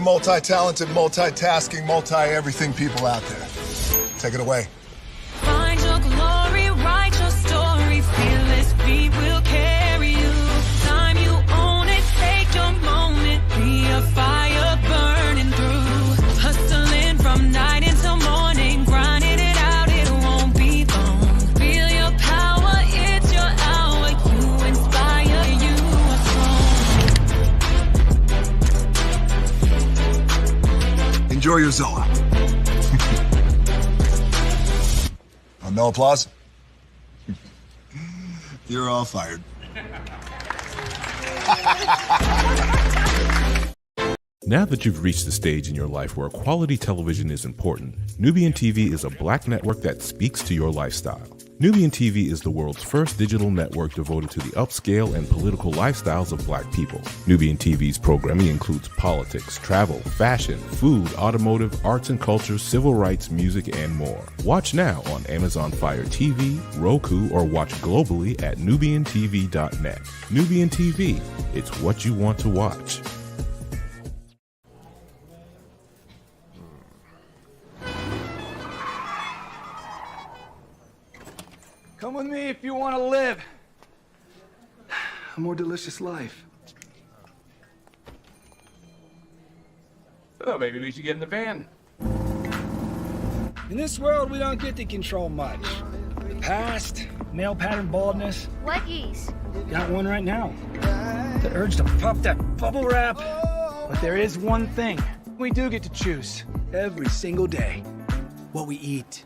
multi-talented, multitasking, multi-everything people out there. Take it away. Find your glory, write your story, fearless feet will carry you. Time you own it, take your moment, be a fire burning through. Hustling from night until morning, grinding it out, it won't be long. Feel your power, it's your hour, you inspire, you are strong. Enjoy your Zoa. No applause? You're all fired. Now that you've reached the stage in your life where quality television is important, Nubian TV is a black network that speaks to your lifestyle. Nubian TV is the world's first digital network devoted to the upscale and political lifestyles of black people. Nubian TV's programming includes politics, travel, fashion, food, automotive, arts and culture, civil rights, music, and more. Watch now on Amazon Fire TV, Roku, or watch globally at nubiantv.net. Nubian TV, it's what you want to watch. Come with me if you want to live a more delicious life. Oh, maybe we should get in the van. In this world, we don't get to control much. The past, male pattern baldness. Leggies. Got one right now. The urge to pop that bubble wrap. But there is one thing we do get to choose every single day: what we eat.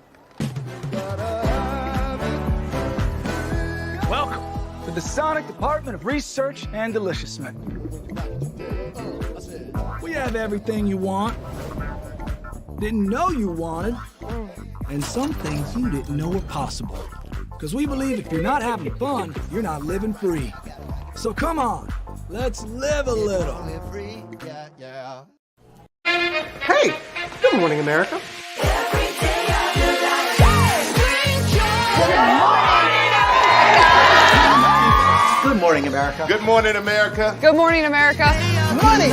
Welcome to the Sonic Department of Research and Deliciousment. We have everything you want, didn't know you wanted, and some things you didn't know were possible. Because we believe if you're not having fun, you're not living free. So come on, let's live a little. Hey, good morning, America. Good morning, America. Good morning, America. Good morning, America. Money!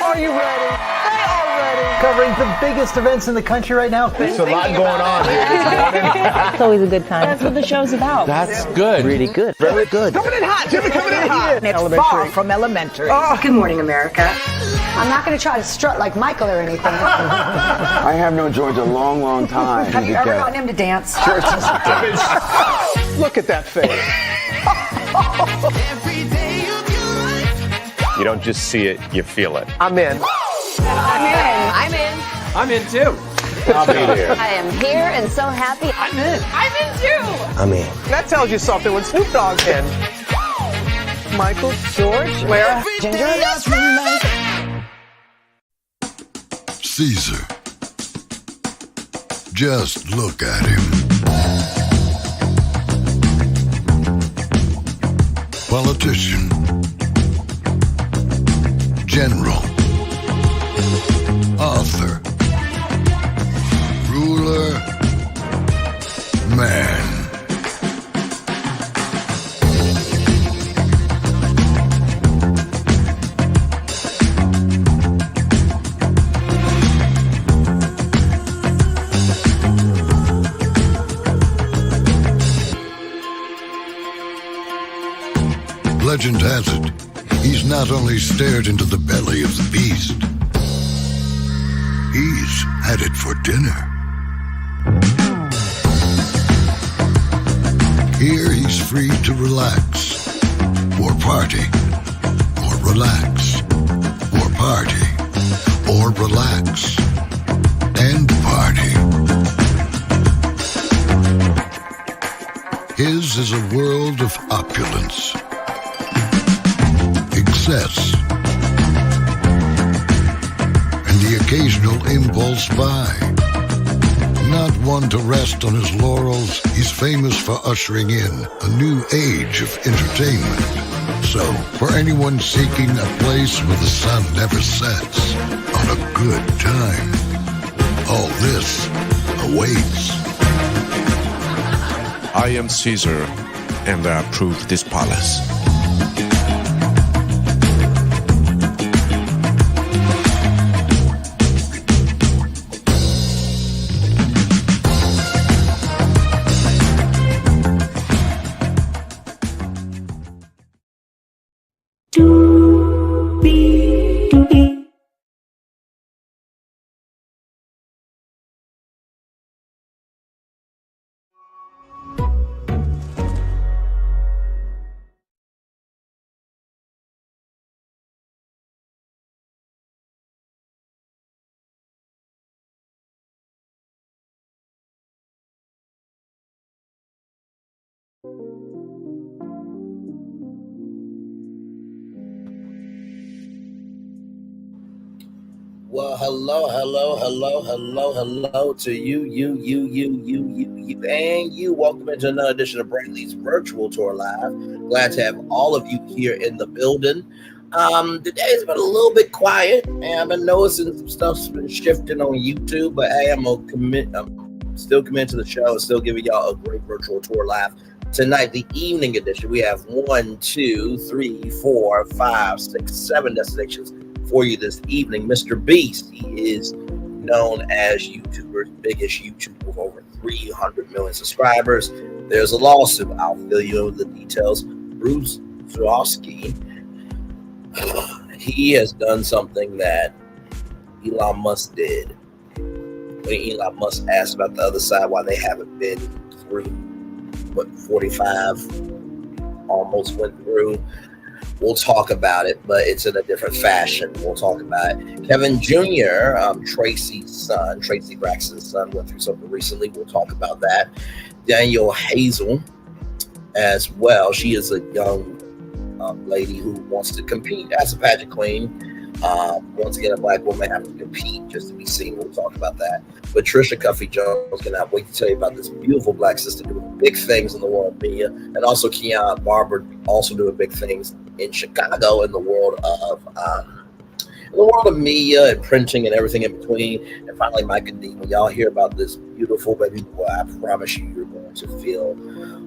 Are you ready? They are ready. Covering the biggest events in the country right now. There's a lot going on here this morning. It's always a good time. That's what the show's about. That's good. Really good. Very good. Coming in hot, Jimmy, coming in hot. It's far from elementary. Good morning, America. I'm not going to try to strut like Michael or anything. I have known George a long, long time. Have you ever gotten him to dance? Look at that face. You don't just see it, you feel it. I'm in. I'm in. I'm in. I'm in too. I'll be here. I am here and so happy. I'm in. I'm in too. I'm in. That tells you something when Snoop Dogg's in. Michael, George, Lara, Ginger. Caesar. Just look at him. Politician. General. Author. Ruler. Man. Legend has it, he's not only stared into the belly of the beast, he's had it for dinner. Here he's free to relax, or party, or relax, or party, or relax, and party. His is a world of opulence, excess, and the occasional impulse buy. Not one to rest on his laurels, he's famous for ushering in a new age of entertainment. So, for anyone seeking a place where the sun never sets on a good time, all this awaits. I am Caesar, and I approve this palace. Well, hello to you, and you. Welcome into another edition of Brantley's Virtual Tour Live. Glad to have all of you here in the building. Today's been a little bit quiet, and I've been noticing some stuff's been shifting on YouTube, but hey, I'm still committed to the show and still giving y'all a great virtual tour live. Tonight, the evening edition, we have 1, 2, 3, 4, 5, 6, 7 destinations for you this evening. Mr. Beast, he is known as YouTuber's biggest YouTuber with over 300 million subscribers. There's a lawsuit. I'll fill you in the details. Bruce Zuchowski, he has done something that Elon Musk did. When Elon Musk asked about the other side, why they haven't been through, 45 almost went through. We'll talk about it, but it's in a different fashion. We'll talk about it. Kevin Jr., Tracy's son, Tracy Braxton's son, went through something recently. We'll talk about that. Danielle Hazel as well. She is a young lady who wants to compete as a pageant queen. Once again, a black woman having to compete just to be seen. We'll talk about that. Patricia Cuffie-Jones, cannot wait to tell you about this beautiful black sister doing big things in the world of media, and also Keeana Barber also doing big things in Chicago in the world of media and printing and everything in between. And finally, Micah D. When y'all hear about this beautiful baby boy, I promise you, you're going to feel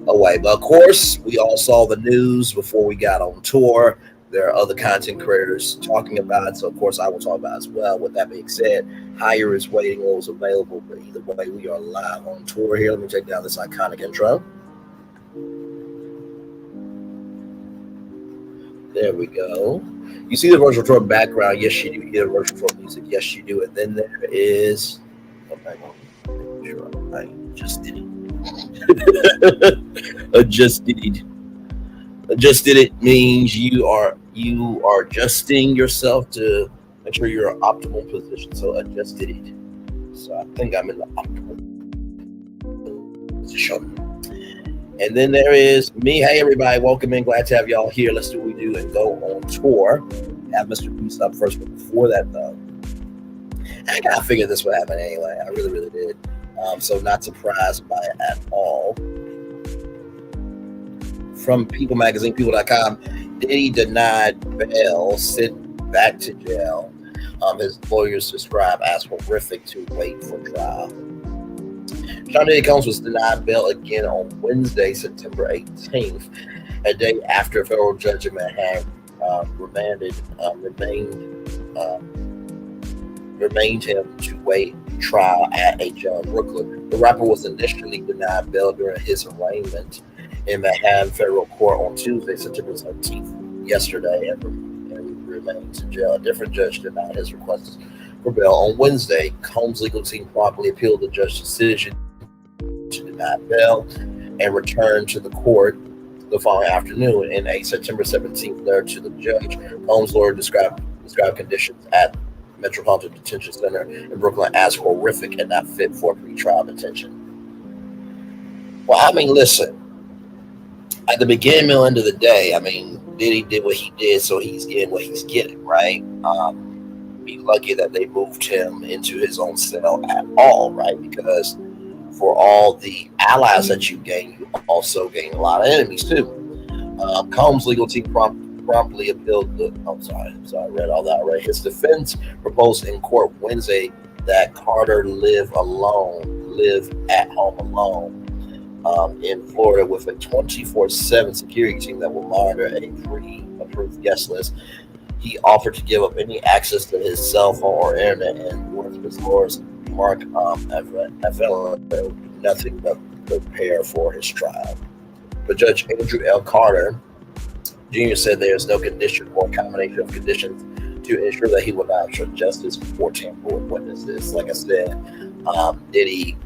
away. But of course, we all saw the news before we got on tour. There are other content creators talking about it, so of course I will talk about it as well. With that being said, Higher is waiting, what was available, but either way, we are live on tour here. Let me take down this iconic intro. There we go. You see the virtual tour background? Yes, you do. You hear the virtual tour music? Yes, you do. And then there is. Oh, hang on. Sure, I just did it. I just did it. Just did it means you are adjusting yourself to make sure you're in optimal position. So I just did it. So I think I'm in the optimal position. And then there is me. Hey everybody, welcome in. Glad to have y'all here. Let's do what we do and go on tour. Have Mr. Beast up first, but before that though, I kind of figured this would happen anyway. I really did. So not surprised by it at all. From People Magazine, People.com, Diddy denied bail, sent back to jail. His lawyers describe as horrific to wait for trial. Sean Diddy Combs was denied bail again on Wednesday, September 18th, a day after a federal judge in Manhattan remained him to wait trial at a jail in Brooklyn. The rapper was initially denied bail during his arraignment in Manhattan federal court on Tuesday, September 17th, yesterday, and remains in jail. A different judge denied his request for bail on Wednesday. Combs' legal team promptly appealed the judge's decision to deny bail and returned to the court the following afternoon. In a September 17th letter to the judge, Combs' lawyer described conditions at Metropolitan Detention Center in Brooklyn as horrific and not fit for pretrial detention. Well, I mean, listen. At the beginning, middle, end of the day, I mean, Diddy did what he did, so he's getting what he's getting, right? Be lucky that they moved him into his own cell at all, right? Because for all the allies that you gain, you also gain a lot of enemies too. Combs' legal team promptly appealed the. I read all that already. His defense proposed in court Wednesday that Carter live at home alone. In Florida with a 24/7 security team that will monitor a pre-approved guest list. He offered to give up any access to his cell phone or internet, and one of his lawyers, Mark FL, nothing but prepare for his trial. But Judge Andrew L. Carter Jr. said there is no condition or combination of conditions to ensure that he would not obstruct justice for 14 witnesses. Like I said, Diddy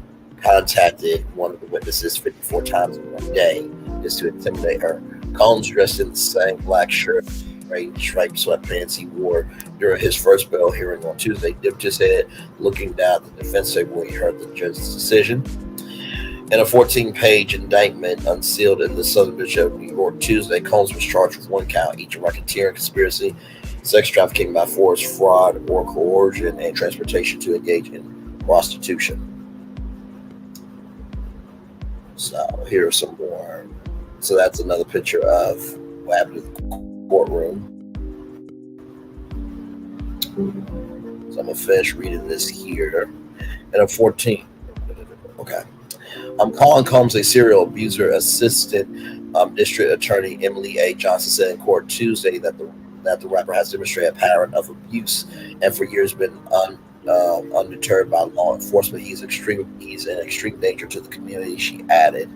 contacted one of the witnesses 54 times in one day just to intimidate her. Combs, dressed in the same black shirt, striped sweatpants he wore during his first bail hearing on Tuesday, dipped his head, looking down at the defense table when he heard the judge's decision. In a 14-page indictment unsealed in the Southern District of New York Tuesday, Combs was charged with 1 count, each of racketeering, conspiracy, sex trafficking by force, fraud, or coercion, and transportation to engage in prostitution. So here are some more. So that's another picture of what happened in the courtroom. So I'm going to finish reading this here. And a 14. Okay. Calling Combs a serial abuser, Assistant District Attorney Emily A. Johnson said in court Tuesday that the rapper has demonstrated a pattern of abuse and for years been undeterred by law enforcement. He's in extreme danger to the community, she added.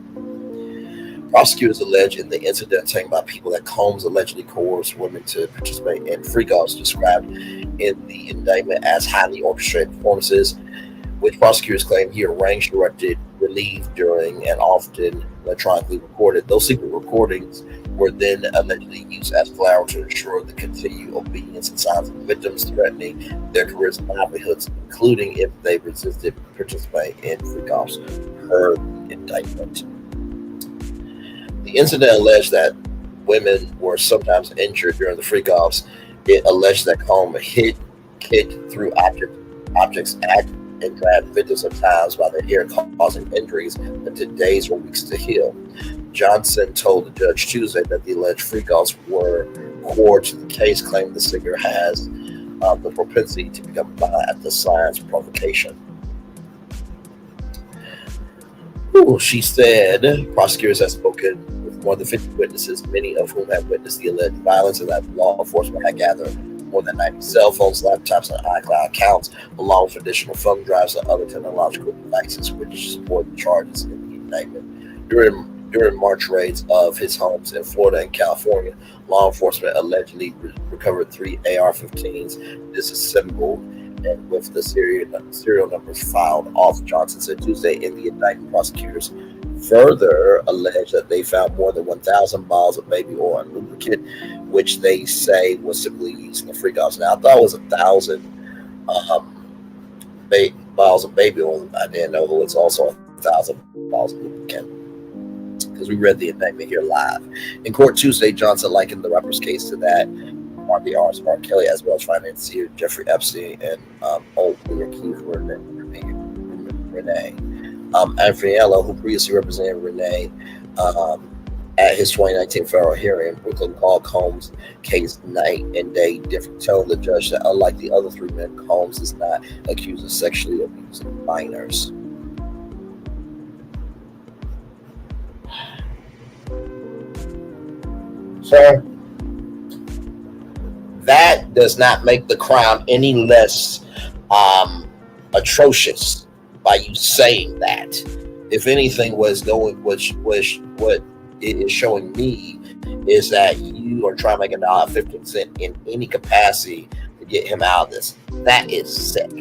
Prosecutors allege in the incident taken by people that Combs allegedly coerced women to participate in freak-offs described in the indictment as highly orchestrated performances, which prosecutors claim he arranged, directed, relieved during, and often electronically recorded. Those secret recordings were then allegedly used as collateral to ensure the continued obedience and silence of victims, threatening their careers and livelihoods, including if they resisted participating in freak-offs, per indictment. The incident alleged that women were sometimes injured during the freak-offs. It alleged that Combs hit, kicked, threw objects at, and grabbed victims at times by their hair, causing injuries that took days or weeks to heal. Johnson told the judge Tuesday that the alleged freak-offs were core to the case, claiming the singer has the propensity to become violent at the slightest provocation. She said prosecutors have spoken with more than 50 witnesses, many of whom have witnessed the alleged violence, and that law enforcement had gathered more than 90 cell phones, laptops, and iCloud accounts, along with additional thumb drives and other technological devices which support the charges in the indictment. During March raids of his homes in Florida and California, law enforcement allegedly recovered 3 AR-15s disassembled and with the serial numbers filed off. Johnson said Tuesday in the indictment. Prosecutors further alleged that they found more than 1,000 bottles of baby oil and lubricant, which they say was typically used in the freak-offs. Now, I thought it was 1,000 bottles of baby oil. I didn't know it was also 1,000 bottles of lubricant, because we read the indictment here live. In court Tuesday, Johnson likened the rapper's case to that Mark R. Kelly, as well as financier Jeffrey Epstein and Keith Renee. Anfriello, who previously represented Renee at his 2019 federal hearing, Brooklyn called Combs' case night and day different, telling the judge that unlike the other 3 men, Combs is not accused of sexually abusing minors. Sir, that does not make the crime any less atrocious by you saying that. If anything, what it is showing me is that you are trying to make $1.15 in any capacity to get him out of this. That is sick.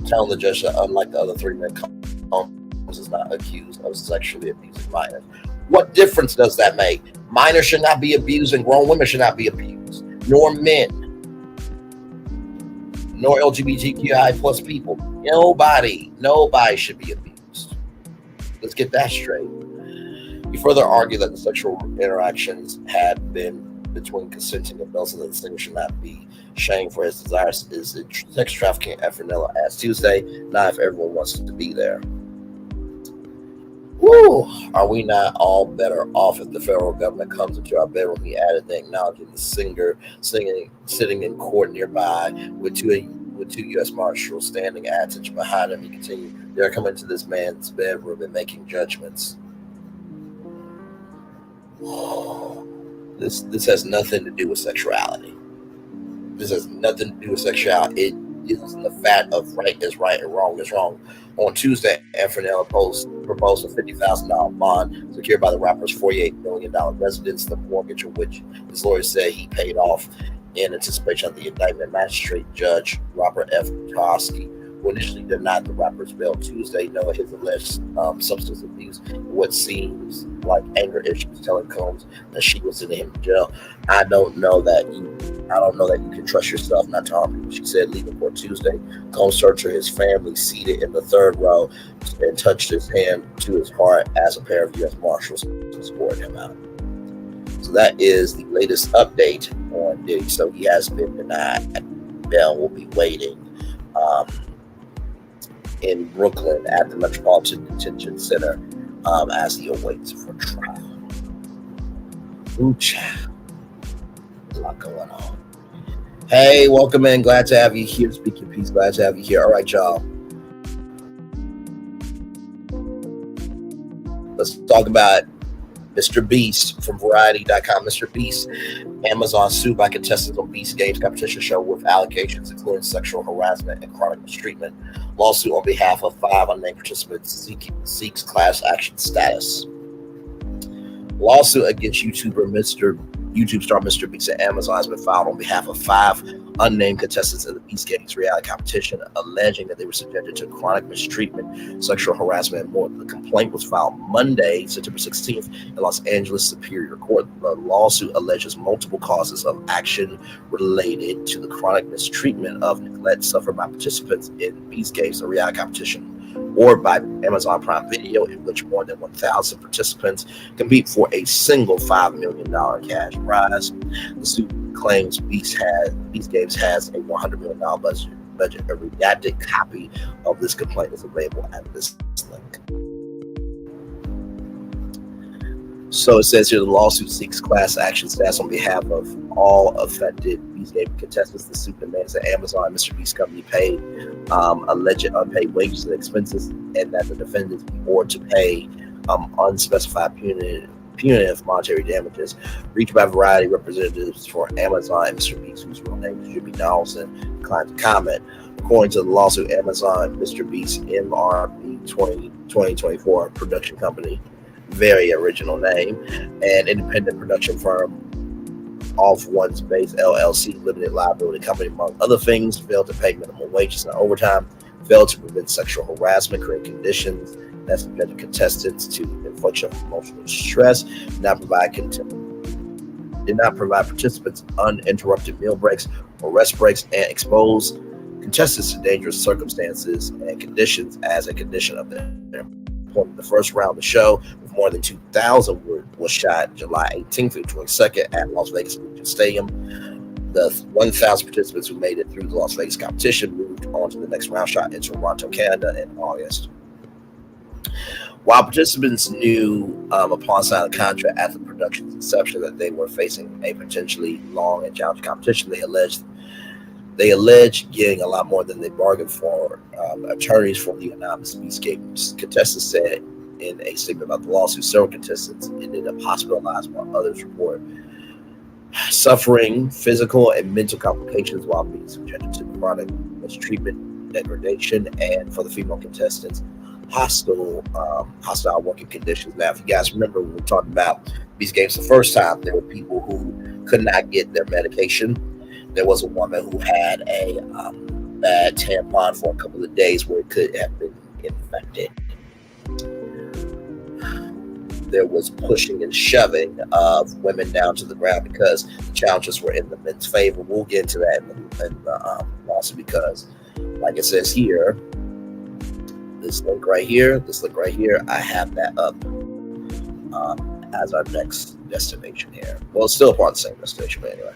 Telling the judge that unlike the other 3 men, Combs is not accused of sexually abusing minors. What difference does that make? Minors should not be abused and grown women should not be abused, nor men, nor LGBTQI plus people. Nobody should be abused. Let's get that straight. He further argued that the sexual interactions had been between consenting adults and that the singer should not be shamed for his desires. Is it sex trafficking? Afrinella asked Tuesday, not if everyone wants to be there. Woo! Are we not all better off if the federal government comes into our bedroom? He added, then acknowledging the singer sitting in court nearby with two U.S. Marshals standing at attention behind him. He continued, they're coming to this man's bedroom and making judgments. This has nothing to do with sexuality. This has nothing to do with sexuality. It is the fact of right is right and wrong is wrong. On Tuesday, Anfriello proposed a $50,000 bond secured by the rapper's $48 million residence, the mortgage of which his lawyer said he paid off in anticipation of the indictment. Magistrate Judge Robert F. Zuchowski, who initially denied the rapper's bail Tuesday, knowing his alleged substance abuse, what seems like anger issues, telling Combs that she was in him jail. I don't know that you can trust yourself not to harm people, she said, leaving court Tuesday. Combs turned to his family seated in the third row and touched his hand to his heart as a pair of U.S. Marshals escorted him out. So that is the latest update on Diddy. So he has been denied bail. Will be waiting in Brooklyn at the Metropolitan Detention Center as he awaits for trial. Ooh, child. A lot going on. Hey, welcome in. Glad to have you here. Speak your piece. Glad to have you here. All right, y'all. Let's talk about Mr. Beast from Variety.com. Mr. Beast, Amazon sued by contestants on Beast Games competition show with allegations including sexual harassment and chronic mistreatment. Lawsuit on behalf of 5 unnamed participants seeks class action status. Lawsuit against YouTube star Mr. Beast at Amazon has been filed on behalf of 5 unnamed contestants in the Beast Games reality competition, alleging that they were subjected to chronic mistreatment, sexual harassment, and more. The complaint was filed Monday, September 16th, in Los Angeles Superior Court. The lawsuit alleges multiple causes of action related to the chronic mistreatment of neglect suffered by participants in Beast Games, a reality competition, or by Amazon Prime Video, in which more than 1,000 participants compete for a single $5 million cash prize. The suit claims Beast Games has a $100 million budget. A redacted copy of this complaint is available at this link. So it says here the lawsuit seeks class action status on behalf of all affected Beast Game contestants. The suit demands that Amazon and Mr. Beast Company pay alleged unpaid wages and expenses, and that the defendants be ordered to pay unspecified punitive monetary damages. Reached by Variety representatives for Amazon and Mr. Beast, whose real name is Jimmy Donaldson, declined to comment. According to the lawsuit, Amazon, Mr. Beast, MRB 2024 production company, very original name, an independent production firm, Off One's Base LLC, limited liability company, among other things, failed to pay minimum wages and overtime, failed to prevent sexual harassment, create conditions that subject contestants to infliction of emotional stress, did not provide participants uninterrupted meal breaks or rest breaks, and expose contestants to dangerous circumstances and conditions as a condition of their employment. The first round of the show, with more than 2,000, was shot July 18th through 22nd at Las Vegas Stadium. The 1,000 participants who made it through the Las Vegas competition moved on to the next round, shot in Toronto, Canada in August. While participants knew upon signing the contract at the production's inception that they were facing a potentially long and challenging competition, they alleged getting a lot more than they bargained for. Attorneys for the anonymous Beast Games contestants said in a statement about the lawsuit, several contestants ended up hospitalized while others report suffering physical and mental complications while being subjected to chronic mistreatment, degradation, and for the female contestants, hostile working conditions. Now, if you guys remember when we talked about Beast Games the first time, there were people who could not get their medication. There was a woman who had a bad tampon for a couple of days where it could have been infected. There was pushing and shoving of women down to the ground because the challenges were in the men's favor. We'll get into that in the lawsuit because, like it says here, this link right here, I have that up as our next destination here. Well, it's still part of the same destination, but anyway.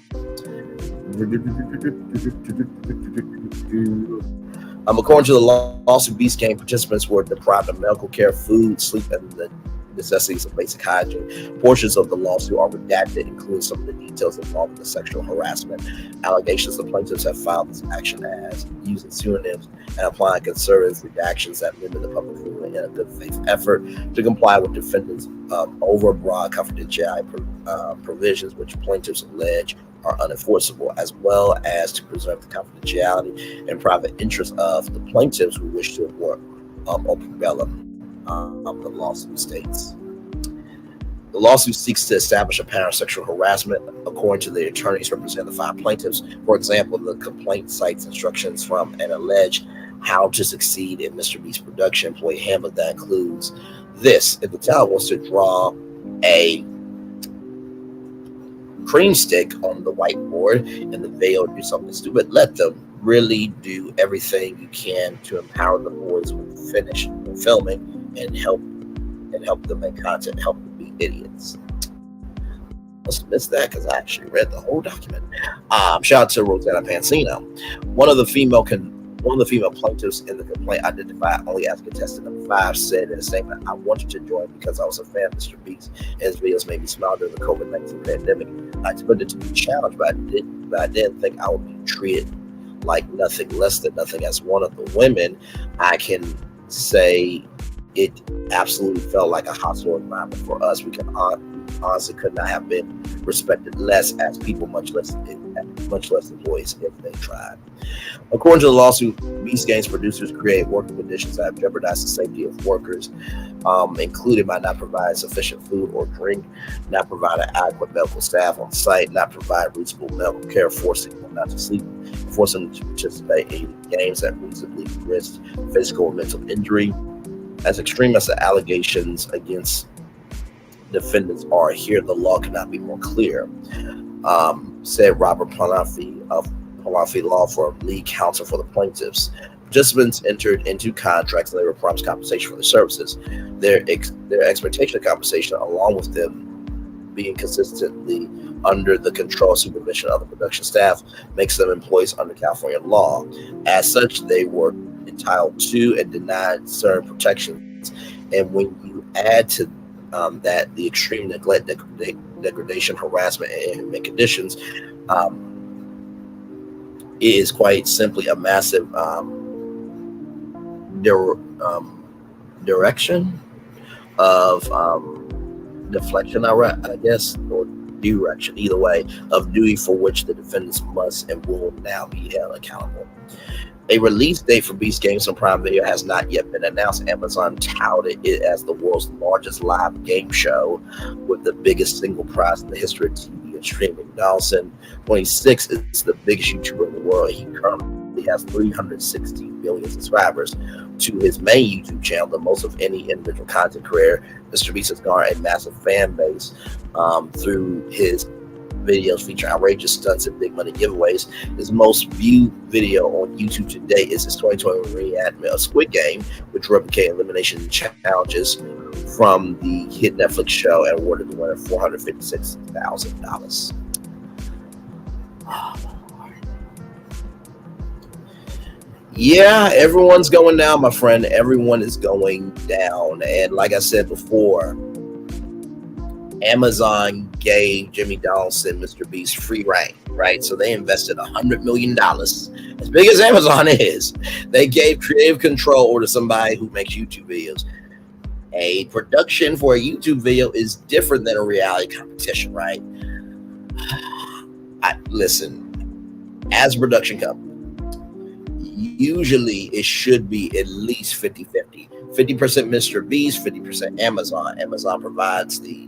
According to the lawsuit, Beast Game participants were deprived of medical care, food, sleep, and the necessities of basic hygiene. Portions of the lawsuit are redacted, including some of the details involving the sexual harassment allegations. The plaintiffs have filed this action as using pseudonyms and applying conservative redactions that limit the public view in a good faith effort to comply with defendants' overbroad confidentiality provisions, which plaintiffs allege are unenforceable, as well as to preserve the confidentiality and private interests of the plaintiffs who wish to avoid open bellum. The lawsuit states. The lawsuit seeks to establish a pattern of sexual harassment. According to the attorneys representing the 5 plaintiffs, for example, the complaint cites instructions from an alleged How to Succeed in Mr. Beast production employee handbook that includes this: if the talent wants to draw a cream stick on the whiteboard in the veil or do something stupid, let them. Really do everything you can to empower the boys with filming and help them make content, help them be idiots. Must have missed that because I actually read the whole document. Shout out to Rosanna Pansino. One of the female plaintiffs in the complaint, identified only as contestant number 5, said in a statement, "I wanted to join because I was a fan of Mr. Beast, and his videos made me smile during the COVID-19 pandemic. I expected to be challenged, but I didn't think I would be treated like nothing less than nothing. As one of the women, I can say it absolutely felt like a hostile environment for us. We honestly could not have been respected less as people, much less employees, if they tried." According to the lawsuit, Beast Games producers create working conditions that have jeopardized the safety of workers, including by not providing sufficient food or drink, not providing adequate medical staff on site, not providing reasonable medical care, forcing them not to sleep, forcing them to participate in games that reasonably risk physical or mental injury. As extreme as the allegations against defendants are here, the law cannot be more clear, said Robert Palafi of Palafi Law Firm, lead counsel for the plaintiffs. Participants entered into contracts and they were promised compensation for their services. Their expectation of compensation, along with them being consistently under the control and supervision of the production staff, makes them employees under California law. As such, they were entitled to and denied certain protections. And when you add to that the extreme neglect, degradation, harassment, and inhumane conditions, it is quite simply a massive direction of deflection, I guess, or direction, either way, of duty for which the defendants must and will now be held accountable. A release date for Beast Games on Prime Video has not yet been announced. Amazon touted it as the world's largest live game show with the biggest single prize in the history of TV and streaming. Donaldson, 26, is the biggest YouTuber in the world. He currently has 360 million subscribers to his main YouTube channel, the most of any individual content creator. Mr. Beast has garnered a massive fan base through his videos feature outrageous stunts and big money giveaways. His most viewed video on YouTube to date is his 2020 reenactment of Squid Game, which replicated elimination challenges from the hit Netflix show and awarded the winner $456,000. Yeah, everyone's going down, my friend. Everyone is going down. And like I said before, Amazon gave Jimmy Donaldson, Mr. Beast, free reign, right? So they invested $100 million. As big as Amazon is, they gave creative control over to somebody who makes YouTube videos. A production for a YouTube video is different than a reality competition, right? Listen, as a production company, usually it should be at least 50-50. 50% Mr. Beast, 50% Amazon. Amazon provides the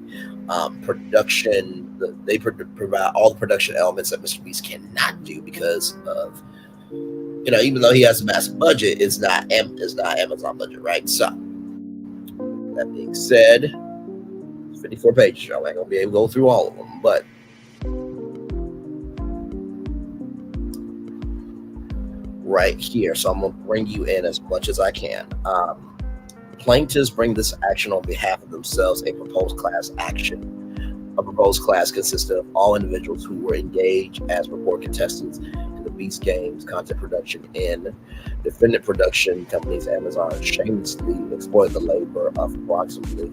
production. They provide all the production elements that Mr. Beast cannot do because of, even though he has a massive budget, it's not Amazon budget, right? So that being said, 54 pages. I ain't gonna be able to go through all of them, but right here. So I'm gonna bring you in as much as I can. Plaintiffs bring this action on behalf of themselves, a proposed class action. A proposed class consisted of all individuals who were engaged as report contestants in the Beast Games content production and defendant production companies. Amazon shamelessly exploited the labor of approximately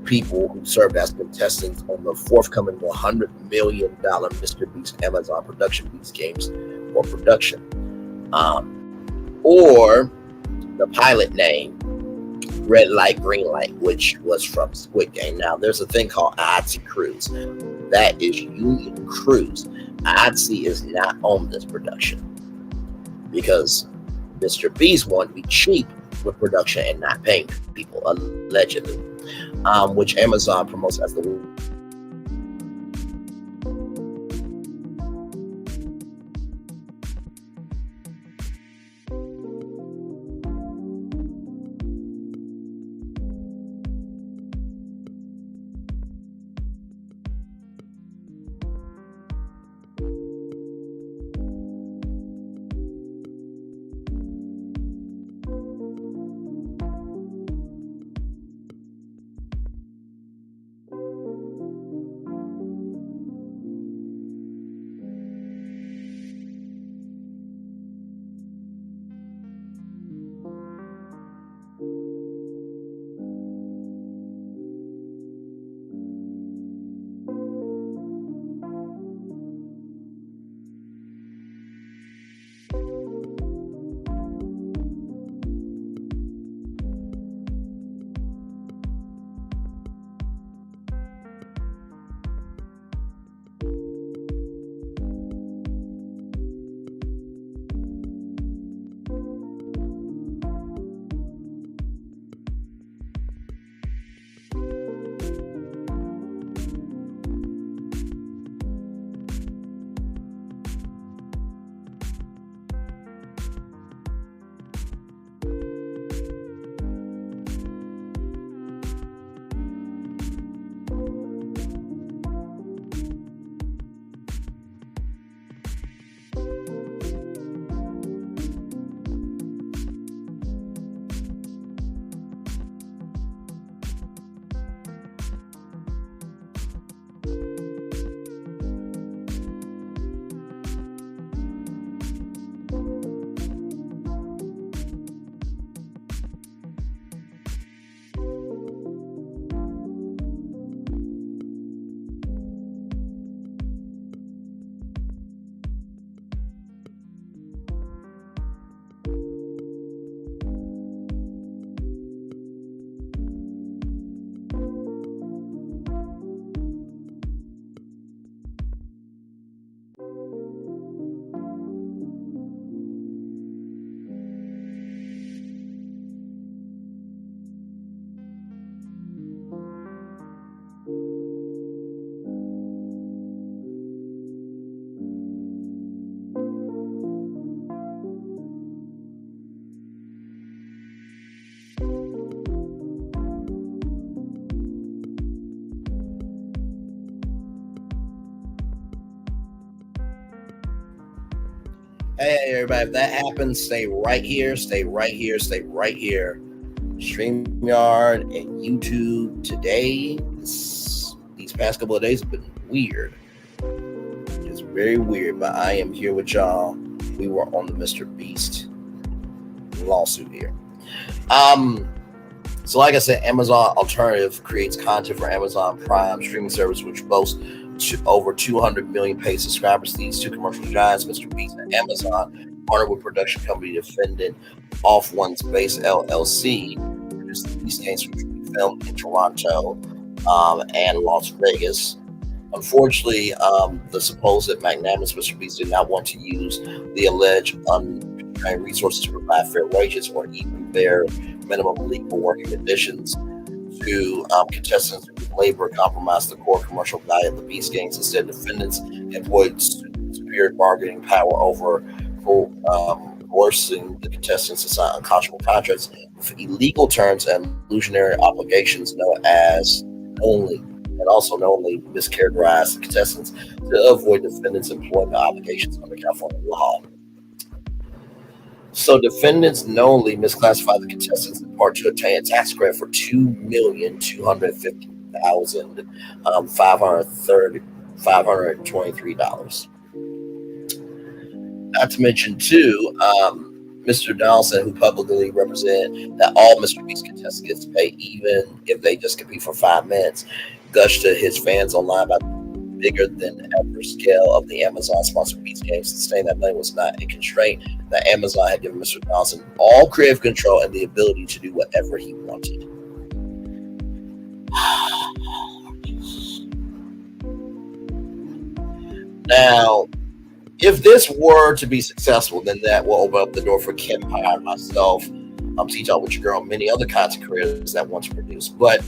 people who served as contestants on the forthcoming $100 million Mr. Beast Amazon production Beast Games for production. Or the pilot name, Red Light, Green Light, which was from Squid Game. Now, there's a thing called IATSE Cruise. That is Union Cruise. IATSE is not on this production because Mr. Beast wanted to be cheap with production and not paying people, allegedly. which Amazon promotes as the Hey, everybody, if that happens, stay right here, stay right here, stay right here. StreamYard and YouTube today, these past couple of days have been weird. It's very weird, but I am here with y'all. We were on the Mr. Beast lawsuit here. So like I said, Amazon Alternative creates content for Amazon Prime streaming service, which boasts over 200 million paid subscribers. These two commercial giants, Mr. Beast and Amazon, partnered with production company Defendant Off One's Base LLC, produced these games which will be filmed in Toronto and Las Vegas. Unfortunately, the supposed magnanimous Mr. Beast did not want to use the alleged unconstrained resources to provide fair wages or even their minimum legal working conditions to contestants whose labor compromised the core commercial value of the Beast games. Instead, defendants employed superior bargaining power over coercing the contestants to sign unconscionable contracts with illegal terms and illusionary obligations known as only, and also knowingly mischaracterized the contestants to avoid defendants' employment obligations under California law. So defendants knowingly misclassified the contestants in part to obtain a tax credit for $2,250,523. Not to mention, too, Mr. Donaldson, who publicly represented that all Mr. Beast contestants get to pay even if they just compete for 5 minutes, gushed to his fans online about the bigger than ever scale of the Amazon sponsored Beast games, saying that money was not a constraint, that Amazon had given Mr. Donaldson all creative control and the ability to do whatever he wanted. Now, if this were to be successful, then that will open up the door for Kim and myself, T-Talk with your girl, and many other content creators that want to produce. But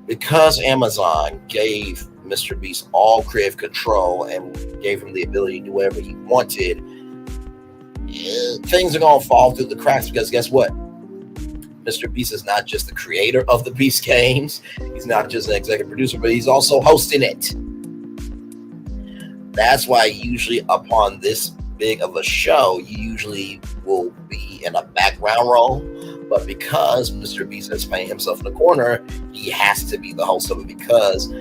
because Amazon gave Mr. Beast all creative control and gave him the ability to do whatever he wanted, things are going to fall through the cracks, because guess what? Mr. Beast is not just the creator of the Beast games. He's not just an executive producer, but he's also hosting it. That's why usually upon this big of a show, you usually will be in a background role. But because Mr. Beast has painted himself in the corner, he has to be the host of it, because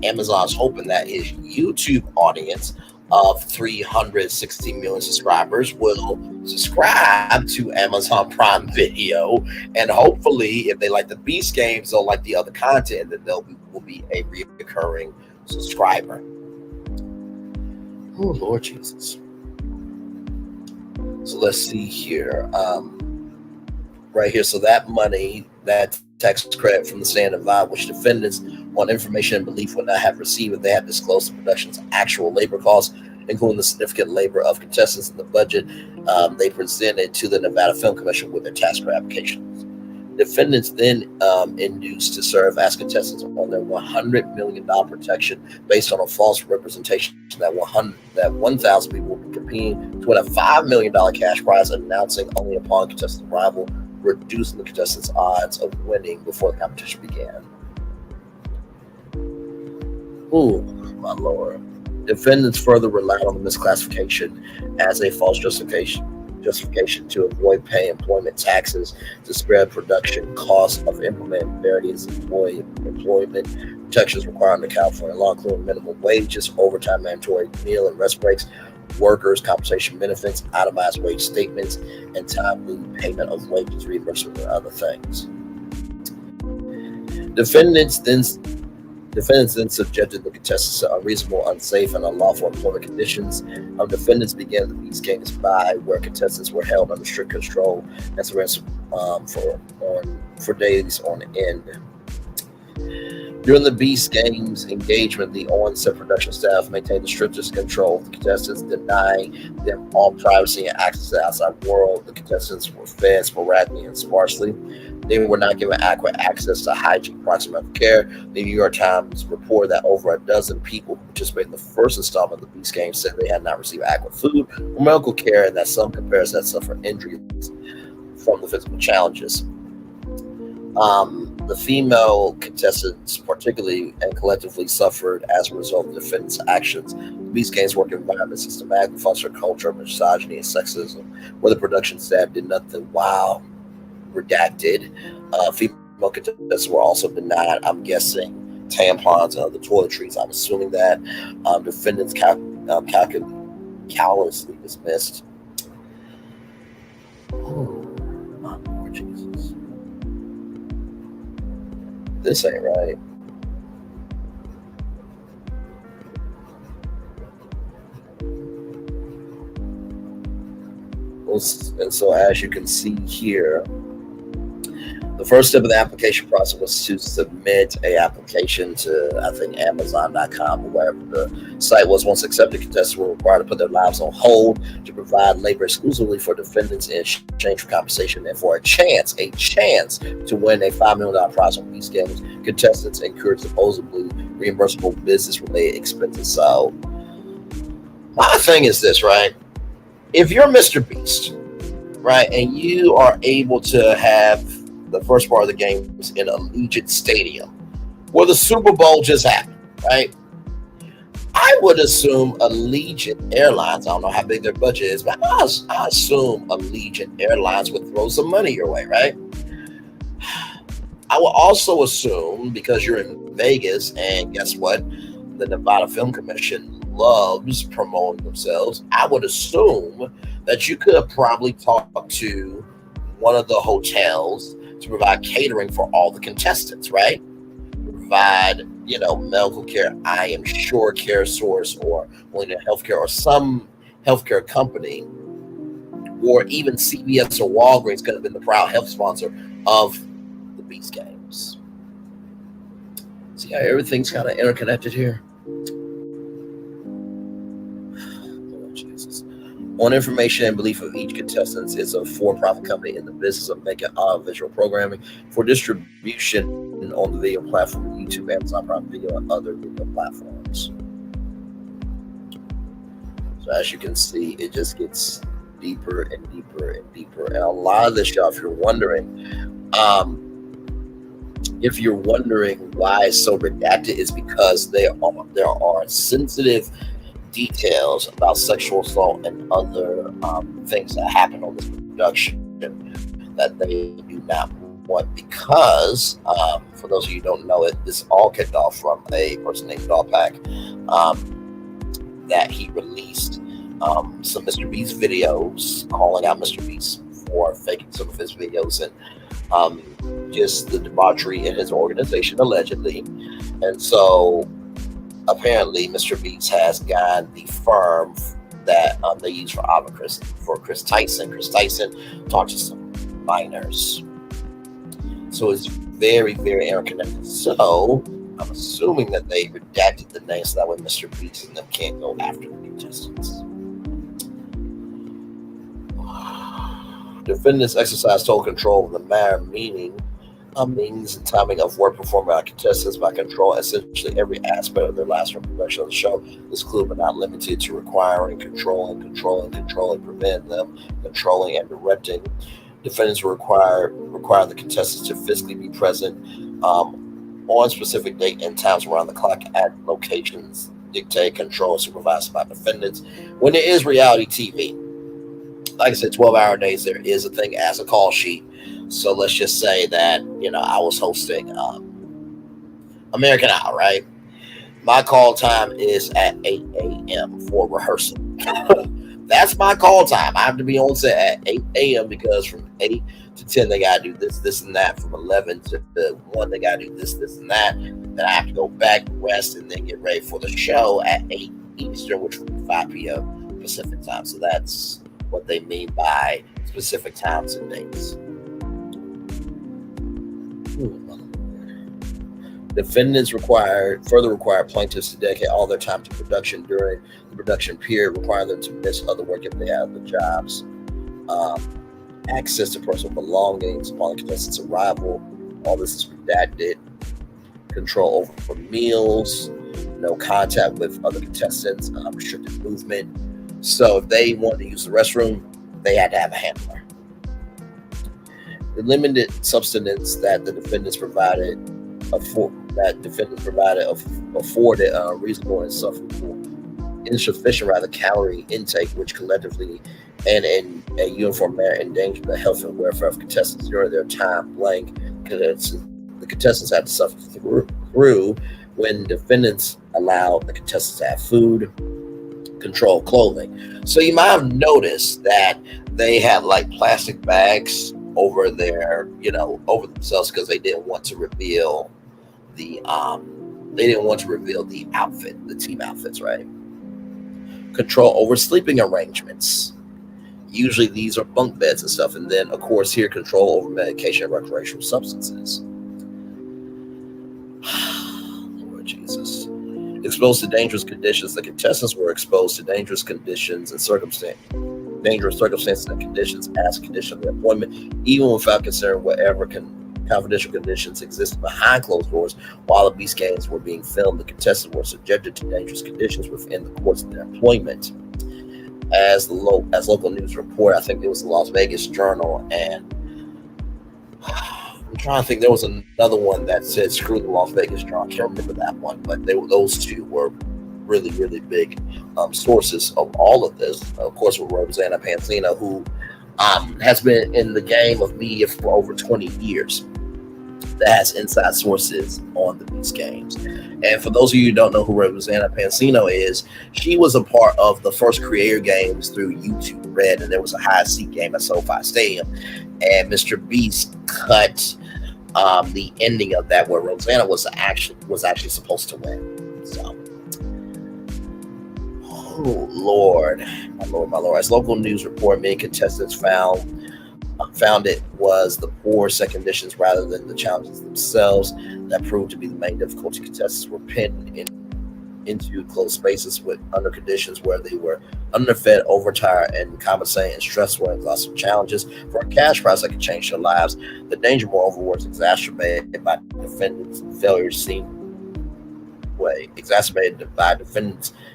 Amazon's hoping that his YouTube audience of 360 million subscribers will subscribe to Amazon Prime Video, and hopefully if they like the Beast games, they'll like the other content, and will be a recurring subscriber. Oh Lord Jesus. So let's see here. Right here, so that money, that tax credit from the stand of VOD, which defendants on information and belief would not have received if they had disclosed the production's actual labor costs, including the significant labor of contestants in the budget they presented to the Nevada Film Commission with their tax credit applications. Defendants then induced to serve as contestants on their $100 million protection based on a false representation that 1,000 people will be competing to win a $5 million cash prize, announcing only upon contestant arrival, reducing the contestants' odds of winning before the competition began. Ooh, my lord. Defendants further relied on the misclassification as a false justification to avoid paying employment taxes, to spread production costs of implementing various employment protections required under California law, including minimum wages, overtime, mandatory meal and rest breaks, workers' compensation benefits, itemized wage statements, and timely payment of wages, reimbursement, and other things. Defendants then subjected the contestants to unreasonable, unsafe, and unlawful employment conditions. Defendants began the Beast games where contestants were held under strict control and surveillance for days on end. During the Beast games engagement, the on-set production staff maintained the strictest control of the contestants, denying them all privacy and access to the outside world. The contestants were fed sporadically and sparsely. They were not given adequate access to hygiene, proximate medical care. The New York Times reported that over a dozen people who participated in the first installment of the Beast Games said they had not received adequate food or medical care, and that some comparisons had suffered injuries from the physical challenges. The female contestants particularly and collectively suffered as a result of the defendants' actions. The Beast Games work environment systematically foster a culture of misogyny and sexism, where the production staff did nothing while redacted. Female contestants were also denied, I'm guessing, tampons and other toiletries. I'm assuming that defendants callously dismissed. Oh, my Lord Jesus. This ain't right. And so as you can see here, the first step of the application process was to submit an application to, I think, Amazon.com or wherever the site was. Once accepted, contestants were required to put their lives on hold to provide labor exclusively for defendants in exchange for compensation and for a chance to win a $5 million prize on Beast Games. Contestants incurred supposedly reimbursable business-related expenses. So my thing is this, right? If you're Mr. Beast, right, and you are able to have the first part of the games in Allegiant Stadium, where the Super Bowl just happened, right? I would assume Allegiant Airlines, I don't know how big their budget is, but I assume Allegiant Airlines would throw some money your way, right? I will also assume, because you're in Vegas, and guess what? The Nevada Film Commission loves promoting themselves. I would assume that you could have probably talked to one of the hotels to provide catering for all the contestants, right? Provide, medical care. I am sure Care Source or Molina Healthcare or some healthcare company, or even CVS or Walgreens could have been the proud health sponsor of the Beast Games. See how everything's kind of interconnected here? On information and belief of each contestant is a for-profit company in the business of making audiovisual programming for distribution on the video platform YouTube, Amazon Prime Video, and other video platforms. So as you can see, it just gets deeper and deeper and deeper. And a lot of this, y'all, if you're wondering why it's so redacted, is because there are sensitive details about sexual assault and other things that happen on this production that they do not want, because for those of you who don't know it, this all kicked off from a person named Dogpack that he released some Mr. Beast videos calling out Mr. Beast for faking some of his videos and just the debauchery in his organization, allegedly. And so apparently Mr. Beast has got the firm that they use for Chris Tyson. Chris Tyson talks to some minors. So it's very, very interconnected. So I'm assuming that they redacted the names so that way Mr. Beast and them can't go after the contestants. Defendants exercise total control of the matter, meaning means and timing of work performed by contestants by controlling essentially every aspect of their last production of the show. This includes but not limited to requiring, controlling, preventing them, controlling and directing. Defendants require the contestants to physically be present on specific date and times around the clock at locations dictated, controlled, supervised by defendants. When it is reality TV, like I said, 12-hour days, there is a thing as a call sheet. So let's just say that, I was hosting American Idol, right? My call time is at 8 a.m. for rehearsal. That's my call time. I have to be on set at 8 a.m. because from 8 to 10, they got to do this, and that. From 11 to 1, they got to do this, and that. Then I have to go back, rest, and then get ready for the show at 8 Eastern, which would be 5 p.m. Pacific time. So that's what they mean by specific times and dates. Defendants further require plaintiffs to dedicate all their time to production during the production period, require them to miss other work if they have the jobs. Access to personal belongings upon the contestant's arrival. All this is redacted. Control over meals. No contact with other contestants. Restricted movement. So if they wanted to use the restroom, they had to have a handler. The limited substance that the defendants provided afforded reasonable and insufficient calorie intake, which collectively and in a uniform manner endanger the health and welfare of contestants during their time blank. The contestants had to suffer through when defendants allowed the contestants to have food, control clothing. So you might have noticed that they had plastic bags over their, over themselves because they didn't want to reveal the outfit, the team outfits, right? Control over sleeping arrangements. Usually these are bunk beds and stuff. And then, of course, here, control over medication and recreational substances. Lord Jesus. Exposed to dangerous conditions. The contestants were exposed to dangerous conditions and circumstances and conditions as a condition of their employment, even without considering whatever confidential conditions existed behind closed doors. While the Beast Games were being filmed, the contestants were subjected to dangerous conditions within the course of their employment. As local news report, I think it was the Las Vegas Journal, and I'm trying to think, there was another one that said screw the Las Vegas Journal. I can't remember that one, but those two were really, really big sources of all of this. Of course, with Rosanna Pansino, who has been in the game of media for over 20 years, that has inside sources on the Beast Games. And for those of you who don't know who Rosanna Pansino is, she was a part of the first Creator Games through YouTube Red, and there was a high seat game at SoFi Stadium, and Mr. Beast cut the ending of that where Rosanna was actually supposed to win. So, oh Lord, my Lord. As local news report, many contestants found it was the poor set conditions rather than the challenges themselves that proved to be the main difficulty. Contestants were pinned into closed spaces under conditions where they were underfed, overtired, and compensating in stressful and exhausting challenges for a cash prize that could change their lives. The danger, moreover, was exacerbated by defendants'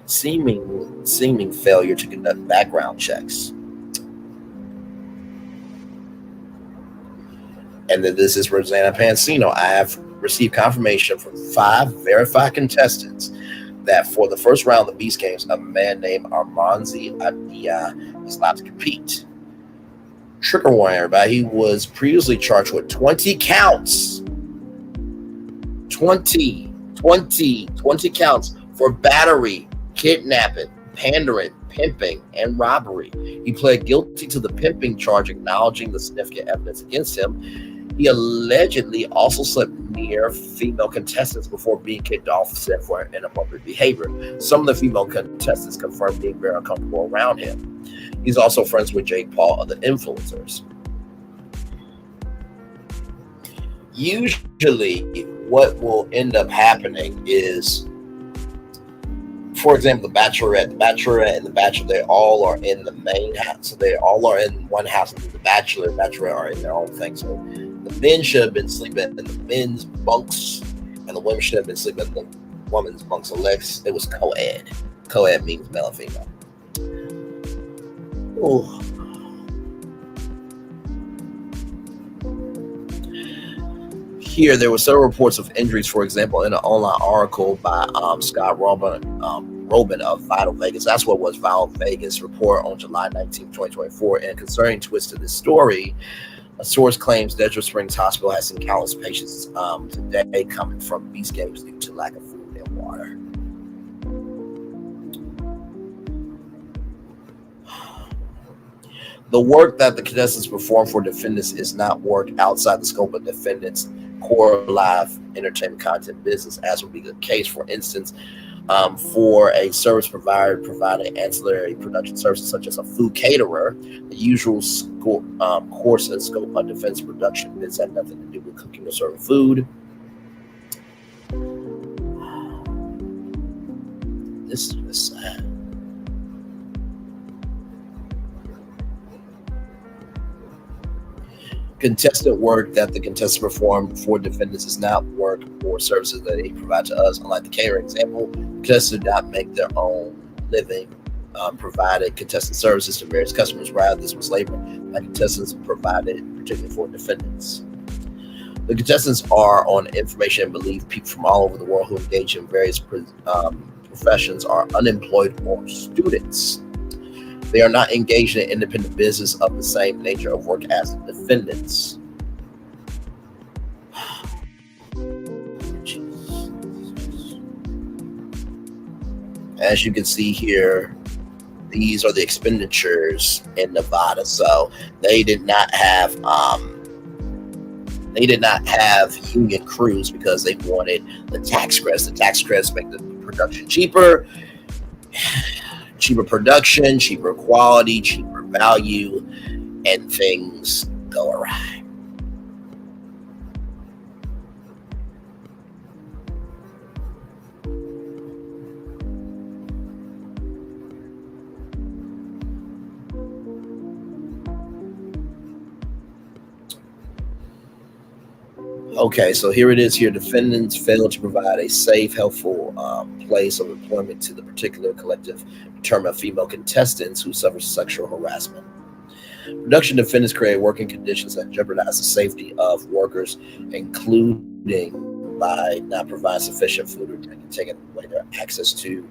seeming failure to conduct background checks. And then this is Rosanna Pansino. I have received confirmation from 5 verified contestants that for the first round of the Beast Games, a man named Armanzi Adia is allowed to compete. Trigger warning, everybody. He was previously charged with 20 counts. 20 counts for battery, kidnapping, pandering, pimping, and robbery. He pled guilty to the pimping charge, acknowledging the significant evidence against him. He allegedly also slept near female contestants before being kicked off set for inappropriate behavior. Some of the female contestants confirmed being very uncomfortable around him. He's also friends with Jake Paul, other influencers. Usually, what will end up happening is, for example, the Bachelorette, and the Bachelor, they all are in the main house. So they all are in one house, and the Bachelor and Bachelorette are in their own thing. So the men should have been sleeping in the men's bunks, and the women should have been sleeping in the women's bunks. So it was co-ed. Co-ed means male and female. Oh. Here, there were several reports of injuries, for example, in an online article by Scott Robin of Vital Vegas. That's what was Vital Vegas report on July 19, 2024. And a concerning twist to this story, a source claims Desert Springs Hospital has seen countless patients today coming from Beast Games due to lack of food and water. The work that the contestants perform for defendants is not work outside the scope of defendants' core live entertainment content business, as would be the case, for instance, for a service provider providing ancillary production services such as a food caterer. The usual course and scope of defense production bids have nothing to do with cooking or serving food. This is just sad. Contestant work that the contestants perform for defendants is not work or services that they provide to us. Unlike the catering example, contestants do not make their own living provided contestant services to various customers. Rather, this was labor that contestants provided, particularly for defendants. The contestants are on information and belief. People from all over the world who engage in various professions are unemployed or students. They are not engaged in independent business of the same nature of work as the defendants. As you can see here, these are the expenditures in Nevada. So they did not have union crews because they wanted the tax credits. The tax credits make the production cheaper. Cheaper production, cheaper quality, cheaper value, and things go awry. Okay, so here it is here. Defendants failed to provide a safe, helpful place of employment to the particular collective determined female contestants who suffer sexual harassment. Production defendants create working conditions that jeopardize the safety of workers, including by not providing sufficient food or drink, taking away their access to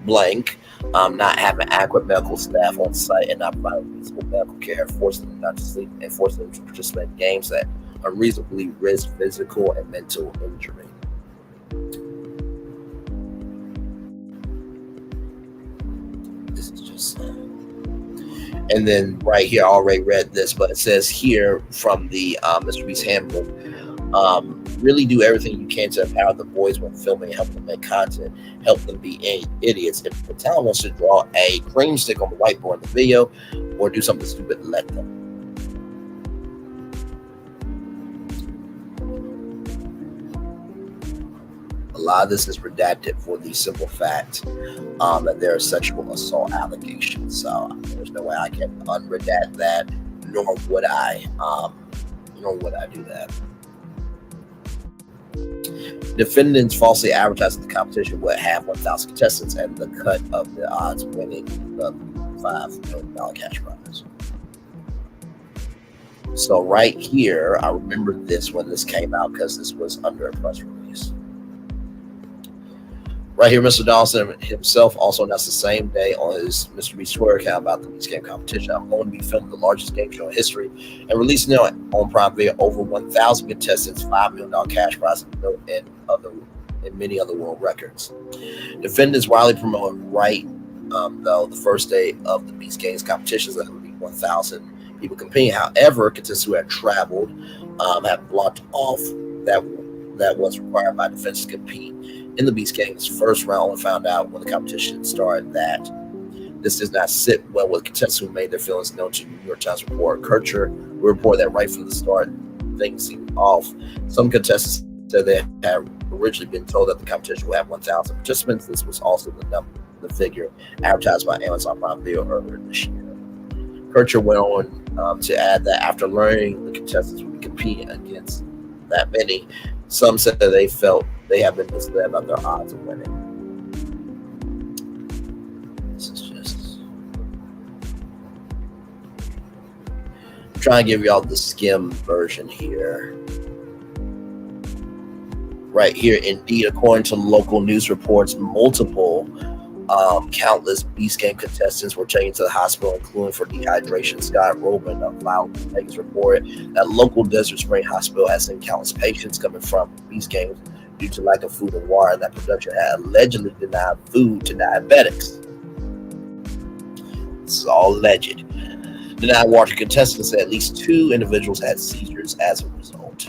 blank, not having adequate medical staff on site, and not providing reasonable medical care, forcing them not to sleep, and forcing them to participate in games that unreasonably risk physical and mental injury. This is just and then right here, I already read this, but it says here from the Mr. Beast handbook, really do everything you can to empower the boys when filming, help them make content, help them be idiots. If the talent wants to draw a cream stick on the whiteboard in the video or do something stupid, let them. A lot of this is redacted for the simple fact that there are sexual assault allegations. So there's no way I can unredact that, nor would I do that. Defendants falsely advertised the competition would have 1,000 contestants and the cut of the odds winning the $5 million cash prize. So right here, I remember this when this came out because this was under a press release. Right here, Mr. Donaldson himself also announced the same day on his Mr. Beast Twitter account about the Beast Game competition. I'm going to be filming the largest game show in history and releasing it on Prime Video. Over 1,000 contestants, $5 million cash prize, and many other world records. Defendants widely promoted though the first day of the Beast Games competitions that would be 1,000 people competing. However, contestants who had traveled have blocked off that was required by defense to compete in the Beast Games first round. And found out when the competition started that this does not sit well with contestants who made their feelings known to New York Times reporter Kircher, who reported that right from the start things seemed off. Some contestants said they had originally been told that the competition would have 1,000 participants. This was also the figure advertised by Amazon Prime Video earlier this year. Kircher went on to add that after learning the contestants would be competing against that many, some said that they felt they have been misled about their odds of winning. This is just... I'm trying to give y'all the skim version here. Right here, indeed, according to local news reports, multiple countless Beast Game contestants were taken to the hospital, including for dehydration. Scott Robin of Loud Vegas reported that local Desert Spring Hospital has seen countless patients coming from Beast Games due to lack of food and water. That production had allegedly denied food to diabetics. This is all alleged. Denied water to contestants. At least 2 individuals had seizures as a result.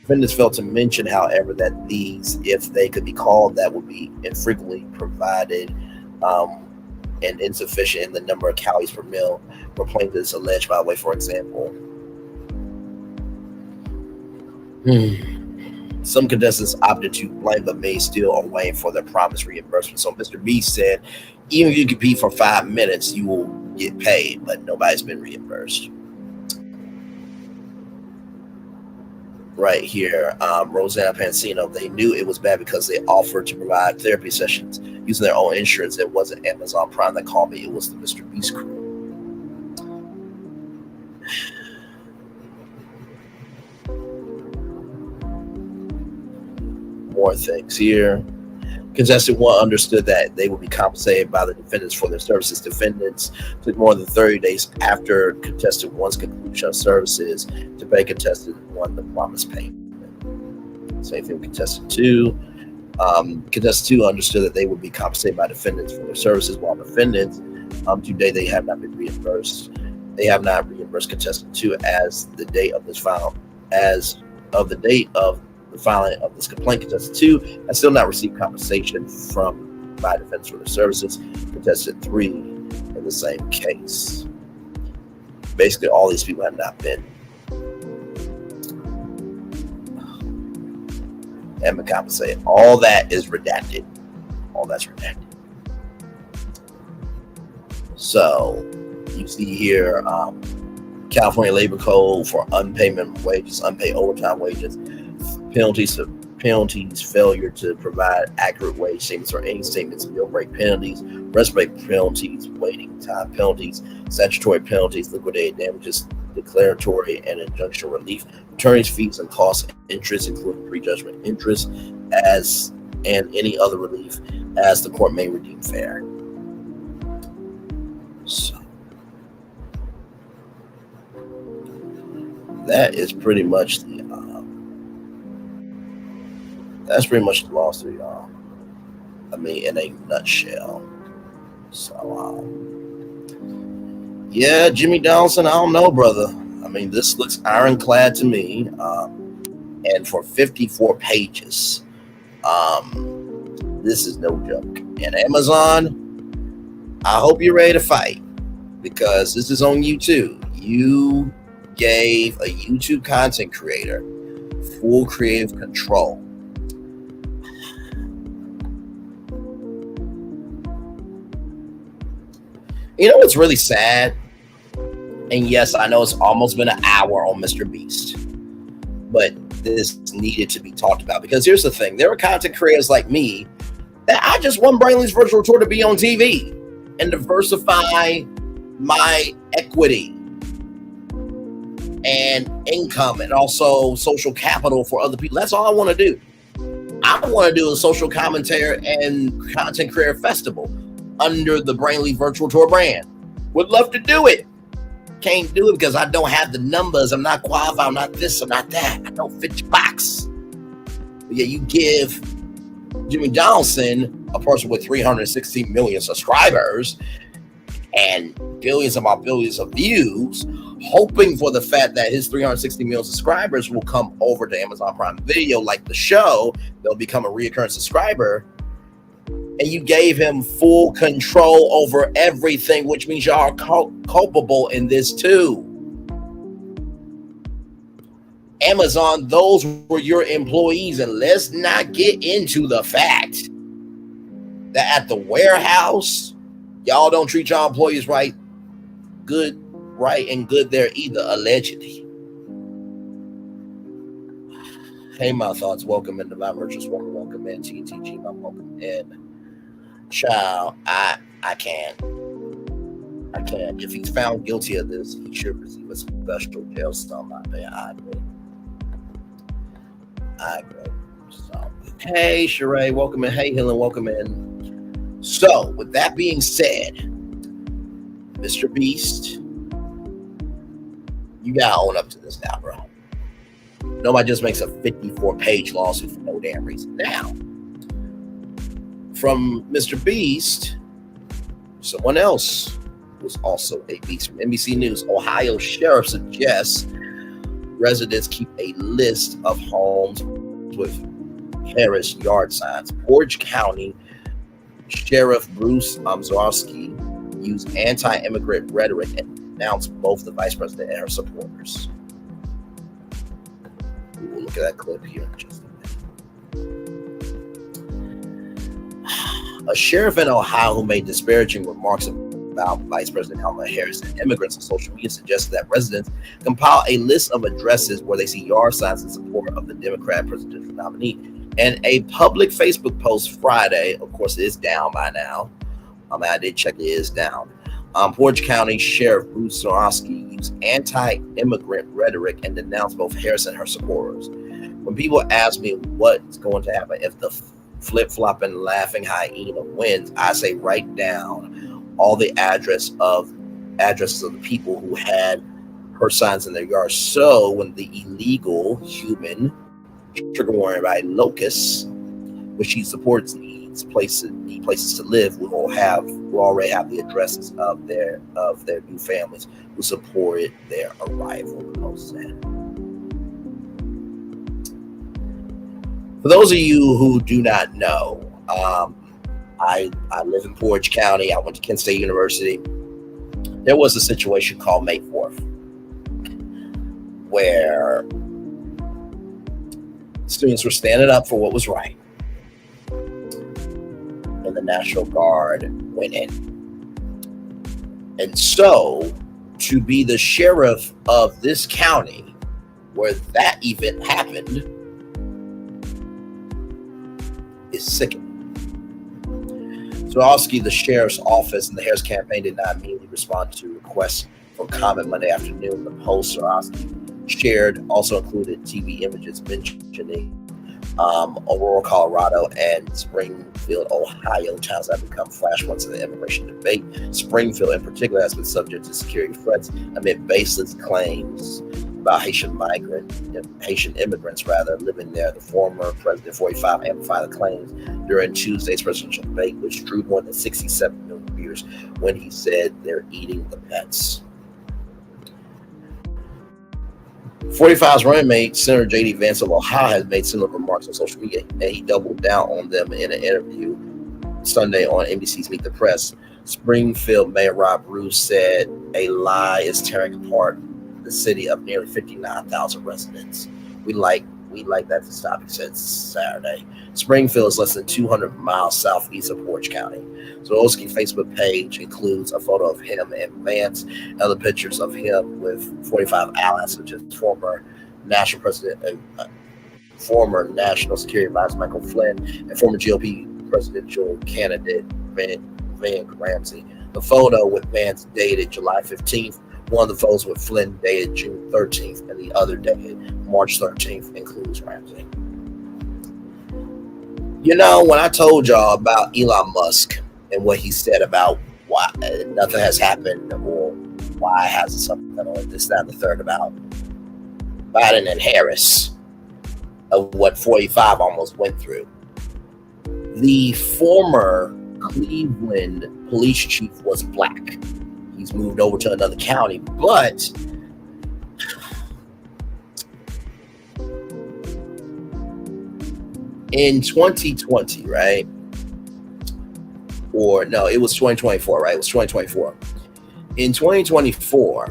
Defendants failed to mention, however, that these, if they could be called, that would be infrequently provided and insufficient in the number of calories per meal were plaintiffs alleged by the way. For example, some contestants opted to blame the maid still are waiting for their promised reimbursement. So Mr. B said, even if you compete for 5 minutes, you will get paid, but nobody's been reimbursed. Right here, Rosanna Pansino, they knew it was bad because they offered to provide therapy sessions using their own insurance. It wasn't Amazon Prime that called me, it was the Mr. Beast crew. More things here. Contestant 1 understood that they would be compensated by the defendants for their services. Defendants took more than 30 days after contestant 1's conclusion of services to pay contestant 1 the promised payment. Same thing with contestant 2. Contestant 2 understood that they would be compensated by defendants for their services, while defendants today they have not been reimbursed. They have not reimbursed contestant 2 as the date of this file. As of the date of the filing of this complaint, contestant 2 has still not received compensation by defense for their services. Contestant 3 in the same case. Basically, all these people have not been compensated. All that is redacted. All that's redacted. So you see here, California Labor Code for unpaid minimum wages, unpaid overtime wages, penalties, failure to provide accurate wage statements or any statements, meal break penalties, rest break penalties, waiting time penalties, statutory penalties, liquidated damages, declaratory and injunction relief, attorney's fees and costs, interest, including prejudgment interest, and any other relief as the court may redeem fair. So that is pretty much the lawsuit, y'all. I mean, in a nutshell. So, yeah, Jimmy Donaldson, I don't know, brother. I mean, this looks ironclad to me. And for 54 pages, this is no joke. And Amazon, I hope you're ready to fight, because this is on YouTube. You gave a YouTube content creator full creative control You know what's really sad? And yes, I know it's almost been an hour on Mr. Beast, but this needed to be talked about because here's the thing. There are content creators like me that I just want Brainley's virtual tour to be on TV and diversify my equity and income and also social capital for other people. That's all I want to do. I want to do a social commentator and content creator festival under the Brainley virtual tour brand. Would love to do it. Can't do it because I don't have the numbers. I'm not qualified. I'm not this. I'm not that. I don't fit your box. But yeah, you give Jimmy Donaldson, a person with 316 million subscribers and billions upon billions of views, hoping for the fact that his 360 million subscribers will come over to Amazon Prime Video like the show. They'll become a reoccurring subscriber. And you gave him full control over everything, which means y'all are culpable in this too. Amazon, those were your employees. And let's not get into the fact that at the warehouse, y'all don't treat y'all employees right and good there either, allegedly. Hey, my thoughts. Welcome in Divine Merchants. Welcome in TTG. Welcome in. Child, I can't. If he's found guilty of this, he should receive a special jail stop. I agree. So, hey, Sheree, welcome in. Hey, Helen, welcome in. So, with that being said, Mr. Beast, you gotta own up to this now, bro. Nobody just makes a 54-page lawsuit for no damn reason. Now, from Mr. Beast, someone else was also a beast. From NBC News, Ohio sheriff suggests residents keep a list of homes with Harris yard signs. Portage County Sheriff Bruce Zuchowski used anti-immigrant rhetoric and denounced both the vice president and her supporters. We will look at that clip here in just a minute. A sheriff in Ohio who made disparaging remarks about Vice President Kamala Harris and immigrants on social media suggested that residents compile a list of addresses where they see yard signs in support of the Democrat presidential nominee. And a public Facebook post Friday, of course, it is down by now. I did check, it is down. Portage County Sheriff Bruce Zuchowski used anti-immigrant rhetoric and denounced both Harris and her supporters. When people ask me what's going to happen if the flip-flopping laughing hyena wins, I say write down all the addresses of the people who had her signs in their yards. So when the illegal human trigger warning by locusts, which she supports, needs places to live, we'll already have the addresses of their new families who supported their arrival. For those of you who do not know, I live in Portage County. I went to Kent State University. There was a situation called May 4th where students were standing up for what was right, and the National Guard went in. And so, to be the sheriff of this county where that event happened is sickening. Zuchowski, the sheriff's office, and the Harris campaign did not immediately respond to requests for comment Monday afternoon. The post Zuchowski shared also included TV images mentioning Aurora, Colorado, and Springfield, Ohio, towns that have become flashpoints in the immigration debate. Springfield, in particular, has been subject to security threats amid baseless claims about Haitian immigrants living there. The former President 45 amplified the claims during Tuesday's presidential debate, which drew more than 67 million viewers when he said they're eating the pets. 45's running mate, Senator J.D. Vance of Ohio, has made similar remarks on social media, and he doubled down on them in an interview Sunday on NBC's Meet the Press. Springfield Mayor Rob Bruce said a lie is tearing apart the city of nearly 59,000 residents. We like We like that this topic since Saturday. Springfield is less than 200 miles southeast of Orange County. Zuchowski Facebook page includes a photo of him and Vance, other pictures of him with 45 allies, such as former National President and former National Security Advisor Michael Flynn and former GOP presidential candidate Van Ramsey. The photo with Vance dated July 15th. One of the photos with Flynn dated June 13th, and the other dated March 13th includes Ramsey. You know, when I told y'all about Elon Musk and what he said about why nothing has happened or why hasn't something on this, that, and the third about Biden and Harris of what 45 almost went through, the former Cleveland police chief was black. He's moved over to another county, but in 2020, right? Or no, it was 2024, right? It was 2024. In 2024,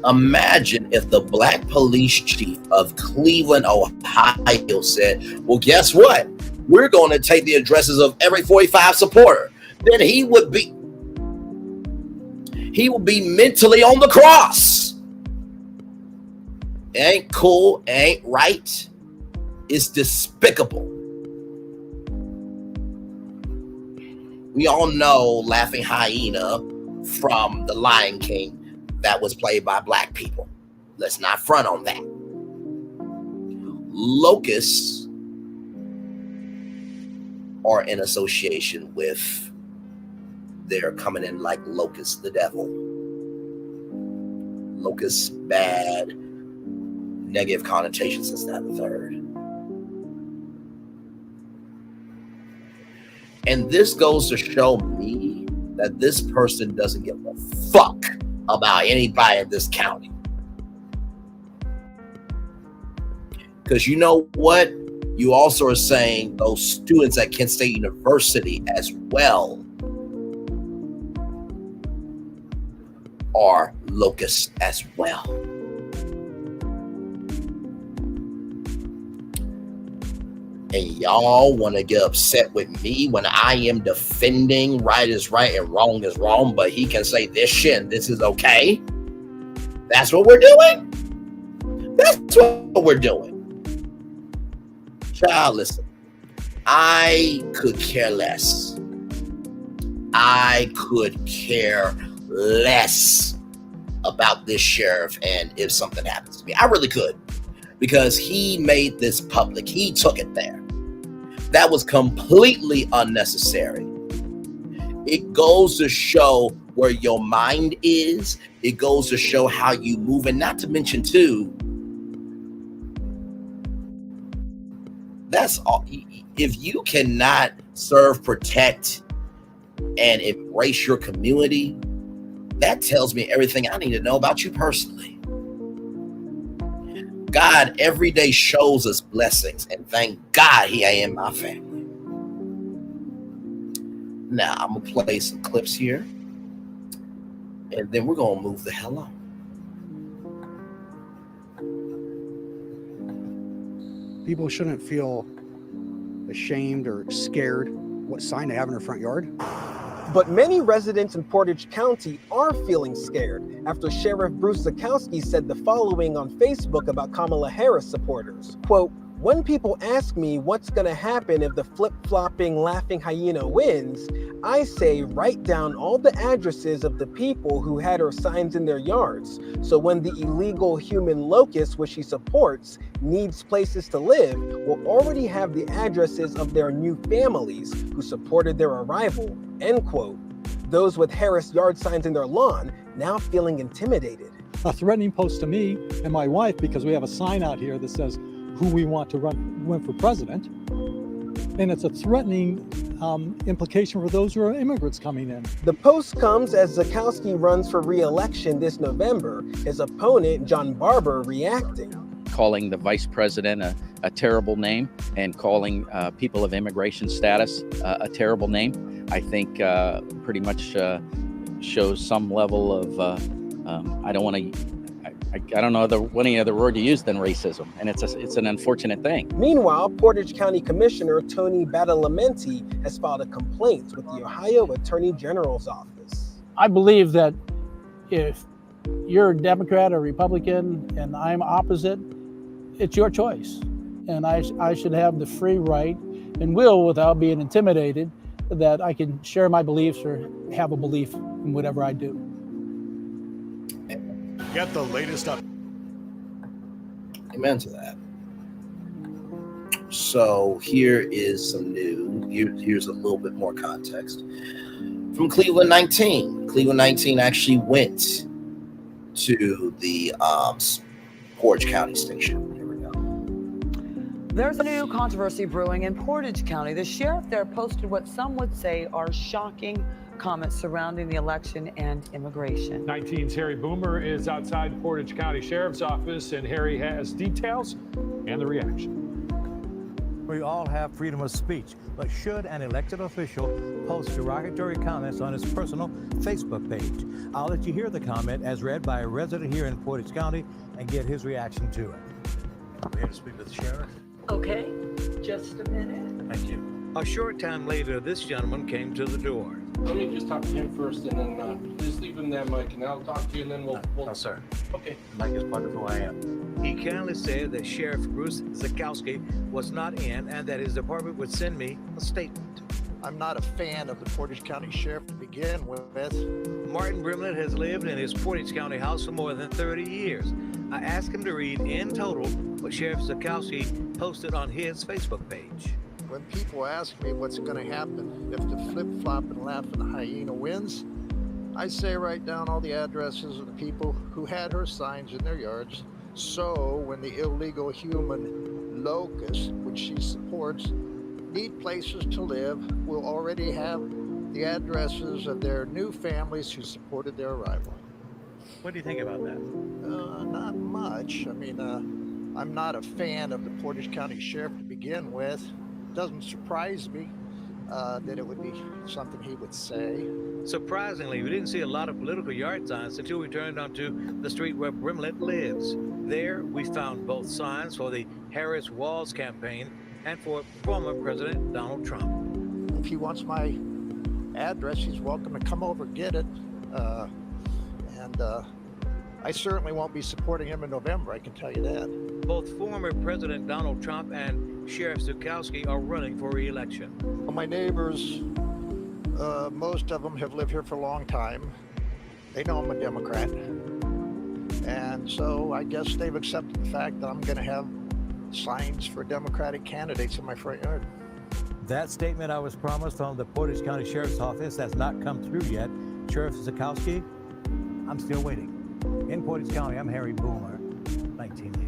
imagine if the black police chief of Cleveland, Ohio said, well, guess what? We're going to take the addresses of every 45 supporter. Then he would be mentally on the cross. It ain't cool, it ain't right. It's despicable. We all know Laughing Hyena from The Lion King that was played by black people. Let's not front on that. Locusts are in association with, they're coming in like Locust, the devil. Locust, bad, negative connotations, this, that, and the third. And this goes to show me that this person doesn't give a fuck about anybody in this county. Because you know what? You also are saying those students at Kent State University as well are locusts as well. And y'all want to get upset with me when I am defending right is right and wrong is wrong, but he can say this shit and this is okay. That's what we're doing. That's what we're doing. Child, listen. I could care less. I could care less about this sheriff and if something happens to me. I really could. Because he made this public. He took it there. That was completely unnecessary. It goes to show where your mind is. It goes to show how you move. And not to mention, too, that's all. If you cannot serve, protect, and embrace your community, that tells me everything I need to know about you personally. God every day shows us blessings, and thank God he ain't in my family. Now, I'm going to play some clips here, and then we're going to move the hell on. People shouldn't feel ashamed or scared what sign they have in their front yard. But many residents in Portage County are feeling scared after Sheriff Bruce Zuchowski said the following on Facebook about Kamala Harris supporters. Quote, when people ask me what's going to happen if the flip-flopping Laughing Hyena wins, I say write down all the addresses of the people who had her signs in their yards. So when the illegal human locust, which she supports, needs places to live, will already have the addresses of their new families who supported their arrival. End quote. Those with Harris yard signs in their lawn now feeling intimidated. A threatening post to me and my wife because we have a sign out here that says who we want to win for president. And it's a threatening implication for those who are immigrants coming in. The post comes as Zuchowski runs for re-election this November, his opponent, John Barber, reacting. Calling the vice president a terrible name and calling people of immigration status a terrible name, I think pretty much shows some level of, I don't want to I don't know any other word to use than racism, and it's an unfortunate thing. Meanwhile, Portage County Commissioner Tony Badalamenti has filed a complaint with the Ohio Attorney General's office. I believe that if you're a Democrat or Republican and I'm opposite, it's your choice. And I should have the free right and will, without being intimidated, that I can share my beliefs or have a belief in whatever I do. Get the latest up. Amen to that. So here is some new. Here's a little bit more context from Cleveland 19. Cleveland 19 actually went to the Portage County station. Here we go. There's a new controversy brewing in Portage County. The sheriff there posted what some would say are shocking comments surrounding the election and immigration. 19's Harry Boomer is outside Portage County Sheriff's Office, and Harry has details and the reaction. We all have freedom of speech, but should an elected official post derogatory comments on his personal Facebook page? I'll let you hear the comment as read by a resident here in Portage County and get his reaction to it. We here to speak with the sheriff. Okay, just a minute. Thank you. A short time later, this gentleman came to the door. Let me just talk to him first, and then just leave him there, Mike, and I'll talk to you, and then we'll... No, sir. Okay. Mike is part of who I am. He kindly said that Sheriff Bruce Zuchowski was not in and that his department would send me a statement. I'm not a fan of the Portage County Sheriff to begin with. Martin Brimlett has lived in his Portage County house for more than 30 years. I asked him to read in total what Sheriff Zuchowski posted on his Facebook page. When people ask me what's going to happen if the flip-flop and laughing hyena wins, I say write down all the addresses of the people who had her signs in their yards, so when the illegal human locusts, which she supports, need places to live, we'll already have the addresses of their new families who supported their arrival. What do you think about that? Not much. I mean, I'm not a fan of the Portage County Sheriff to begin with. Doesn't surprise me that it would be something he would say. Surprisingly, we didn't see a lot of political yard signs until we turned onto the street where Brimlett lives. There, we found both signs for the Harris Walls campaign and for former President Donald Trump. If he wants my address, he's welcome to come over and get it. I certainly won't be supporting him in November, I can tell you that. Both former President Donald Trump and Sheriff Zuchowski are running for re-election. Well, my neighbors, most of them have lived here for a long time. They know I'm a Democrat. And so I guess they've accepted the fact that I'm going to have signs for Democratic candidates in my front yard. That statement I was promised on the Portage County Sheriff's Office has not come through yet. Sheriff Zuchowski, I'm still waiting. In Portage County, I'm Harry Boomer, 19 years.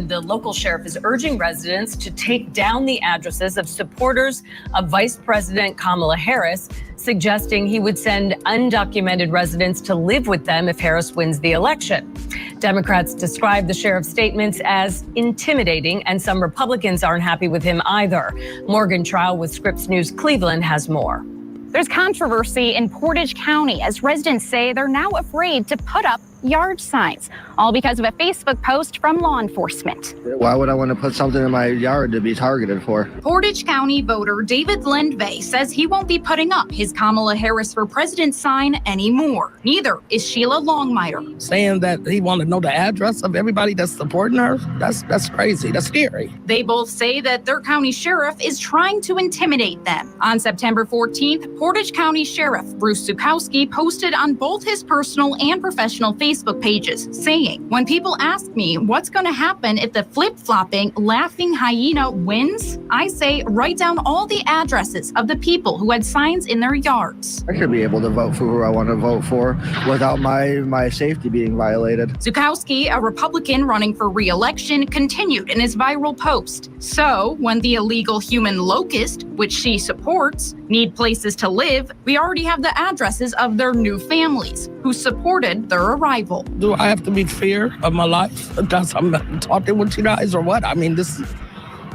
The local sheriff is urging residents to take down the addresses of supporters of Vice President Kamala Harris, suggesting he would send undocumented residents to live with them if Harris wins the election. Democrats describe the sheriff's statements as intimidating, and some Republicans aren't happy with him either. Morgan Trow with Scripps News Cleveland has more. There's controversy in Portage County as residents say they're now afraid to put up yard signs, all because of a Facebook post from law enforcement. Why would I want to put something in my yard to be targeted for? Portage County voter David Lindvay says he won't be putting up his Kamala Harris for President sign anymore. Neither is Sheila Longmire. Saying that he wanted to know the address of everybody that's supporting her, that's crazy. That's scary. They both say that their county sheriff is trying to intimidate them. On September 14th, Portage County Sheriff Bruce Zuchowski posted on both his personal and professional Facebook pages saying, when people ask me what's going to happen if the flip-flopping laughing hyena wins, I say write down all the addresses of the people who had signs in their yards. I should be able to vote for who I want to vote for without my safety being violated. Zuchowski, a Republican running for re-election, continued in his viral post. So when the illegal human locust, which she supports, need places to live, we already have the addresses of their new families who supported their arrival. Do I have to be fear of my life because I'm talking with you guys or what? I mean, this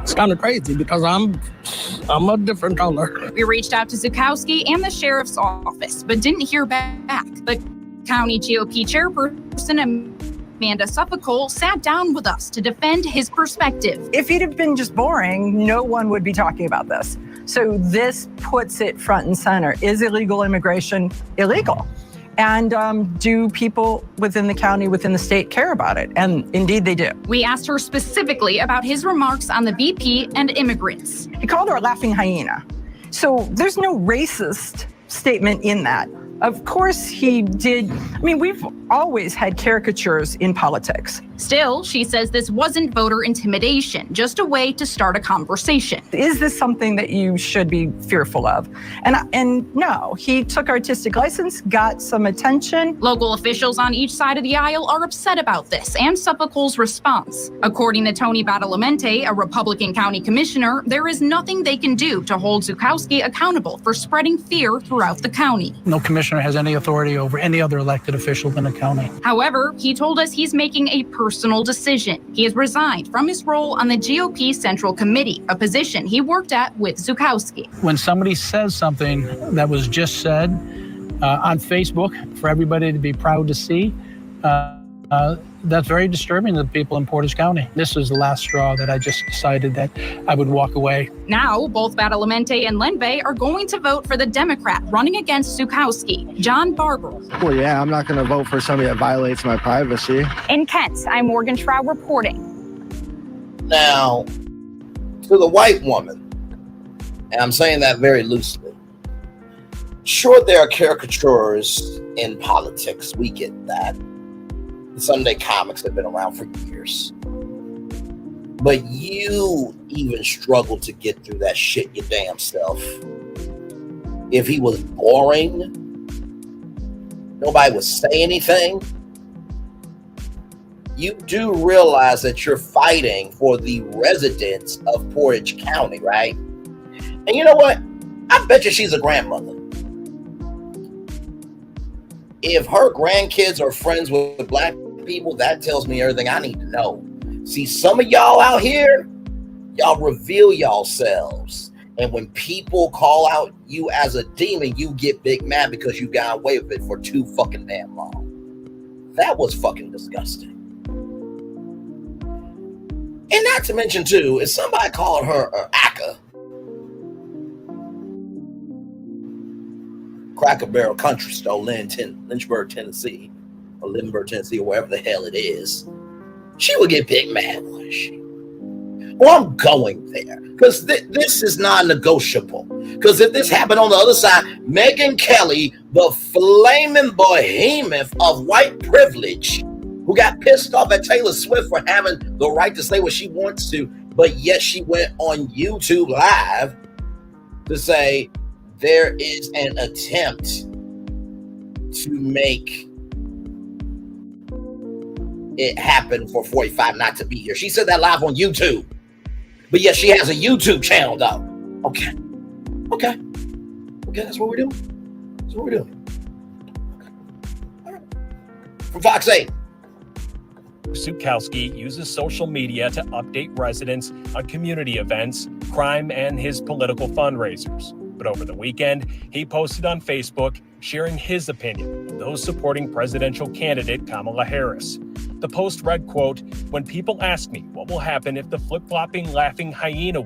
It's kind of crazy because I'm a different color. We reached out to Zuchowski and the sheriff's office, but didn't hear back. The county GOP chairperson, Amanda Suffolk, sat down with us to defend his perspective. If he'd have been just boring, no one would be talking about this. So this puts it front and center. Is illegal immigration illegal? And do people within the county, within the state care about it? And indeed they do. We asked her specifically about his remarks on the VP and immigrants. He called her a laughing hyena. So there's no racist statement in that. Of course he did. I mean, we've always had caricatures in politics. Still, she says this wasn't voter intimidation, just a way to start a conversation. Is this something that you should be fearful of? And no, he took artistic license, got some attention. Local officials on each side of the aisle are upset about this and Suffolk's response. According to Tony Badalamenti, a Republican county commissioner, there is nothing they can do to hold Zuchowski accountable for spreading fear throughout the county. No commissioner has any authority over any other elected official in the county. However, he told us he's making a personal decision. He has resigned from his role on the GOP Central Committee, a position he worked at with Zuchowski. When somebody says something that was just said on Facebook for everybody to be proud to see, that's very disturbing to the people in Portage County. This is the last straw that I just decided that I would walk away. Now, both Badalamenti and Lenve are going to vote for the Democrat running against Zuchowski, John Barber. Well, yeah, I'm not going to vote for somebody that violates my privacy. In Kent, I'm Morgan Trout reporting. Now, to the white woman, and I'm saying that very loosely, sure, there are caricatures in politics. We get that. The Sunday comics have been around for years. But you even struggle to get through that shit your damn self. If he was boring, nobody would say anything. You do realize that you're fighting for the residents of Portage County, right? And you know what? I bet you she's a grandmother. If her grandkids are friends with black people, that tells me everything I need to know. See, some of y'all out here, y'all reveal yourselves. And when people call out you as a demon, you get big mad because you got away with it for too fucking damn long. That was fucking disgusting. And not to mention, too, if somebody called her Aka, Cracker Barrel Country Store, Lynchburg, Tennessee, or Lindbergh, Tennessee, or wherever the hell it is, she would get big mad, wouldn't she? Well, I'm going there because this is non-negotiable. Because if this happened on the other side, Megyn Kelly, the flaming behemoth of white privilege, who got pissed off at Taylor Swift for having the right to say what she wants to, but yet she went on YouTube Live to say there is an attempt to make it happen for 45 not to be here. She said that live on YouTube, but yet she has a YouTube channel though. Okay, that's what we're doing. That's what we're doing. Okay. All right. From Fox 8. Zuchowski uses social media to update residents on community events, crime, and his political fundraisers. But over the weekend, he posted on Facebook sharing his opinion of those supporting presidential candidate Kamala Harris. The post read, quote, "When people ask me what will happen if the flip-flopping laughing hyena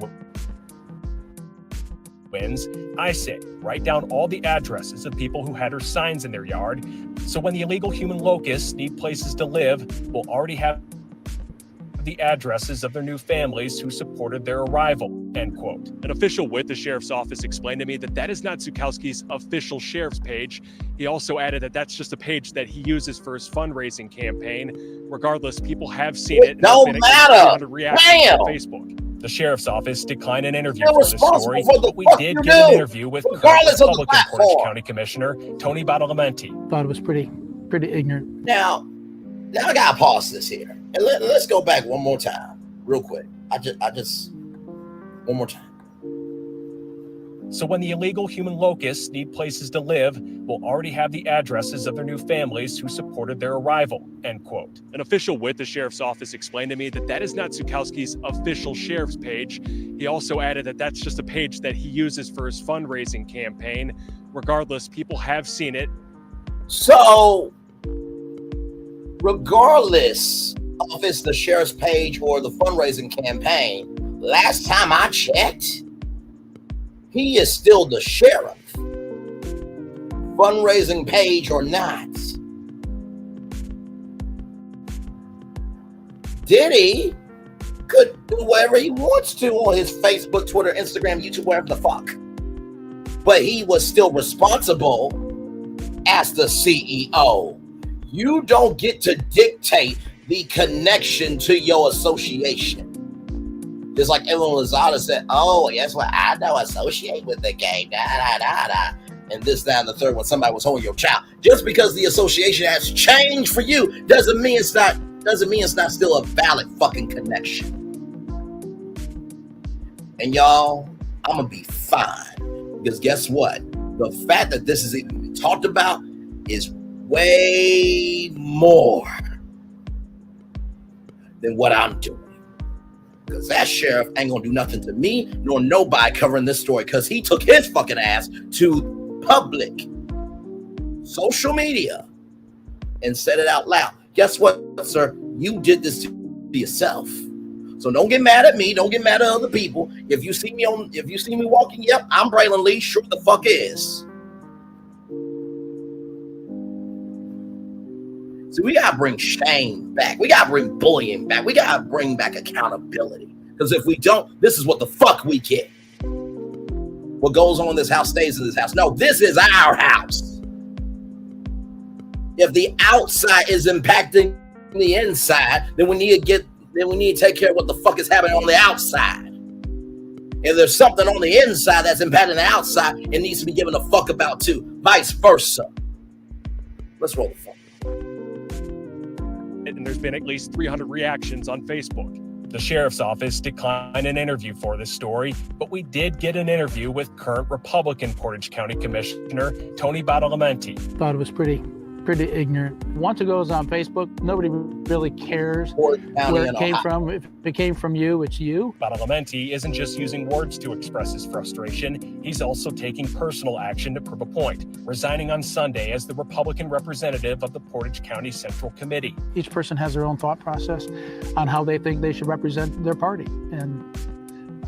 wins, I say, write down all the addresses of people who had her signs in their yard, so when the illegal human locusts need places to live, we'll already have the addresses of their new families who supported their arrival," end quote. An official with the sheriff's office explained to me that is not Zuchowski's official sheriff's page. He also added that that's just a page that he uses for his fundraising campaign. Regardless, people have seen it. Don't matter. Damn. On Facebook. The sheriff's office declined an interview for the story, but we did get an interview with Republican Portage County Commissioner Tony Badalamenti. Thought it was pretty ignorant. Now I gotta pause this here and let's go back one more time, real quick. I just one more time. So when the illegal human locusts need places to live, we'll already have the addresses of their new families who supported their arrival, end quote. An official with the sheriff's office explained to me that is not Zuchowski's official sheriff's page. He also added that that's just a page that he uses for his fundraising campaign. Regardless, people have seen it. So, regardless of it's the sheriff's page or the fundraising campaign, last time I checked, he is still the sheriff, fundraising page or not. Diddy could do whatever he wants to on his Facebook, Twitter, Instagram, YouTube, whatever the fuck. But he was still responsible as the CEO. You don't get to dictate the connection to your association. Just like Evelyn Lozada said, oh, yes, well, I don't associate with the game, and this, that, and the third when somebody was holding your child. Just because the association has changed for you doesn't mean it's not still a valid fucking connection. And y'all, I'm gonna be fine. Because guess what? The fact that this is even talked about is way more than what I'm doing. Because that sheriff ain't gonna do nothing to me nor nobody covering this story, because he took his fucking ass to public social media and said it out loud. Guess what, sir? You did this to yourself. So don't get mad at me. Don't get mad at other people. If you see me walking, yep, I'm Braylon Lee. Sure the fuck is. See, we gotta bring shame back. We gotta bring bullying back. We gotta bring back accountability. Because if we don't, this is what the fuck we get. What goes on in this house stays in this house. No, this is our house. If the outside is impacting the inside, then we need to take care of what the fuck is happening on the outside. If there's something on the inside that's impacting the outside, it needs to be given a fuck about too. Vice versa. Let's roll the fuck. And there's been at least 300 reactions on Facebook. The sheriff's office declined an interview for this story, but we did get an interview with current Republican Portage County Commissioner Tony Badalamenti. Thought it was pretty ignorant. Once it goes on Facebook, nobody really cares where it came from. If it came from you, it's you. Badalamenti isn't just using words to express his frustration. He's also taking personal action to prove a point, resigning on Sunday as the Republican representative of the Portage County Central Committee. Each person has their own thought process on how they think they should represent their party. And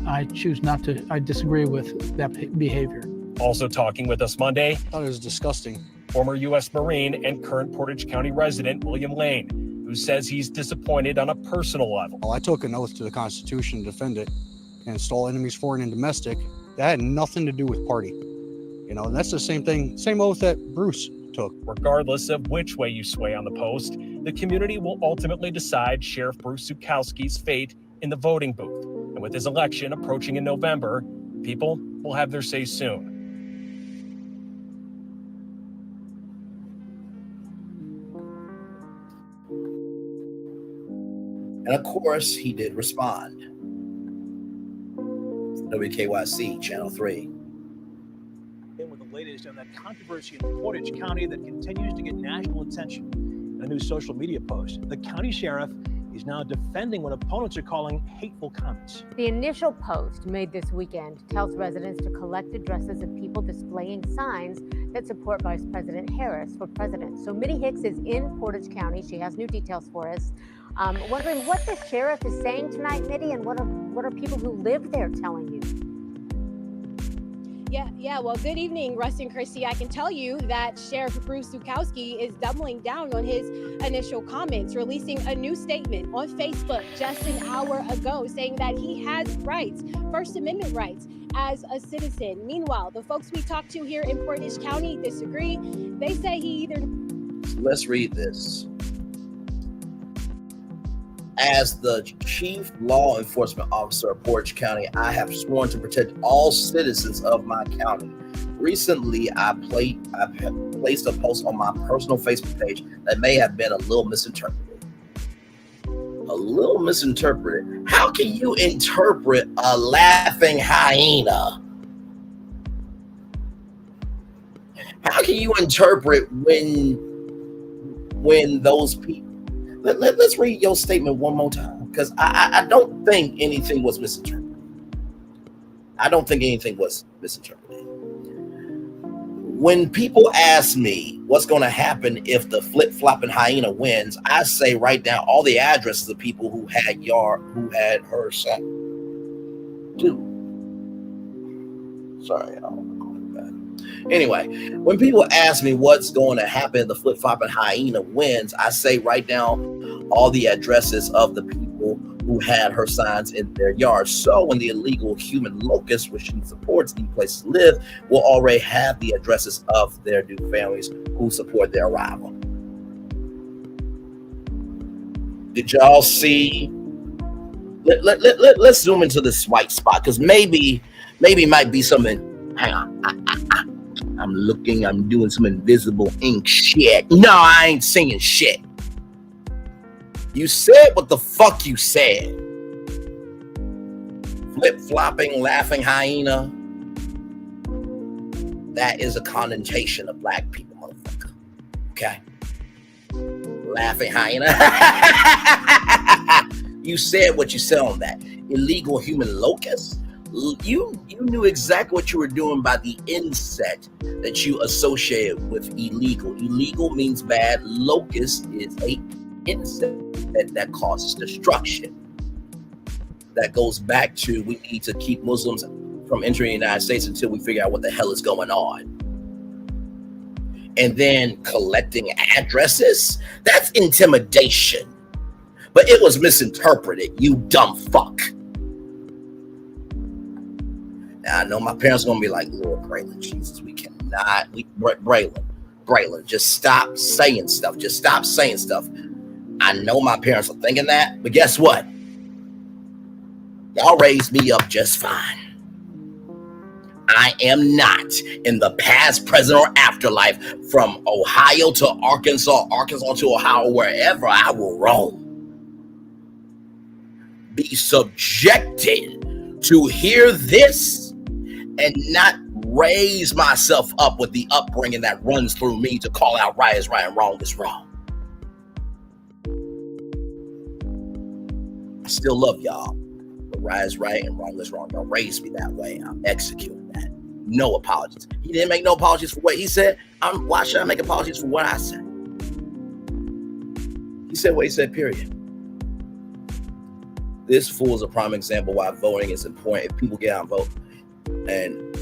I choose not to. I disagree with that behavior. Also talking with us Monday, I thought it was disgusting. Former U.S. Marine and current Portage County resident William Lane, who says he's disappointed on a personal level. Well, I took an oath to the Constitution to defend it and install enemies foreign and domestic. That had nothing to do with party. And that's the same thing, same oath that Bruce took. Regardless of which way you sway on the post, the community will ultimately decide Sheriff Bruce Zuchowski's fate in the voting booth. And with his election approaching in November, people will have their say soon. And of course, he did respond. WKYC, Channel 3. And with the latest on that controversy in Portage County that continues to get national attention. In a new social media post, the county sheriff is now defending what opponents are calling hateful comments. The initial post made this weekend tells residents to collect addresses of people displaying signs that support Vice President Harris for president. So Mitty Hicks is in Portage County. She has new details for us. Wondering what the sheriff is saying tonight, Mitty, and what are people who live there telling you? Yeah. Well, good evening, Russ and Christy. I can tell you that Sheriff Bruce Zuchowski is doubling down on his initial comments, releasing a new statement on Facebook just an hour ago, saying that he has rights, First Amendment rights, as a citizen. Meanwhile, the folks we talked to here in Portage County disagree. They say he either... Let's read this. As the Chief Law Enforcement Officer of Portage County, I have sworn to protect all citizens of my county. Recently, I placed a post on my personal Facebook page that may have been a little misinterpreted. How can you interpret a laughing hyena How can you interpret when those people? Let's read your statement one more time, because I don't think anything was misinterpreted. I don't think anything was misinterpreted. When people ask me what's going to happen if the flip-flopping hyena wins, I say write down all the addresses of people who had her son. Dude. Sorry, anyway, when people ask me what's going to happen if the flip-flopping hyena wins, I say write down all the addresses of the people who had her signs in their yards. So when the illegal human locust, which she supports, need places to live, will already have the addresses of their new families who support their arrival. Did y'all see? Let's zoom into this white spot, because maybe it might be something. Hang on. I'm looking, I'm doing some invisible ink shit. No, I ain't saying shit. You said what the fuck you said. Flip-flopping, laughing hyena. That is a connotation of black people, motherfucker. Okay? Laughing hyena. You said what you said on that. Illegal human locust. You knew exactly what you were doing by the inset that you associated with illegal. Illegal means bad. Locust is a insect that causes destruction. That goes back to we need to keep Muslims from entering the United States until we figure out what the hell is going on. And then collecting addresses, that's intimidation. But it was misinterpreted, you dumb fuck. Now, I know my parents are going to be like, Lord Braylon, Jesus, we cannot. Braylon, just stop saying stuff. Just stop saying stuff. I know my parents are thinking that, but guess what? Y'all raised me up just fine. I am not in the past, present, or afterlife from Ohio to Arkansas, Arkansas to Ohio, wherever I will roam. Be subjected to hear this and not raise myself up with the upbringing that runs through me to call out right is right and wrong is wrong. I still love y'all, but right is right and wrong is wrong. Y'all raised me that way. I'm executing that. No apologies. He didn't make no apologies for what he said. Why should I make apologies for what I said? He said what he said, period. This fool is a prime example why voting is important. If people get out and vote and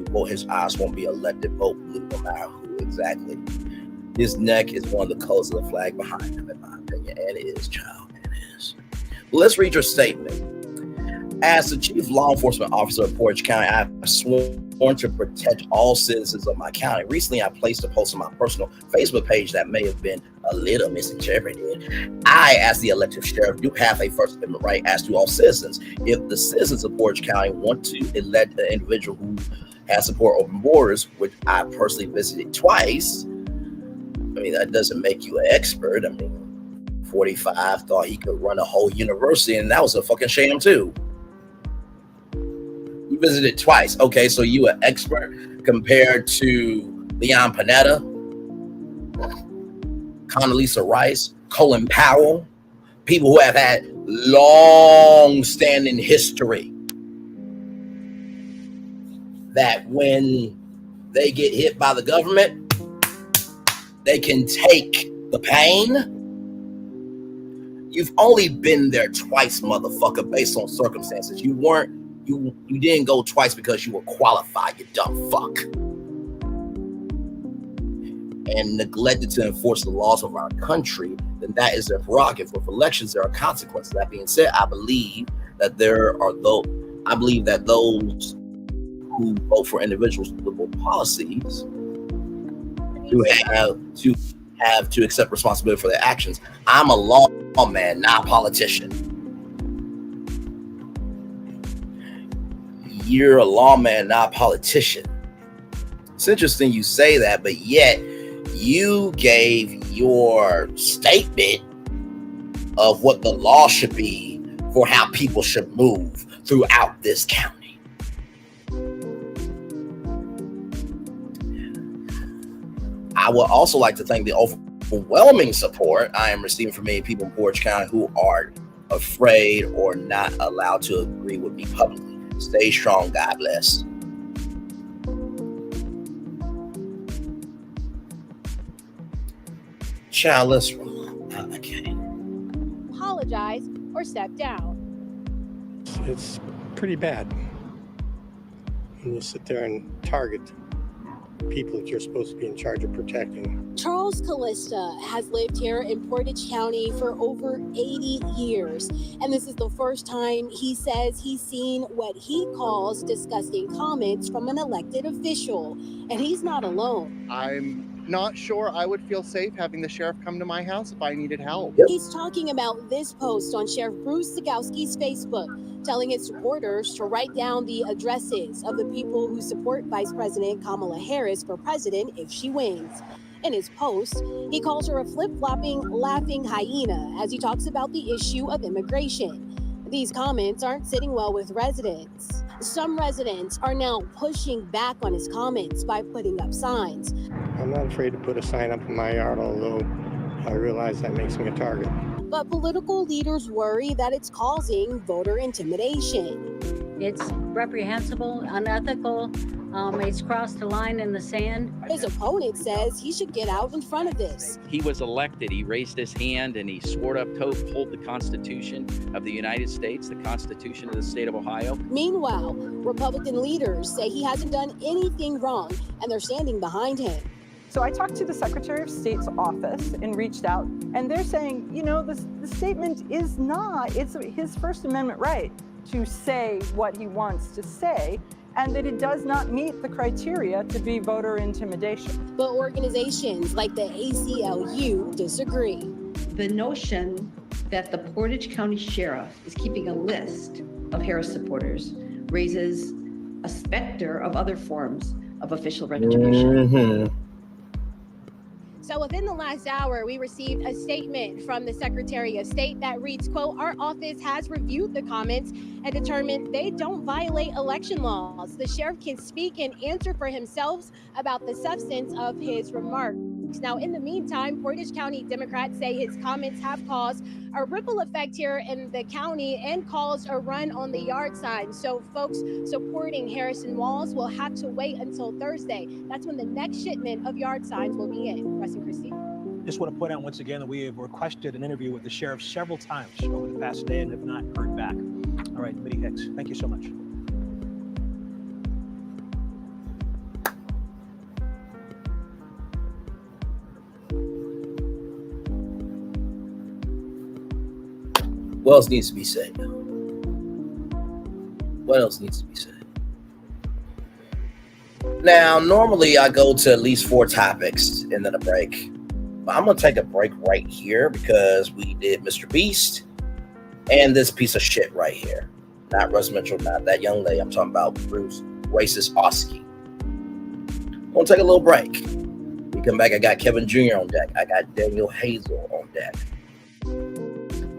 vote, his eyes won't be elected, vote blue no matter who exactly. His neck is one of the colors of the flag behind him, in my opinion. And it is, child. It is. Well, let's read your statement. As the chief law enforcement officer of Portage County, I have sworn to protect all citizens of my county. Recently, I placed a post on my personal Facebook page that may have been a little misinterpreted. I, as the elected sheriff, do have a First Amendment right as to all citizens. If the citizens of Portage County want to elect an individual who has support open borders, which I personally visited twice, I mean, that doesn't make you an expert. I mean, 45 thought he could run a whole university, and that was a fucking shame too. You visited twice. Okay, so you an expert compared to Leon Panetta, Condoleezza Rice, Colin Powell, people who have had long-standing history that when they get hit by the government, they can take the pain. You've only been there twice, motherfucker, based on circumstances. You didn't go twice because you were qualified, you dumb fuck. And neglected to enforce the laws of our country, then that is their prerogative. With elections, there are consequences. That being said, I believe that those who vote for individuals with liberal policies have to accept responsibility for their actions. I'm a lawman, not a politician. You're a lawman, not a politician. It's interesting you say that, but yet you gave your statement of what the law should be for how people should move throughout this county. I would also like to thank the overwhelming support I am receiving from many people in Portage County who are afraid or not allowed to agree with me publicly. Stay strong. God bless. Child, let's roll. Okay. Apologize or step down. It's pretty bad. And you sit there and target people that you're supposed to be in charge of protecting. Charles Callista has lived here in Portage County for over 80 years, and this is the first time he says he's seen what he calls disgusting comments from an elected official, and he's not alone. I'm not sure I would feel safe having the sheriff come to my house if I needed help. He's talking about this post on Sheriff Bruce Zuchowski's Facebook, telling his supporters to write down the addresses of the people who support Vice President Kamala Harris for president if she wins. In his post, he calls her a flip-flopping, laughing hyena as he talks about the issue of immigration. These comments aren't sitting well with residents. Some residents are now pushing back on his comments by putting up signs. I'm not afraid to put a sign up in my yard, although I realize that makes me a target. But political leaders worry that it's causing voter intimidation. It's reprehensible, unethical. It's crossed the line in the sand. His opponent says he should get out in front of this. He was elected. He raised his hand and he swore up to uphold the Constitution of the United States, the Constitution of the state of Ohio. Meanwhile, Republican leaders say he hasn't done anything wrong and they're standing behind him. So I talked to the Secretary of State's office and reached out, and they're saying, you know, the statement is not, it's his First Amendment right to say what he wants to say, and that it does not meet the criteria to be voter intimidation. But organizations like the ACLU disagree. The notion that the Portage County Sheriff is keeping a list of Harris supporters raises a specter of other forms of official retribution. So within the last hour, we received a statement from the Secretary of State that reads, quote, "Our office has reviewed the comments and determined they don't violate election laws. The sheriff can speak and answer for himself about the substance of his remarks." Now, in the meantime, Portage County Democrats say his comments have caused a ripple effect here in the county and caused a run on the yard sign. So folks supporting Harrison Walls will have to wait until Thursday. That's when the next shipment of yard signs will be in. Russ and Christine. Just want to point out once again that we have requested an interview with the sheriff several times over the past day and have not heard back. All right, Mitty Hicks, thank you so much. What else needs to be said? What else needs to be said? Now, normally I go to at least 4 topics and then a break. But I'm going to take a break right here because we did Mr. Beast and this piece of shit right here. Not Russ Mitchell, not that young lady. I'm talking about Bruce Racist Oski. I'm going to take a little break. We come back, I got Kevin Jr. on deck. I got Danielle Hazel on deck.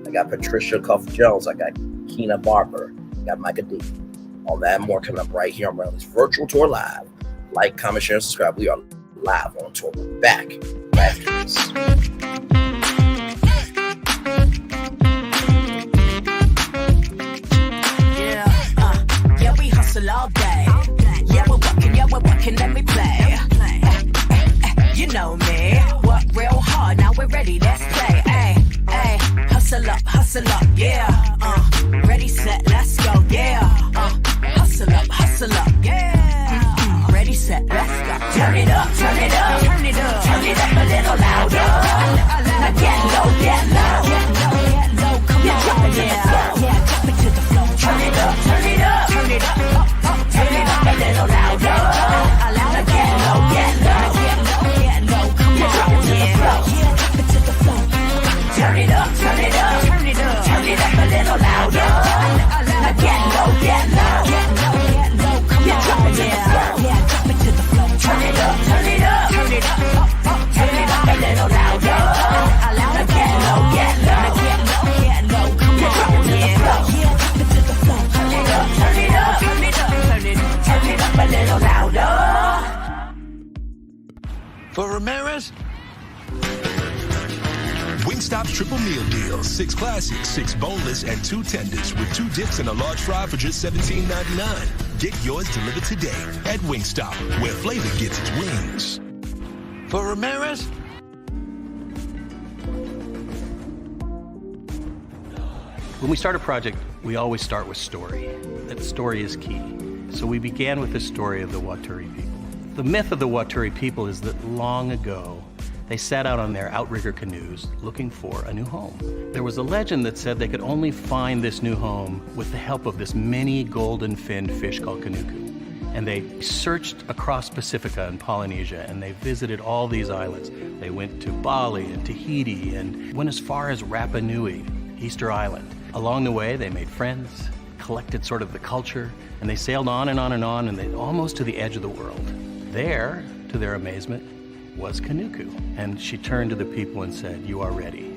I got Patricia Cuffie-Jones. I got Keeana Barber. I got Micah D. All that and more coming up right here on Bradley's Virtual Tour Live. Like, comment, share, and subscribe. We are live on tour. We're back. Yeah, we hustle all day. Yeah, we're working, let me play. You know me. Work real hard, now we're ready, let's play. Hustle up, yeah. Ready, set, let's go, yeah. Hustle up, yeah. Ready, set, let's go. Turn it up, turn it up, turn it up, turn it up a little louder. Now get low, come on, yeah. Drop it to the floor. Turn it up, turn it up, turn it up, turn it up a little louder. Now get low, come on, yeah. Drop it to the floor. Turn it up, turn it up, turn it up, turn it up a little louder. Now get low, come on, yeah. Drop it to the floor. Turn it up, turn it up, turn it up, turn it up a little louder. Now get low, come on, yeah. Drop it to the floor. Turn it up, turn it up, turn it up. For Ramirez? Wingstop's triple meal deal. 6 classics, 6 boneless, and 2 tenders with 2 dips and a large fry for just $17.99. Get yours delivered today at Wingstop, where flavor gets its wings. For Ramirez? When we start a project, we always start with story. That story is key. So we began with the story of the Waturi people. The myth of the Waturi people is that long ago, they set out on their outrigger canoes looking for a new home. There was a legend that said they could only find this new home with the help of this mini golden-finned fish called Kanuku. And they searched across Pacifica and Polynesia, and they visited all these islands. They went to Bali and Tahiti and went as far as Rapa Nui, Easter Island. Along the way, they made friends, collected sort of the culture, and they sailed on and on and on, and they almost to the edge of the world. There, to their amazement, was Kanuku. And she turned to the people and said, "You are ready."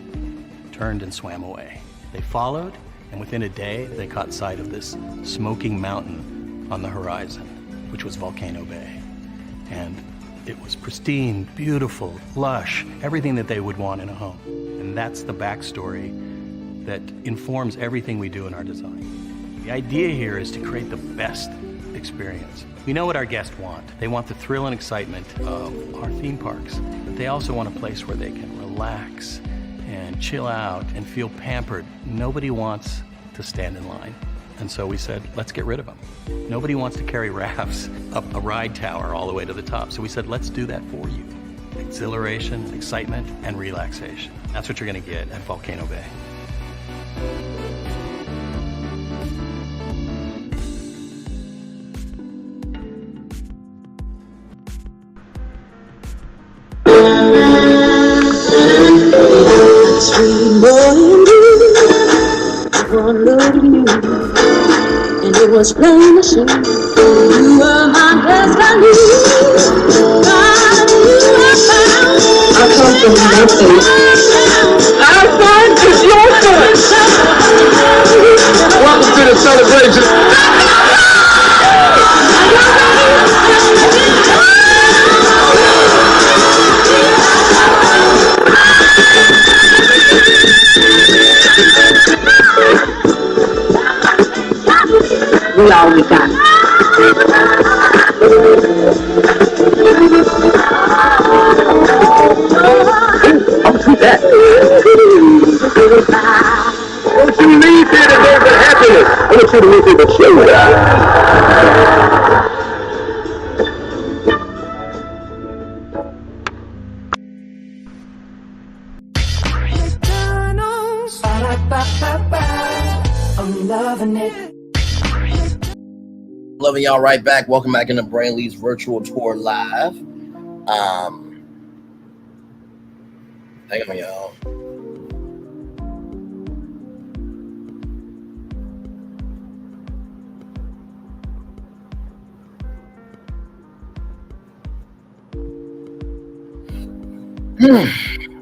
Turned and swam away. They followed, and within a day, they caught sight of this smoking mountain on the horizon, which was Volcano Bay. And it was pristine, beautiful, lush, everything that they would want in a home. And that's the backstory that informs everything we do in our design. The idea here is to create the best experience. We know what our guests want. They want the thrill and excitement of our theme parks, but they also want a place where they can relax and chill out and feel pampered. Nobody wants to stand in line. And so we said, let's get rid of them. Nobody wants to carry rafts up a ride tower all the way to the top. So we said, let's do that for you. Exhilaration, excitement, and relaxation. That's what you're going to get at Volcano Bay. Sweet morning dew, one look at you, and it was plain to see you were my destiny. God, you were found. I come from nothing. Our son is your son. Welcome to the celebration. We all we got. I'll do that. Don't you leave here today with happiness. I want you to leave here with joy. I'm loving it. Loving y'all right back. Welcome back into Brainley's virtual tour live. Hang on, y'all.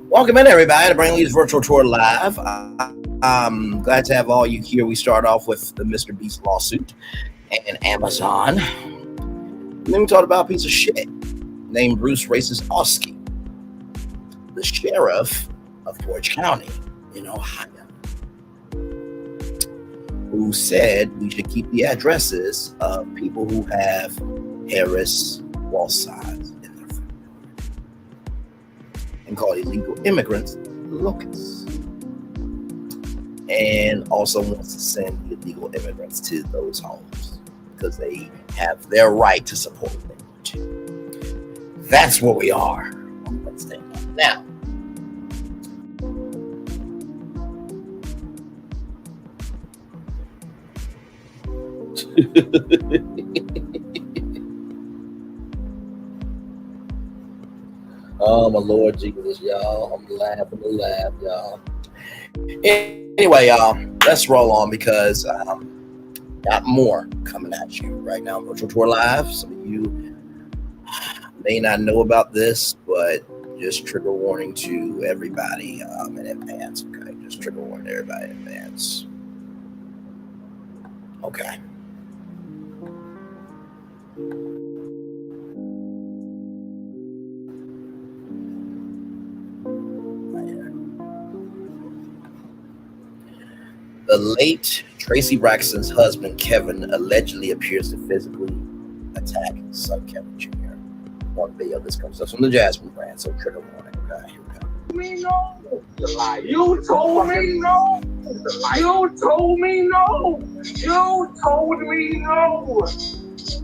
Welcome in, everybody, to Brainley's virtual tour live. I'm glad to have all you here. We start off with the Mr. Beast lawsuit and Amazon. And then we talked about a piece of shit named Bruce Zuchowski, the sheriff of Portage County in Ohio, who said we should keep the addresses of people who have Harris wall signs in their front yard and call illegal immigrants locusts. And also wants to send illegal immigrants to those homes because they have their right to support what they want to. That's what we are on Wednesday night. Now, oh my Lord Jesus, y'all. I'm laughing to laugh, y'all. Anyway, y'all, let's roll on because got more coming at you right now on Virtual Tour Live. Some of you may not know about this, but just trigger warning to everybody in advance. Okay, just trigger warning to everybody in advance. Okay. The late Tracy Braxton's husband, Kevin, allegedly appears to physically attack his son, Kevin Jr. on video. This comes up from the Jasmine brand, so trigger warning. Okay, here we go. Me no. You told me no. You told me no. You told me no.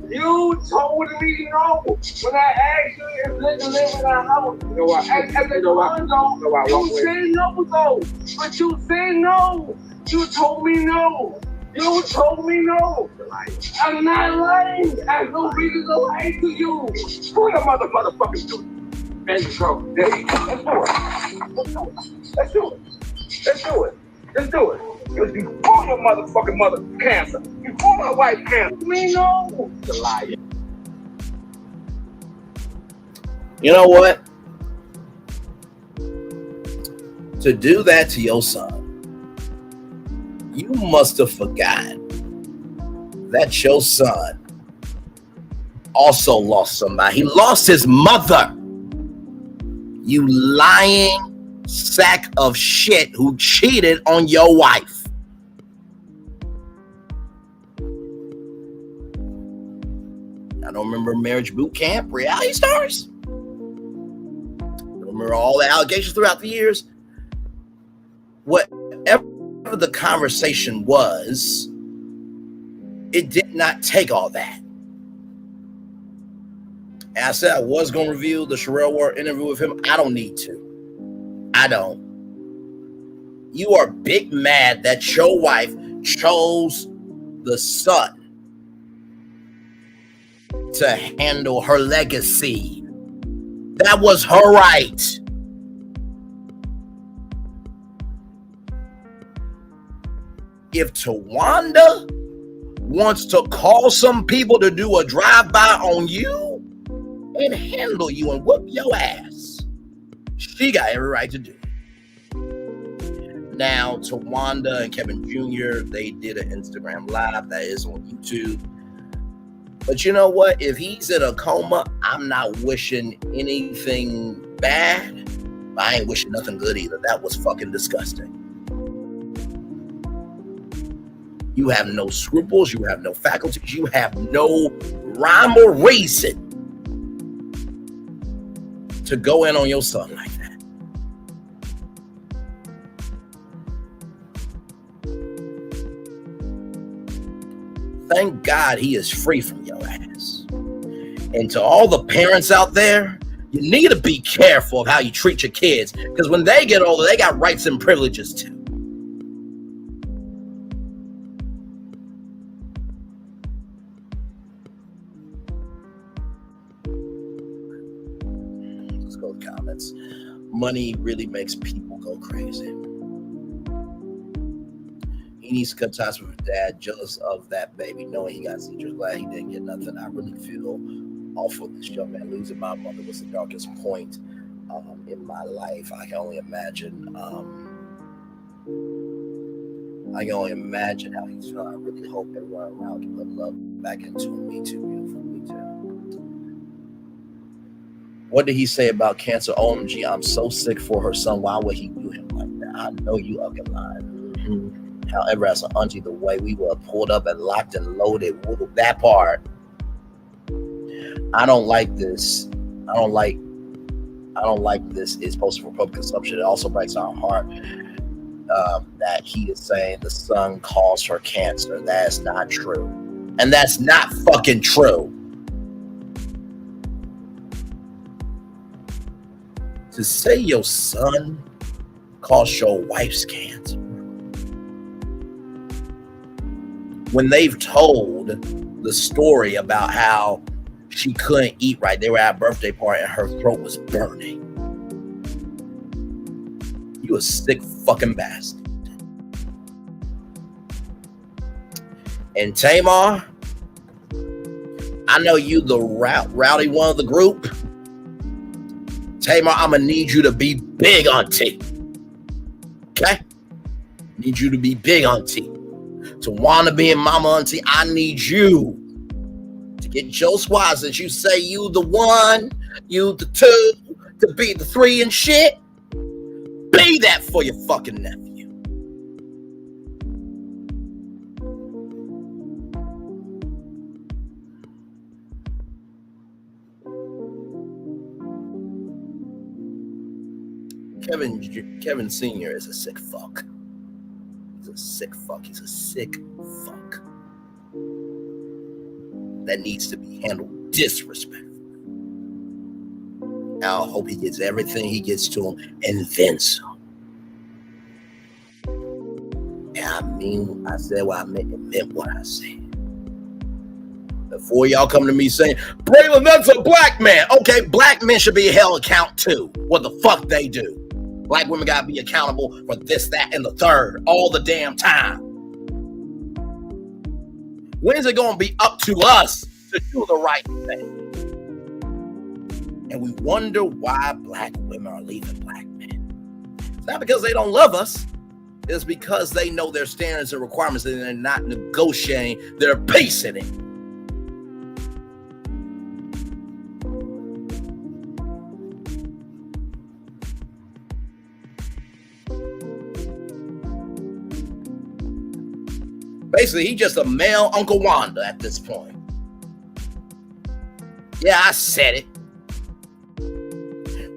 You told me no. When I asked you if they can live in our house, you know what? You said no though. But you said no. You told me no. You told me no. I'm not lying. I have no reason to lie to you. Who the motherfucking dude? Man, go. There you go. Let's do it. Let's do it. Let's do it. Because you call your motherfucking mother cancer. You call my wife cancer. Me no. The lie. You know what? To do that to your son, you must have forgotten that your son also lost somebody. He lost his mother. You lying sack of shit who cheated on your wife. I don't remember Marriage Boot Camp, reality stars. I don't remember all the allegations throughout the years. Whatever the conversation was, it did not take all that. And I said I was going to review the Sherelle Ward interview with him. I don't need to. I don't. You are big mad that your wife chose the son to handle her legacy. That was her right. If Tawanda wants to call some people to do a drive-by on you and handle you and whoop your ass, she got every right to do it. Now, Tawanda and Kevin Jr., they did an Instagram Live that is on YouTube. But you know what? If he's in a coma, I'm not wishing anything bad. I ain't wishing nothing good either. That was fucking disgusting. You have no scruples. You have no faculties. You have no rhyme or reason to go in on your son like that. Thank God he is free from your ass. And to all the parents out there, you need to be careful of how you treat your kids, because when they get older, they got rights and privileges too. Let's go to the comments. Money really makes people go crazy. He needs to cut ties with his dad, jealous of that baby, knowing he got seizures. Glad he didn't get nothing. I really feel awful for this young man. Losing my mother was the darkest point in my life. I can only imagine. I can only imagine how he's feeling. I really hope everyone around can put love back into him. Me too, beautiful. Me too. What did he say about cancer? OMG, I'm so sick for her son. Why would he do him like that? I know you up in line. Mm-hmm. However, as an auntie, the way we were pulled up and locked and loaded, that part, I don't like this. I don't like this. It's posted for public consumption. It also breaks our heart that he is saying the son caused her cancer. That's not true. And that's not fucking true. To say your son caused your wife's cancer, when they've told the story about how she couldn't eat right, they were at a birthday party and her throat was burning. You a sick fucking bastard. And Tamar, I know you the rowdy one of the group. Tamar, I'm gonna need you to be big auntie. Okay? Need you to be big auntie. To wanna be in mama auntie, I need you to get Joe Swaz, since you say you the one, you the two, to be the three and shit. Be that for your fucking nephew. Kevin Sr. is a sick fuck. He's a sick fuck. He's a sick fuck that needs to be handled disrespectfully. Now I hope he gets everything he gets to him and then some. And I said what I meant and meant what I said. Before y'all come to me saying, Braylon, that's a black man. Okay, black men should be held account too. What the fuck they do. Black women gotta be accountable for this, that, and the third all the damn time. When is it gonna be up to us to do the right thing? And we wonder why black women are leaving black men. It's not because they don't love us. It's because they know their standards and requirements and they're not negotiating. They're basing it. Basically, he's just a male Uncle Wanda at this point. Yeah, I said it.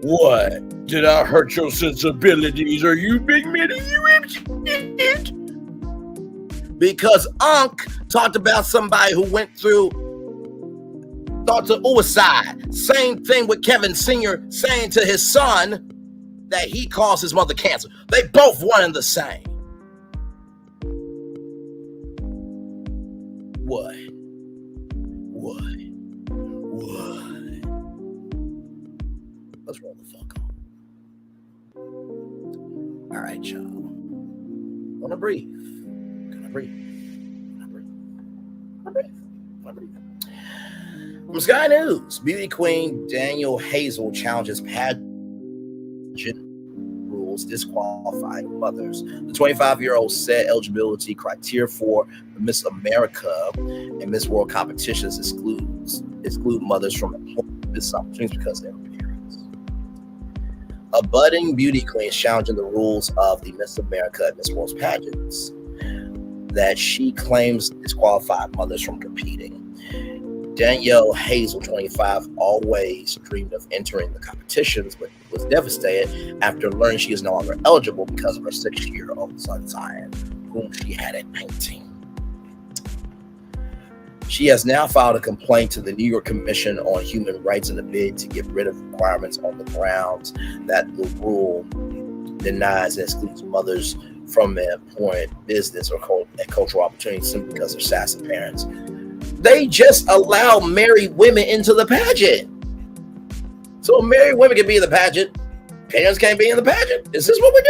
What? Did I hurt your sensibilities? Are you big man? Are you shit? Because Unc talked about somebody who went through thoughts of suicide. Same thing with Kevin Sr. saying to his son that he caused his mother cancer. They both one and the same. What? Let's roll the fuck on. All right, y'all. Gonna breathe. From Sky News, beauty queen Danielle Hazel challenges pageant rules disqualifying mothers. The 25-year-old said eligibility criteria for the Miss America and Miss World competitions exclude mothers from employment business opportunities because of their appearance. A budding beauty queen is challenging the rules of the Miss America and Miss World pageants that she claims disqualify mothers from competing. Danielle Hazel, 25, always dreamed of entering the competitions, but was devastated after learning she is no longer eligible because of her 6-year-old son, Zion, whom she had at 19. She has now filed a complaint to the New York Commission on Human Rights in a bid to get rid of requirements on the grounds that the rule denies and excludes mothers from employment, business, or cultural opportunities simply because they're sassy parents. They just allow married women into the pageant. So married women can be in the pageant. Parents can't be in the pageant. Is this what we're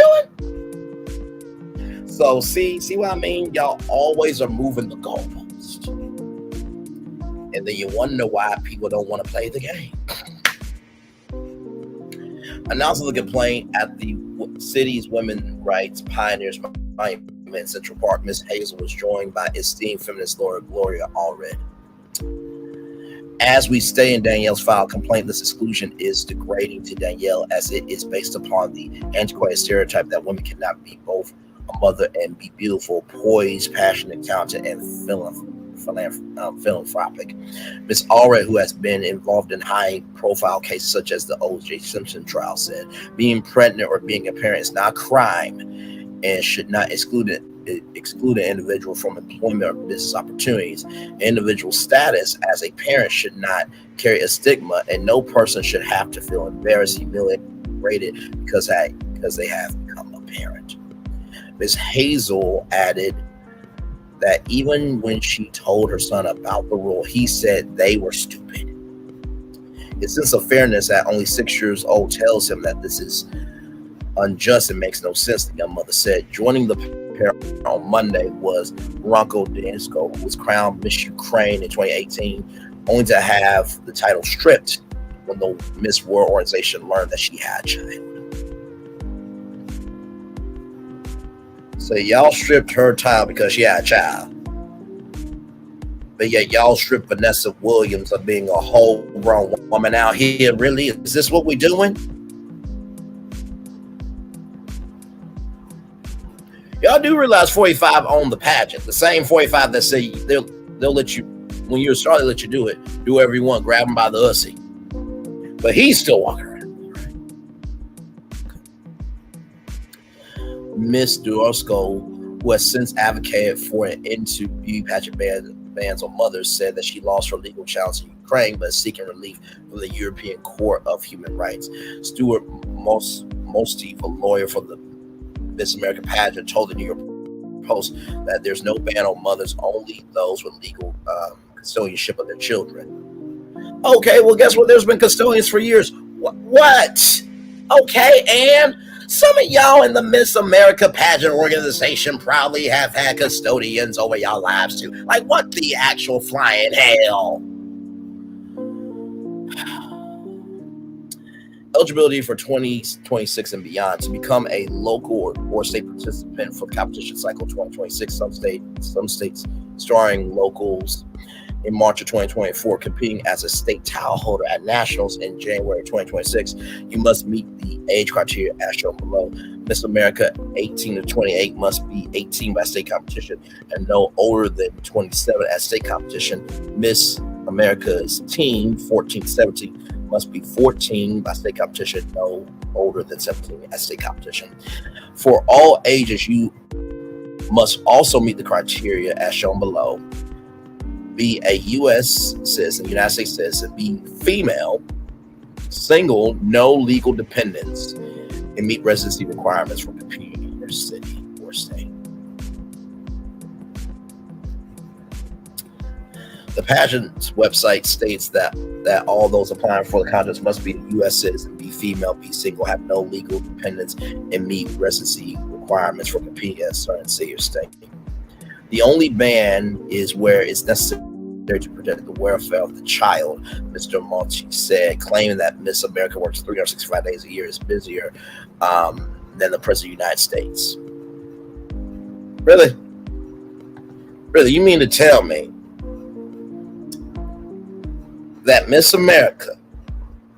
doing? So see what I mean? Y'all always are moving the goalpost. And then you wonder why people don't want to play the game. Announcing the complaint at the city's women's rights pioneers monument in Central Park, Miss Hazel was joined by esteemed feminist lawyer Gloria Allred. As we stay in Danielle's file complaint, this exclusion is degrading to Danielle as it is based upon the antiquated stereotype that women cannot be both a mother and be beautiful, poised, passionate, talented, and philanthropic. Ms. Allred, who has been involved in high-profile cases such as the O.J. Simpson trial, said being pregnant or being a parent is not a crime and should not exclude an individual from employment or business opportunities. Individual status as a parent should not carry a stigma, and no person should have to feel embarrassed, humiliated because they have become a parent. Ms. Hazel added that even when she told her son about the rule, he said they were stupid. His sense of fairness at only 6 years old tells him that this is unjust and makes no sense, the young mother said. Joining the pair on Monday was Ronko Densko, who was crowned Miss Ukraine in 2018, only to have the title stripped when the Miss World organization learned that she had a child. So y'all stripped her title because she had a child. But yet y'all stripped Vanessa Williams of being a whole grown woman out here. Really? Is this what we're doing? Y'all do realize 45 own the pageant. The same 45 that say they'll let you, when you're a star, they let you do it. Do whatever you want, grab him by the ussy. But he's still walking around. Miss Zuchowski, who has since advocated for an end to beauty pageant bans on mothers, said that she lost her legal challenge in Ukraine, but is seeking relief from the European Court of Human Rights. Stuart Mostev, a lawyer for the Miss America pageant, told the New York Post that there's no ban on mothers, only those with legal custodianship of their children. Okay, well, guess what? There's been custodians for years. What? Okay, and some of y'all in the Miss America pageant organization probably have had custodians over y'all lives too. Like, what the actual flying hell? Eligibility for 2026 and beyond to become a local or state participant for competition cycle 2026. Some states starring locals in March of 2024, competing as a state title holder at nationals in January 2026. You must meet the age criteria as shown below. Miss America 18 to 28 must be 18 by state competition and no older than 27 at state competition. Miss America's team 14 to 17 must be 14 by state competition, no older than 17 at state competition. For all ages, you must also meet the criteria as shown below. Be a U.S. citizen, United States citizen, be female, single, no legal dependents, and meet residency requirements for competing in your city or state. The pageant's website states that all those applying for the contest must be a U.S. citizen, be female, be single, have no legal dependents, and meet residency requirements for competing in a certain city or state. The only ban is where it's necessary to protect the welfare of the child, Mr. Monti said, claiming that Miss America works 365 days a year, is busier than the President of the United States. Really? Really? You mean to tell me that Miss America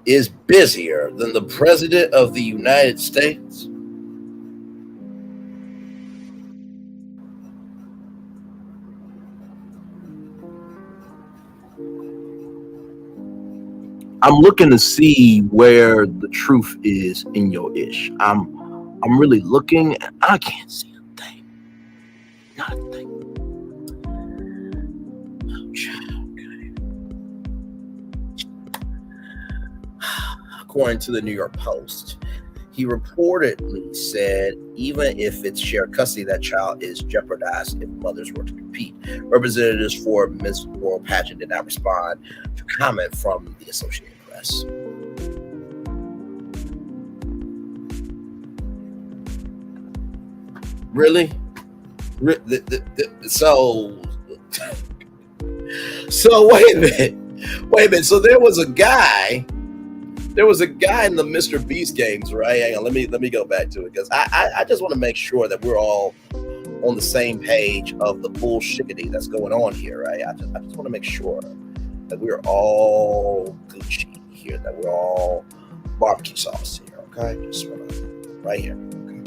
is busier than the President of the United States? I'm looking to see where the truth is in your ish. I'm really looking, and I can't see a thing. Not a thing. Okay. According to the New York Post, he reportedly said even if it's shared custody, that child is jeopardized if mothers were to compete. Representatives for Miss World Pageant did not respond to comment from the Associated Press. Really? So wait a minute. So there was a guy in the Mr. Beast games, right? Hang on, let me go back to it because I just want to make sure that we're all on the same page of the bullshitty that's going on here, right? I just want to make sure that we're all Gucci here, that we're all barbecue sauce here, okay? Just right here. Okay.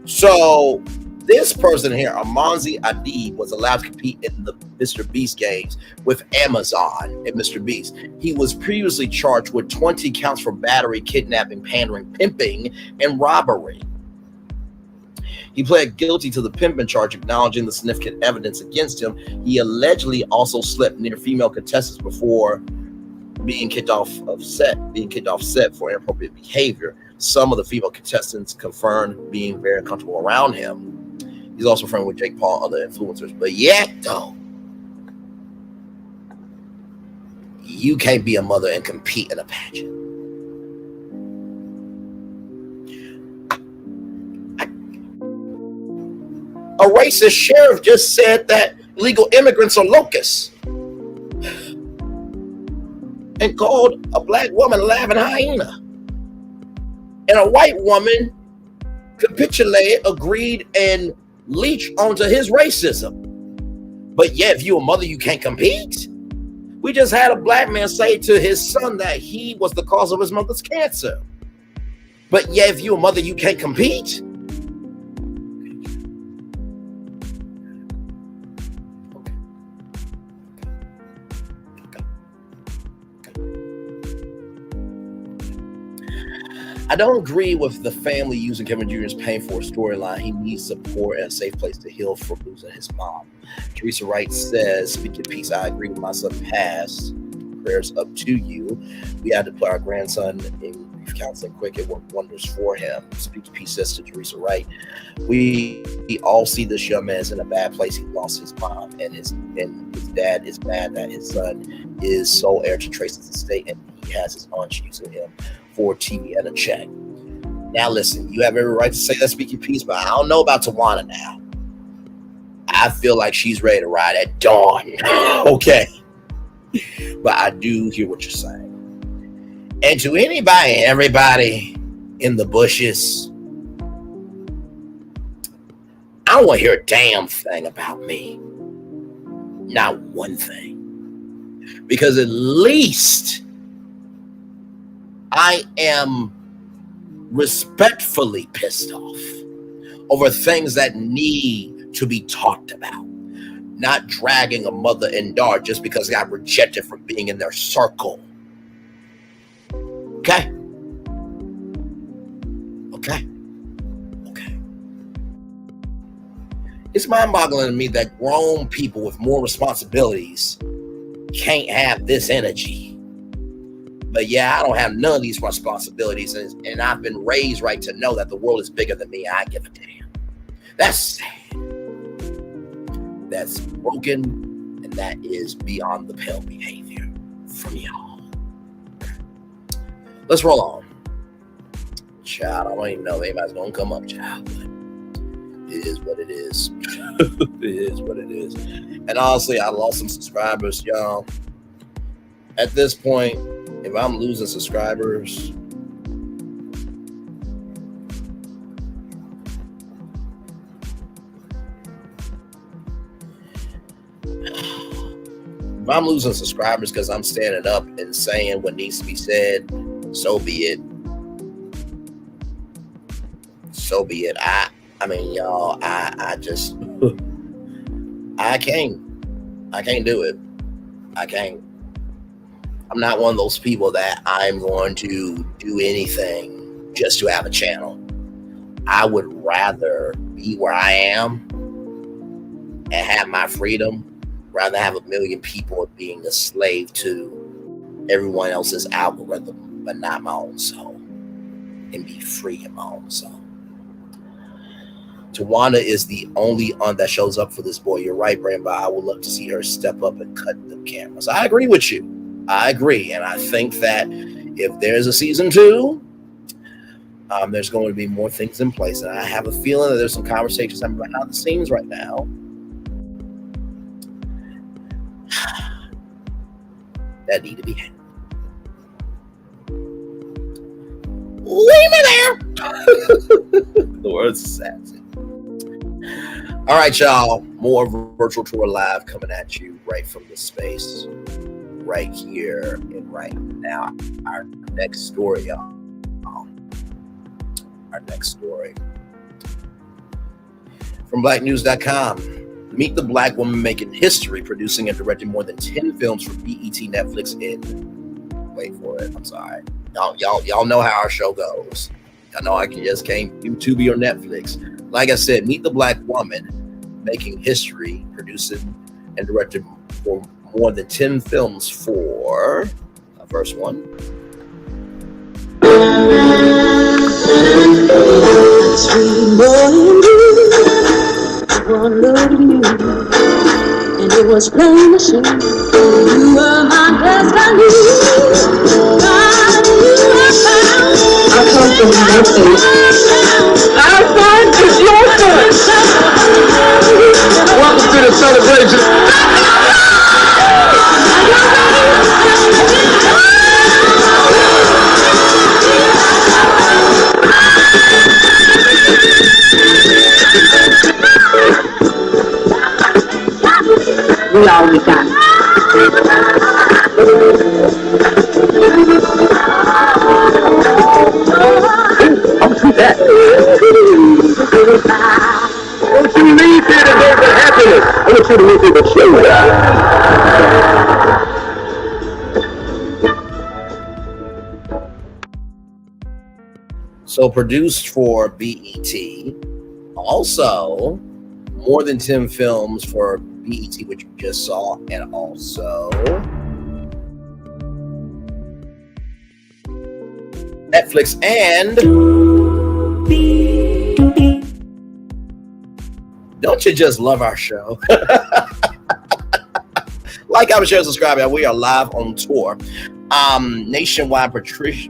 So this person here, Amanzi Adib, was allowed to compete in the Mr. Beast games with Amazon and Mr. Beast. He was previously charged with 20 counts for battery, kidnapping, pandering, pimping, and robbery. He pled guilty to the pimping charge, acknowledging the significant evidence against him. He allegedly also slept near female contestants before being kicked off set for inappropriate behavior. Some of the female contestants confirmed being very uncomfortable around him. He's also friends with Jake Paul and other influencers. But yet, though, you can't be a mother and compete in a pageant. A racist sheriff just said that illegal immigrants are locusts and called a black woman a laughing hyena. And a white woman capitulated, agreed, and leached onto his racism. But yeah, if you're a mother, you can't compete. We just had a black man say to his son that he was the cause of his mother's cancer. But yeah, if you're a mother, you can't compete. I don't agree with the family using Kevin Jr.'s pain for a storyline. He needs support and a safe place to heal from losing his mom. Teresa Wright says, speak of peace, I agree with my son passed. Prayers up to you. We had to put our grandson in grief counseling quick. It worked wonders for him. Speak of peace says to Teresa Wright. We all see this young man is in a bad place. He lost his mom, and his dad is mad that his son is sole heir to Tracy's estate, and he has his aunt using him for TV and a check. Now listen, you have every right to say that, speak your piece, but I don't know about Tawana now. I feel like she's ready to ride at dawn. Okay. But I do hear what you're saying. And to anybody and everybody in the bushes, I don't want to hear a damn thing about me. Not one thing. Because at least I am respectfully pissed off over things that need to be talked about. Not dragging a mother and daughter just because they got rejected from being in their circle. Okay? Okay. It's mind-boggling to me that grown people with more responsibilities can't have this energy. But yeah, I don't have none of these responsibilities, and I've been raised right to know that the world is bigger than me. I give a damn. That's sad. That's broken, and that is beyond the pale behavior from y'all. Let's roll on. Child, I don't even know if anybody's gonna come up, child, but it is what it is. It is what it is. And honestly, I lost some subscribers, y'all. At this point, if I'm losing subscribers, because I'm standing up and saying what needs to be said, so be it. So be it. I mean, y'all, I just, I can't do it. I can't. I'm not one of those people that I'm going to do anything just to have a channel. I would rather be where I am and have my freedom rather have a million people being a slave to everyone else's algorithm, but not my own soul, and be free in my own soul. Tawana is the only aunt that shows up for this boy. You're right, Brand, but I would love to see her step up and cut the cameras. I agree with you. I agree. And I think that if there's a season 2, there's going to be more things in place. And I have a feeling that there's some conversations happening behind the scenes right now that need to be had. Leave me there. The word's sassy. All right, y'all. More Virtual Tour Live coming at you right from the space, right here and right now. Our next story, y'all. Our next story. From blacknews.com. Meet the black woman making history, producing and directing more than 10 films for BET, Netflix, and wait for it. I'm sorry. Y'all know how our show goes. Y'all know I just can't do Tubi or Netflix. Like I said, meet the black woman making history, producing and directing for more than 10 films for first one. Sweet boy, one look at you, and it was plain to see you were my destiny. God, you were found. I come from your face. Our son is your son. Welcome to the celebration. We all we got. I'll do that. Don't you leave here to go for happiness. I want you to leave here to show. So produced for BET. Also, more than 10 films for BET, which you just saw, and also Netflix and don't you just love our show? Like, comment, share, subscribe. We are live on tour. Nationwide, Patricia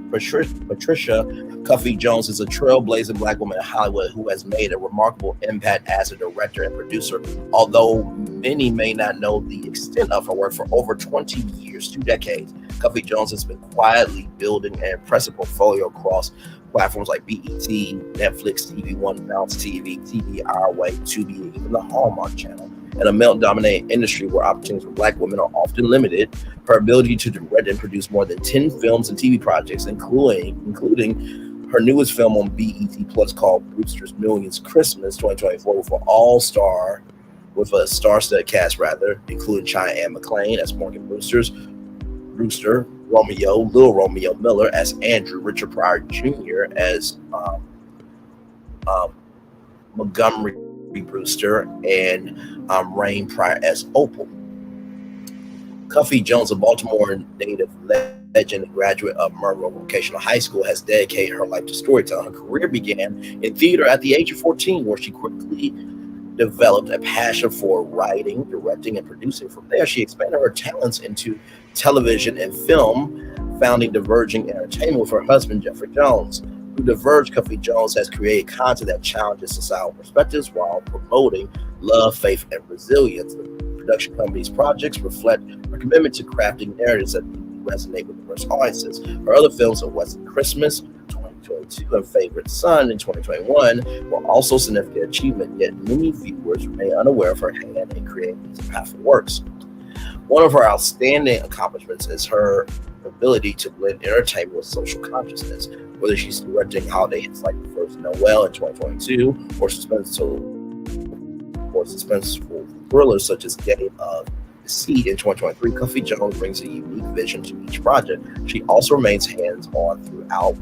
Cuffie-Jones is a trailblazing Black woman in Hollywood who has made a remarkable impact as a director and producer. Although many may not know the extent of her work, for over 20 years, 2 decades, Cuffie-Jones has been quietly building an impressive portfolio across platforms like BET, Netflix, TV One, Bounce TV, TV Our Way, Tubi, and even the Hallmark Channel. In a male-dominated industry where opportunities for Black women are often limited, her ability to direct and produce more than 10 films and TV projects, including her newest film on BET Plus called Brewster's Millions Christmas 2024, with a star-studded cast, including Cheyenne McClain as Morgan Brewster, Lil Romeo Miller as Andrew, Richard Pryor Jr. as Montgomery Brewster, and Rain Pryor as Opal. Cuffie-Jones, a Baltimore native legend and graduate of Monroe Vocational High School, has dedicated her life to storytelling. Her career began in theater at the age of 14, where she quickly developed a passion for writing, directing, and producing. From there, she expanded her talents into television and film, founding Diverging Entertainment with her husband, Jeffrey Jones. Through Diverge, Cuffie-Jones has created content that challenges societal perspectives while promoting love, faith, and resilience. The production company's projects reflect her commitment to crafting narratives that resonate with diverse audiences. Her other films, of Western Christmas 2022 and Favorite Son in 2021, were also significant achievement, yet many viewers remain unaware of her hand in creating these impactful works. One of her outstanding accomplishments is her ability to blend entertainment with social consciousness, whether she's directing holiday hits like The First Noel in 2022 or suspenseful thrillers such as Game of Deceit in 2023. Cuffie-Jones brings a unique vision to each project. She also remains hands-on throughout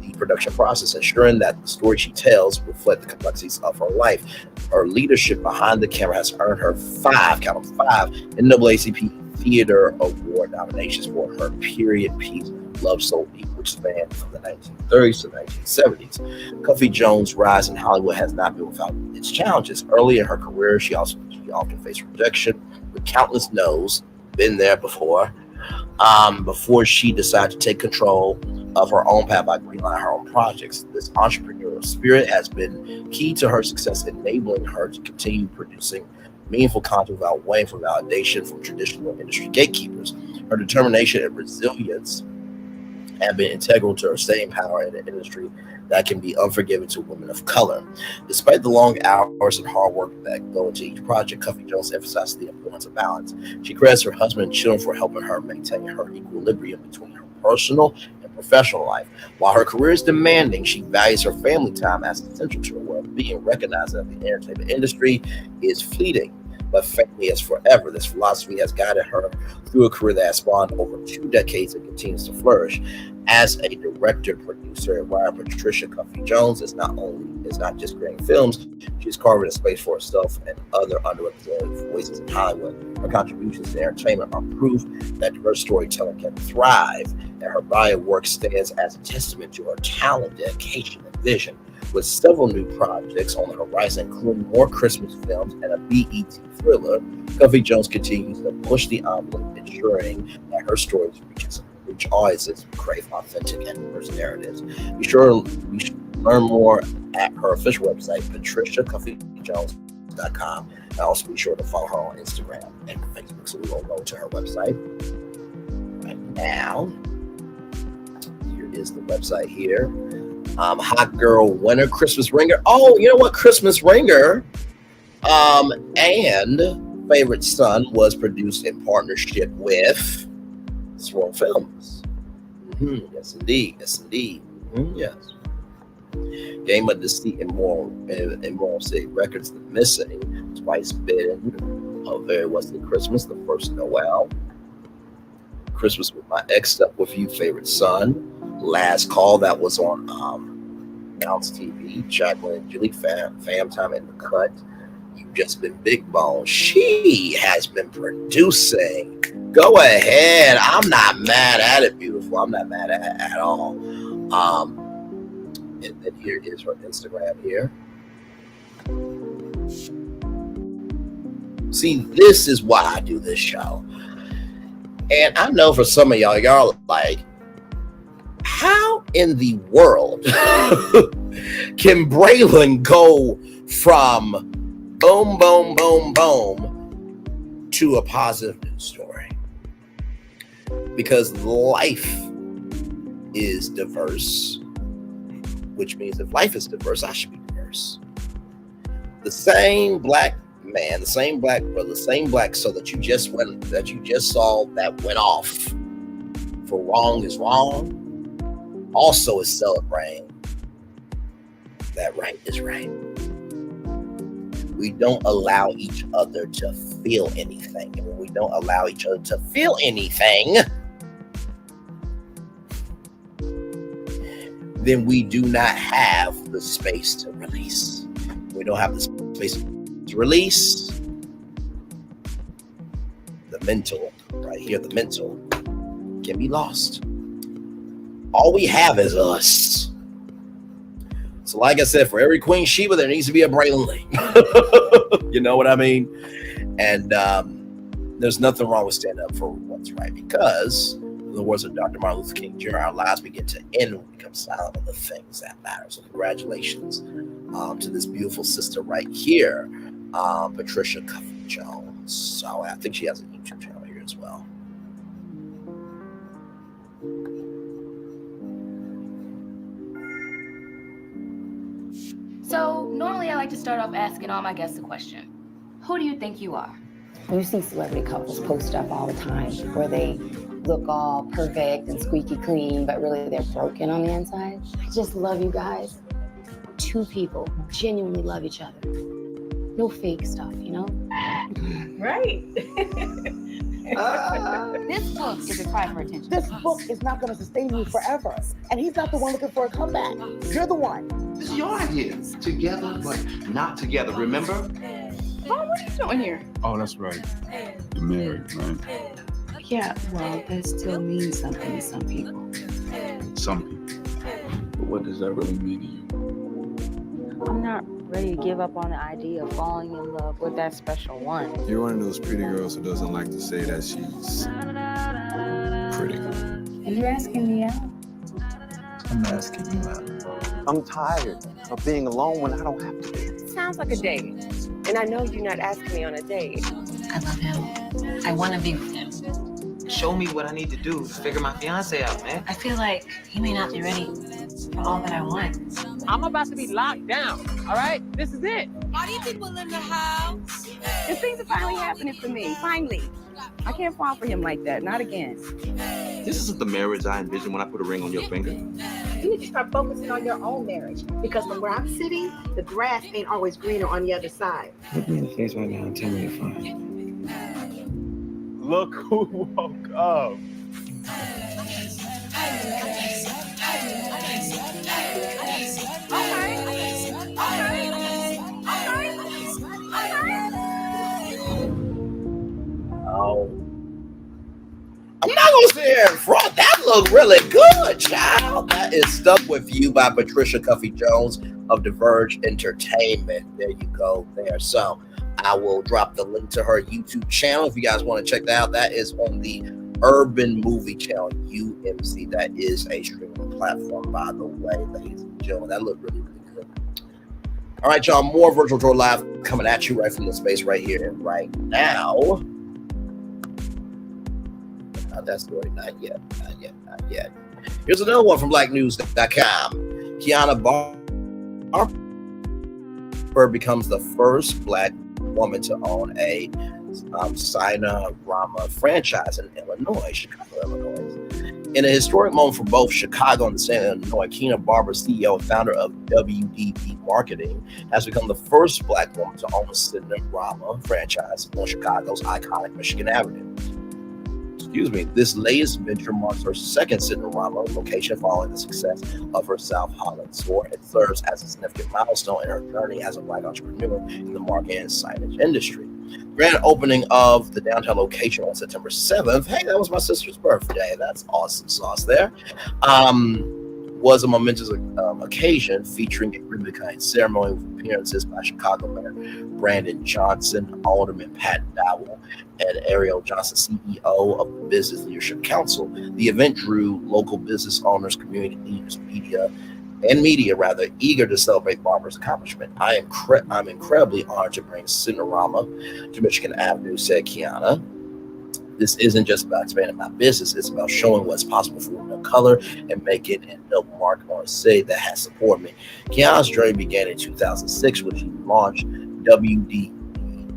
the production process, ensuring that the story she tells reflect the complexities of her life. Her leadership behind the camera has earned her 5 NAACP Theater Award nominations for her period piece Love So Deep, which spanned from the 1930s to the 1970s. Cuffie-Jones' rise in Hollywood has not been without its challenges. Early in her career, she often faced rejection with countless no's, been there before she decided to take control of her own path by greenlighting her own projects. This entrepreneurial spirit has been key to her success, enabling her to continue producing meaningful content without waiting for validation from traditional industry gatekeepers. Her determination and resilience have been integral to her staying power in an industry that can be unforgiving to women of color. Despite the long hours and hard work that go into each project, Cuffie-Jones emphasizes the importance of balance. She credits her husband and children for helping her maintain her equilibrium between her personal and professional life. While her career is demanding, she values her family time as essential to her well-being, recognizing that the entertainment industry is fleeting, but family is forever. This philosophy has guided her through a career that has spawned over 2 decades and continues to flourish. As a director, producer, and writer, Patricia Cuffie-Jones is not just creating films, she's carving a space for herself and other underrepresented voices in Hollywood. Her contributions to entertainment are proof that diverse storytelling can thrive, and her body of work stands as a testament to her talent, dedication, and vision. With several new projects on the horizon, including more Christmas films and a BET thriller, Cuffie-Jones continues to push the envelope, ensuring that her stories reach audiences who crave authentic and diverse narratives. Be sure to learn more at her official website, patriciacuffiejones.com. And also be sure to follow her on Instagram and Facebook. So we will go to her website right now. Here is the website here. Hot Girl Winner, Christmas Ringer. Oh, you know what? Christmas Ringer and Favorite Son was produced in partnership with Swirl Films. Yes, indeed. Yes. Game of Deceit and Moral City Records, The Missing, Twice Bitten, A Very Western Christmas, The First Noel, Christmas with My Ex, Stuck With You, Favorite Son, Last Call, that was on Bounce TV, Jacqueline and Julie, fam time in the cut. You've just been Big Bone. She has been producing. Go ahead. I'm not mad at it, beautiful. I'm not mad at all. And then here is her Instagram here. See, this is why I do this show. And I know for some of y'all are like, how in the world can Braylon go from boom, boom, boom, boom to a positive news story? Because life is diverse, which means if life is diverse, I should be diverse. The same black man, the same black brother, the same black soul that you just saw that went off for wrong is wrong, also is celebrating that right is right. We don't allow each other to feel anything. And when we don't allow each other to feel anything, then we do not have the space to release. We don't have the space to release. The mental, right here, the mental can be lost. All we have is us. So like I said, for every Queen Sheba, there needs to be a Braylon Lee. You know what I mean? And there's nothing wrong with standing up for what's right, because in the words of Dr. Martin Luther King Jr., our lives begin to end when we become silent on the things that matter. So congratulations to this beautiful sister right here, Patricia Cuffie-Jones. So I think she has a YouTube channel here as well. So normally I like to start off asking all my guests a question. Who do you think you are? You see celebrity couples post stuff all the time where they look all perfect and squeaky clean, but really they're broken on the inside. I just love you guys. Two people who genuinely love each other. No fake stuff, you know? Right. This book is a cry for attention. This book is not going to sustain you forever. And he's not the one looking for a comeback. You're the one. This is your idea. Together, but not together. Remember? Mom, what are you doing here? Oh, that's right. You're married, right? Yeah, well, that still means something to some people. Some people. But what does that really mean to you? I'm not ready to give up on the idea of falling in love with that special one. You're one of those pretty girls who doesn't like to say that she's pretty. Are you asking me out? I'm asking you out. I'm tired of being alone when I don't have to be. Sounds like a date. And I know you're not asking me on a date. I love him. I want to be with him. Show me what I need to do to figure my fiance out, man. I feel like he may not be ready for all that I want. I'm about to be locked down, all right? This is it. All these people in the house. And things are finally happening for me, finally. I can't fall for him like that, not again. This isn't the marriage I envisioned when I put a ring on your finger. You need to start focusing on your own marriage, because from where I'm sitting, the grass ain't always greener on the other side. Look me in the face right now and tell me you're fine. Look who woke up. Oh. I'm not gonna sit here in front. That looked really good, child. That is Stuck With You by Patricia Cuffie-Jones of Diverge Entertainment. There you go there. So I will drop the link to her YouTube channel if you guys want to check that out. That is on the Urban Movie Channel, UMC. That is a streaming platform, by the way, ladies and gentlemen. That looked really, really good. All right, y'all. More Virtual Tour Live coming at you right from the space right here and right now. Not that story. Not yet. Not yet. Not yet. Here's another one from BlackNews.com. Keeana Barber becomes the first Black woman to own a Cinerama franchise in Illinois, Chicago, Illinois. In a historic moment for both Chicago and the state of Illinois, Keeana Barber, CEO and founder of WDB Marketing, has become the first Black woman to own a Cinerama franchise on Chicago's iconic Michigan Avenue. This latest venture marks her second Cinerama location following the success of her South Holland store. It serves as a significant milestone in her journey as a Black entrepreneur in the marketing and signage industry. Grand opening of the downtown location on September 7th. Hey, that was my sister's birthday. That's awesome sauce there. Was a momentous occasion featuring a one-of-a-kind ceremony with appearances by Chicago Mayor Brandon Johnson, Alderman Pat Dowell, and Ariel Johnson, CEO of the Business Leadership Council. The event drew local business owners, community leaders, media, eager to celebrate Barber's accomplishment. I'm incredibly honored to bring Cinerama to Michigan Avenue, said Keeana. This isn't just about expanding my business, it's about showing what's possible for women of color and making an double mark on a city that has supported me. Keeana's journey began in 2006 when she launched WD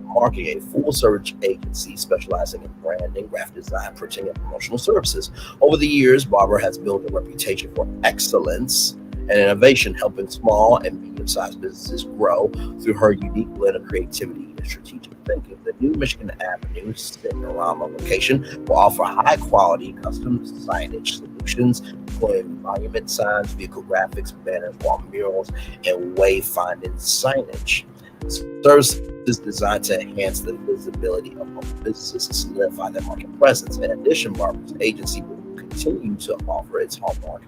Marketing, a full-service agency specializing in branding, graphic design, printing, and promotional services. Over the years, Barber has built a reputation for excellence and innovation, helping small and medium-sized businesses grow through her unique blend of creativity and strategic thinking. The new Michigan Avenue Cinerama location will offer high-quality custom signage solutions, including monument signs, vehicle graphics, banners, wall murals, and wayfinding signage. Services designed to enhance the visibility of local businesses and solidify their market presence. In addition, Barber's agency will continue to offer its hallmark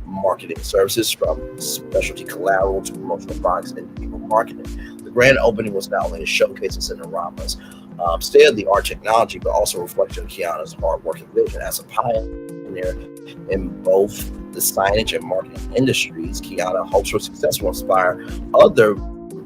marketing services, from specialty collateral to promotional products and people marketing. The grand opening was not only a showcase of Cinerama's state-of-the-art technology, but also a reflection of Keeana's hard-working vision. As a pioneer in both the signage and marketing industries, Keeana hopes her success will inspire other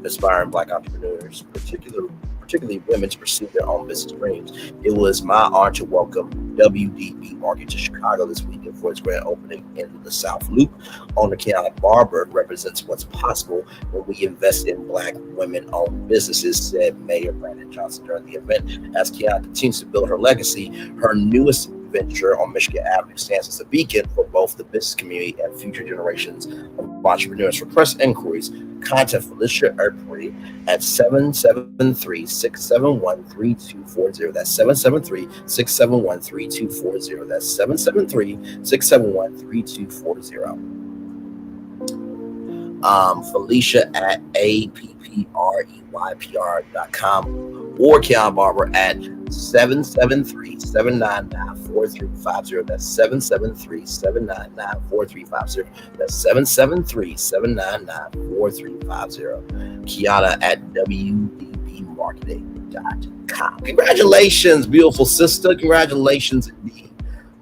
aspiring Black entrepreneurs, particularly women, to pursue their own business dreams. It was my honor to welcome WDB Market to Chicago this weekend for its grand opening in the South Loop. Owner Keeana Barber represents what's possible when we invest in Black women-owned businesses, said Mayor Brandon Johnson during the event. As Keeana continues to build her legacy, her newest venture on Michigan Avenue stands as a beacon for both the business community and future generations of entrepreneurs. For press inquiries, contact Felicia Erpri at 773-671-3240. That's 773-671-3240. That's 773-671-3240. Felicia at APPREYPR.com or Keeana Barber at 773-799-4350. That's 773-799-4350. That's 773-799-4350. Keeana at WDBmarketing.com. Congratulations, beautiful sister. Congratulations indeed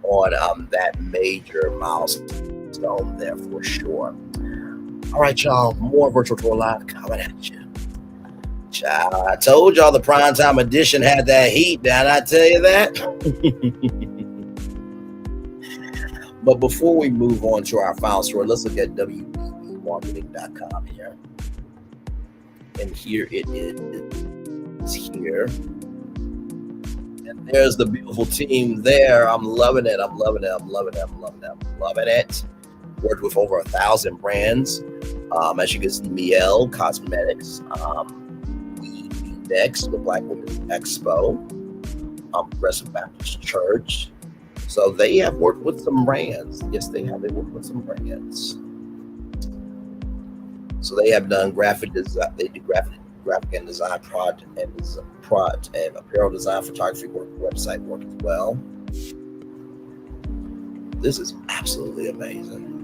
on that major milestone there for sure. All right, y'all. More Virtual Tour Live coming at you. Child, I told y'all the primetime edition had that heat, did I tell you that? But before we move on to our final story, let's look at WDBmarketing.com here. And here it is here. And there's the beautiful team there. I'm loving it. I'm loving it. I'm loving it. I'm loving it. I'm loving it. Worked with over 1,000 brands. As you can see, Miel Cosmetics, Next, the Black Women's Expo, Progressive Baptist Church. So they have worked with some brands. Yes, they have. They worked with some brands. So they have done graphic design. They do graphic and design product and apparel design, photography work, website work as well. This is absolutely amazing.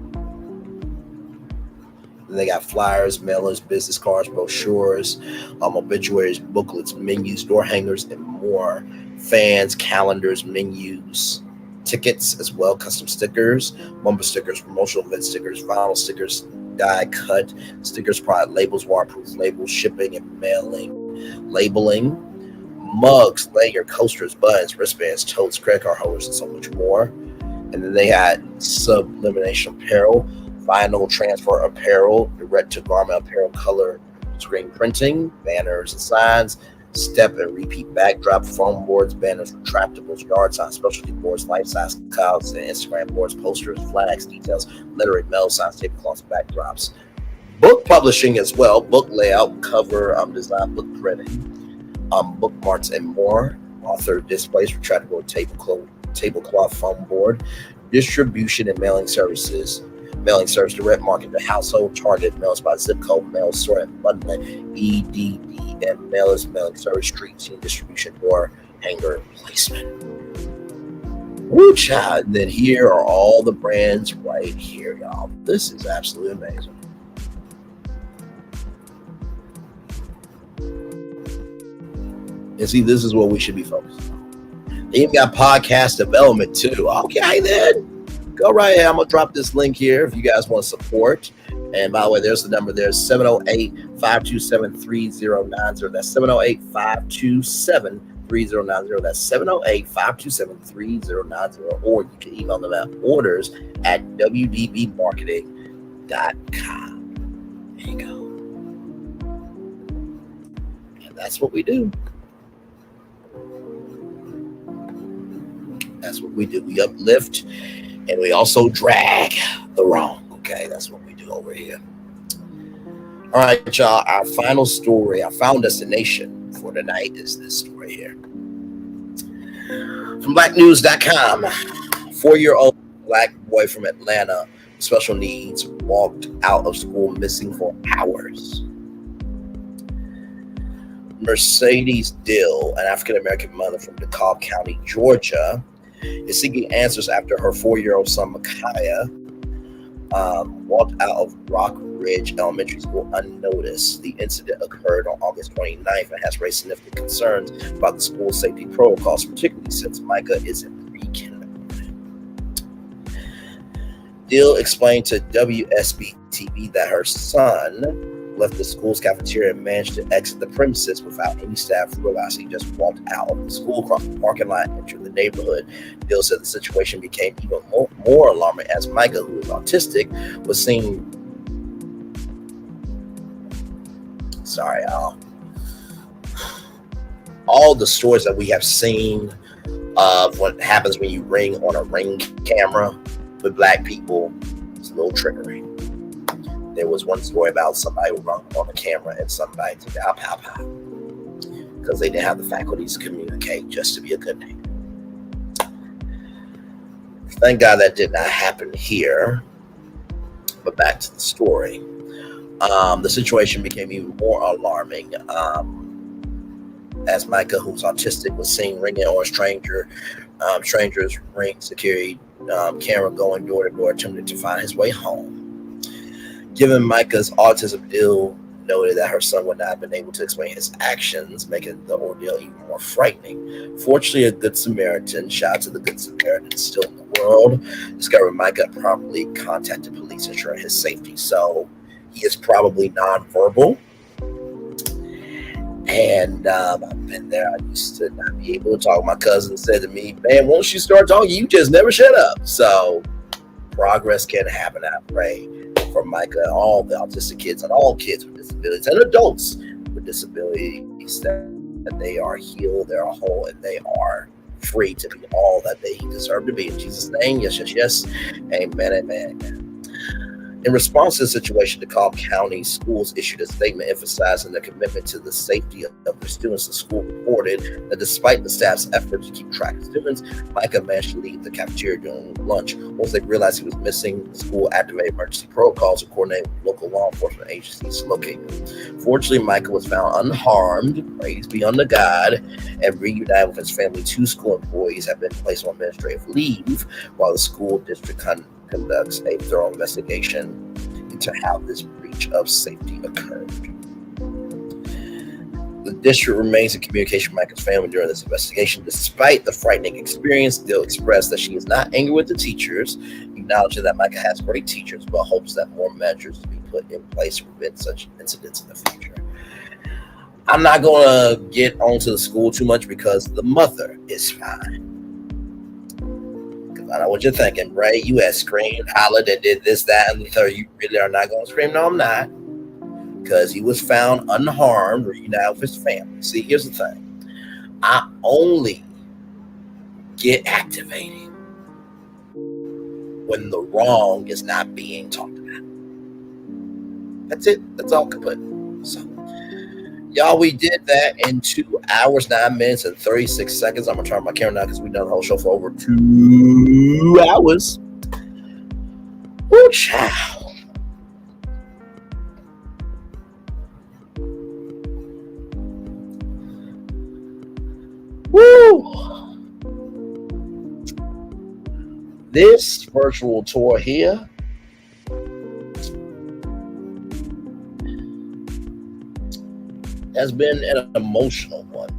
Then they got flyers, mailers, business cards, brochures, obituaries, booklets, menus, door hangers, and more. Fans, calendars, menus, tickets as well, custom stickers, bumper stickers, promotional event stickers, vinyl stickers, die cut stickers, product labels, waterproof labels, shipping and mailing, labeling, mugs, lanyard, coasters, buttons, wristbands, totes, credit card holders, and so much more. And then they had sublimation apparel, vinyl transfer apparel, direct to garment apparel, color screen printing, banners and signs, step and repeat backdrop, foam boards, banners, retractables, yard signs, specialty boards, life-size clouds, and Instagram boards, posters, flags, details, lettering, mail signs, tablecloths, backdrops. Book publishing as well, book layout, cover design, book printing, bookmarks, and more. Author displays, retractable tablecloth foam board, distribution and mailing service, direct market to household, targeted mails by zip code, mail sort and bundling, EDD, and mailers, mailing service, street team distribution, or hanger placement. Woo, child. And then here are all the brands right here, y'all. This is absolutely amazing. And see, this is what we should be focused on. They even got podcast development too. Okay, then go right ahead. I'm gonna drop this link here if you guys want to support. And by the way, there's the number. There's 708-527-3090. That's 708-527-3090. That's 708-527-3090. Or you can email them at orders@wdbmarketing.com. There you go. And that's what we do. That's what we do. We uplift and we also drag the wrong. Okay, that's what we do over here. All right, y'all. Our final story, our final destination for tonight is this story here. From blacknews.com, 4-year-old black boy from Atlanta with special needs walked out of school missing for hours. Mercedes Dill, an African-American mother from DeKalb County, Georgia, is seeking answers after her 4-year-old son, Micaiah, walked out of Rock Ridge Elementary School unnoticed. The incident occurred on August 29th and has raised significant concerns about the school's safety protocols, particularly since Micah is in pre-kindergarten. Dill explained to WSB-TV that her son left the school's cafeteria and managed to exit the premises without any staff realizing he just walked out of the school, across the parking lot, and entered the neighborhood. Dill said the situation became even more alarming as Micah, who is autistic, was seen. Sorry, all the stories that we have seen of what happens when you ring on a Ring camera with black people, it's a little triggering. There was one story about somebody who rung on the camera and somebody took out pow pow because they didn't have the faculties to communicate just to be a good neighbor. Thank God that did not happen here. But back to the story. The situation became even more alarming as Micah, who's autistic, was seen ringing on a stranger's Ring security camera going door to door, attempting to find his way home. Given Micah's autism, Dill noted that her son would not have been able to explain his actions, making the ordeal even more frightening. Fortunately, a Good Samaritan, shout out to the Good Samaritan still in the world, discovered Micah promptly contacted police, ensuring his safety. So he is probably nonverbal. And I've been there. I used to not be able to talk. My cousin said to me, man, once you start talking, you just never shut up. So progress can happen, I pray, for Micah, all the autistic kids, and all kids with disabilities, and adults with disabilities, that they are healed, they are whole, and they are free to be all that they deserve to be. In Jesus' name, yes, yes, yes. Amen, amen, amen. In response to the situation, DeKalb County Schools issued a statement emphasizing their commitment to the safety of their students. The school reported that despite the staff's efforts to keep track of students, Micah managed to leave the cafeteria during lunch. Once they realized he was missing, the school activated emergency protocols to coordinate with local law enforcement agencies to locate him. Fortunately, Micah was found unharmed, praise be unto God, and reunited with his family. 2 school employees have been placed on administrative leave while the school district conducts a thorough investigation into how this breach of safety occurred. The district remains in communication with Micah's family during this investigation. Despite the frightening experience, Dill expressed that she is not angry with the teachers, acknowledging that Micah has great teachers, but hopes that more measures will be put in place to prevent such incidents in the future. I'm not going to get onto the school too much because the mother is fine. I know what you're thinking, Ray. You had screamed, hollered, and did this, that, and the third. You really are not going to scream. No, I'm not. Because he was found unharmed, reunited with his family. See, here's the thing. I only get activated when the wrong is not being talked about. That's it. That's all I can put. So, Y'all, we did that in 2 hours, 9 minutes, and 36 seconds. I'm going to turn my camera now because we've done the whole show for over 2 hours. Woo, child. Woo! This virtual tour here has been an emotional one.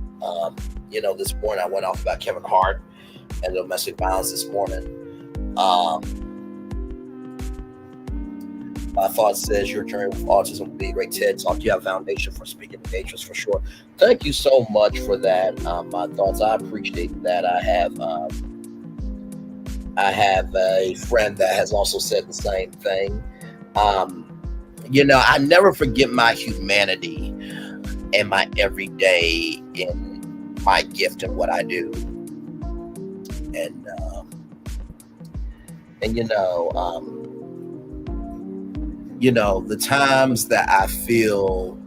This morning I went off about Kevin Hart and domestic violence this morning. My thought says your journey with autism will be a great TED Talk. You have a foundation for speaking engagements for sure. Thank you so much for that. My thoughts, I appreciate that. I have a friend that has also said the same thing. I never forget my humanity and my everyday in my gift and what I do. The times that I feel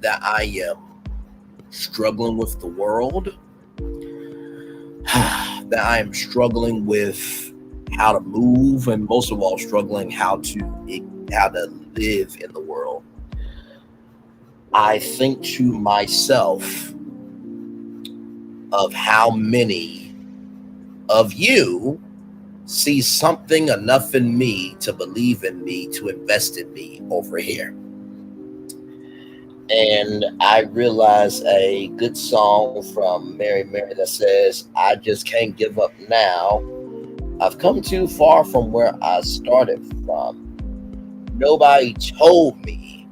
that I am struggling with the world, that I am struggling with how to move, and most of all, struggling how to live in the world. I think to myself of how many of you see something enough in me to believe in me, to invest in me over here. And I realize a good song from Mary that says, I just can't give up now. I've come too far from where I started from. Nobody told me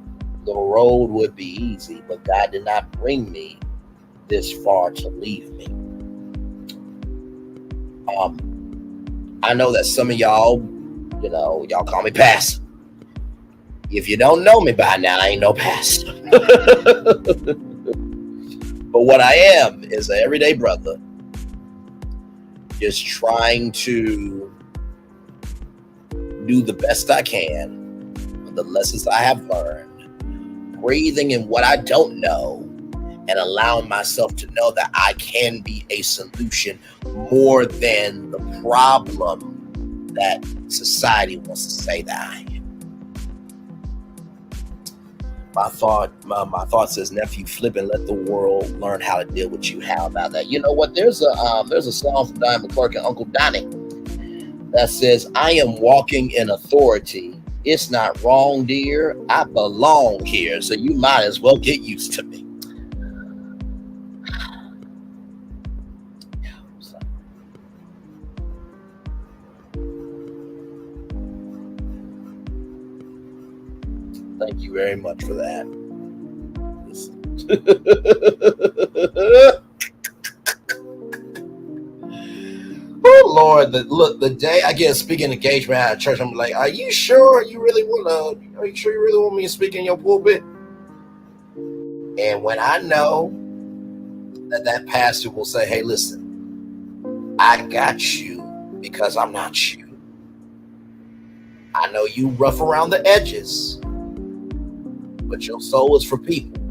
the road would be easy, but God did not bring me this far to leave me. I know that some of y'all, y'all call me Pastor. If you don't know me by now, I ain't no pastor. But what I am is an everyday brother, just trying to do the best I can with the lessons I have learned, breathing in what I don't know, and allowing myself to know that I can be a solution more than the problem that society wants to say that I am. My thought says, nephew, flip and let the world learn how to deal with you. How about that? You know what? There's a song from Diane McClurkin and Uncle Donnie that says, I am walking in authority. It's not wrong, dear. I belong here, so you might as well get used to me. Thank you very much for that. Oh Lord, the day I get a speaking engagement at church, I'm like, are you sure you really want me to speak in your pulpit? And when I know that pastor will say, hey, listen, I got you because I'm not you. I know you rough around the edges, but your soul is for people.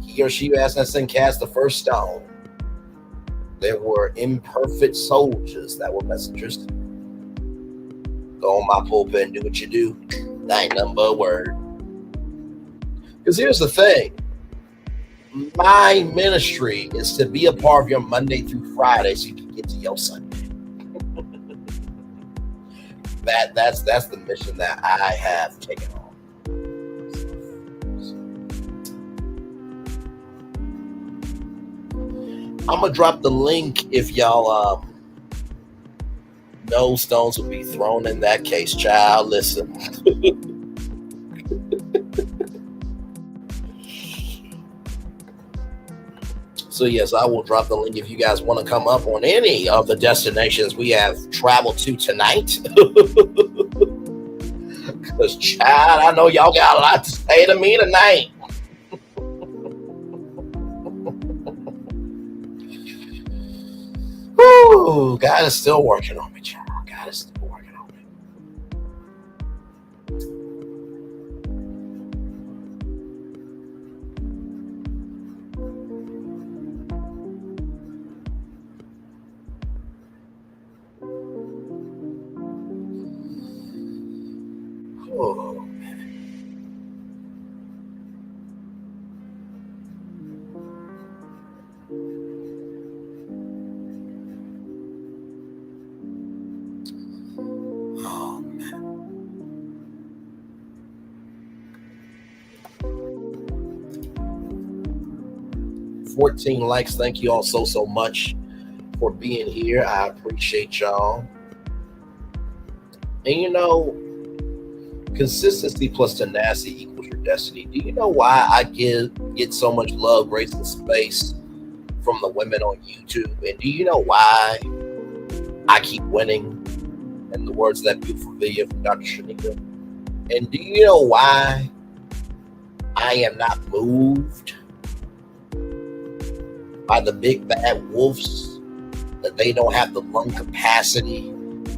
He or she who asked that sin cast the first stone. There were imperfect soldiers that were messengers. Go on my pulpit and do what you do. That ain't nothing but a word. Because here's the thing. My ministry is to be a part of your Monday through Friday so you can get to your Sunday. That's the mission that I have taken on. I'm gonna drop the link if y'all no stones will be thrown in that case, child. Listen. So yes, I will drop the link if you guys want to come up on any of the destinations we have traveled to tonight. Because child, I know y'all got a lot to say to me tonight. Woo, God is still working on me, child. God is still working on Oh. Oh, man. 14 likes. Thank you all so much for being here. I appreciate y'all. And you know, consistency plus tenacity equals your destiny. Do you know why I get so much love, grace, and space from the women on YouTube? And do you know why I keep winning? In the words of that beautiful video from Dr. Shanika. And do you know why I am not moved by the big bad wolves, that they don't have the lung capacity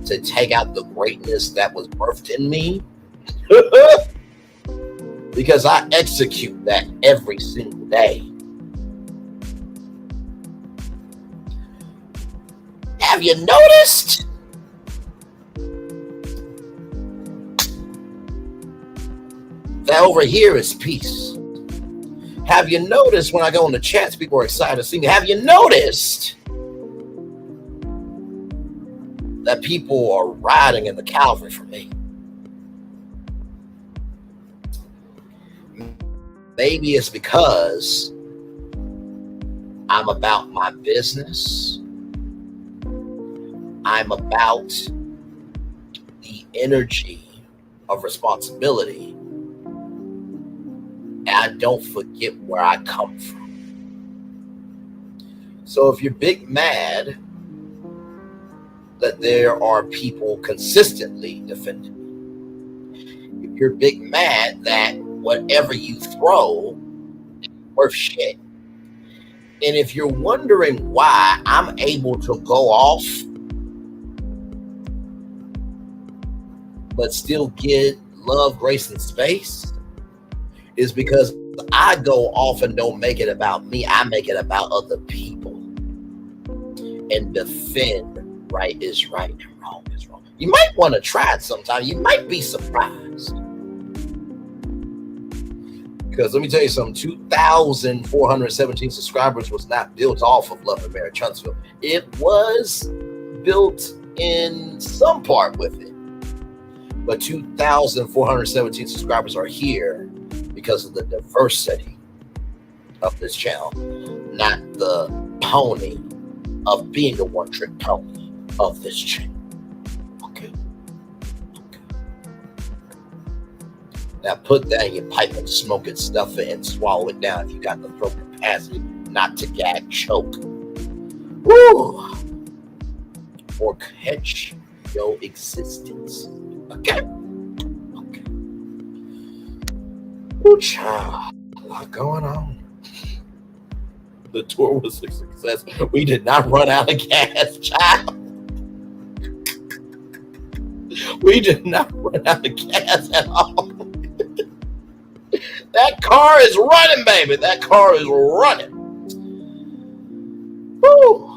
to take out the greatness that was birthed in me? Because I execute that every single day. Have you noticed? That over here is peace. Have you noticed when I go in the chats, people are excited to see me? Have you noticed that people are riding in the Calvary for me? Maybe it's because I'm about my business. I'm about the energy of responsibility. And I don't forget where I come from. So if you're big mad that there are people consistently defending me, if you're big mad that whatever you throw is worth shit, and if you're wondering why I'm able to go off but still get love, grace, and space, is because I go off and don't make it about me. I make it about other people and defend right is right and wrong is wrong. You might want to try it sometime. You might be surprised. Because let me tell you something, 2,417 subscribers was not built off of Love and Marriage Huntsville. It was built in some part with it. But 2,417 subscribers are here because of the diversity of this channel, not the pony of being a one-trick pony of this channel. Okay. Now put that in your pipe and smoke it, stuff it, and swallow it down if you got the throat capacity not to gag, choke. Woo! Or catch your existence. Okay. Ooh, child, a lot going on. The tour was a success. We did not run out of gas, child. We did not run out of gas at all. That car is running, baby. That car is running. Woo.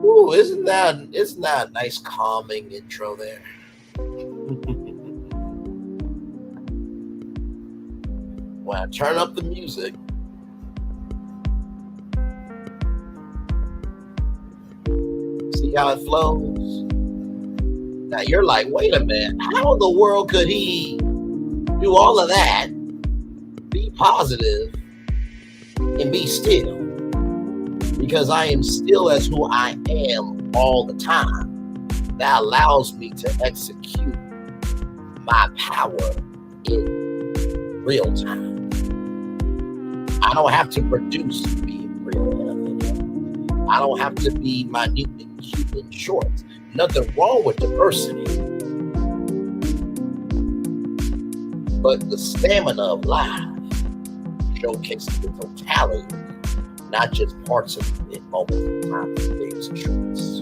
Ooh, isn't that a nice calming intro there? When I turn up the music, see how it flows? Now you're like, wait a minute, how in the world could he do all of that, be positive, and be still? Because I am still as who I am all the time. That allows me to execute my power in real time. I don't have to produce to be real. I don't have to be minute and cute and short. Nothing wrong with diversity. But the stamina of life showcases the totality, not just parts of it in moments of time for days and shorts.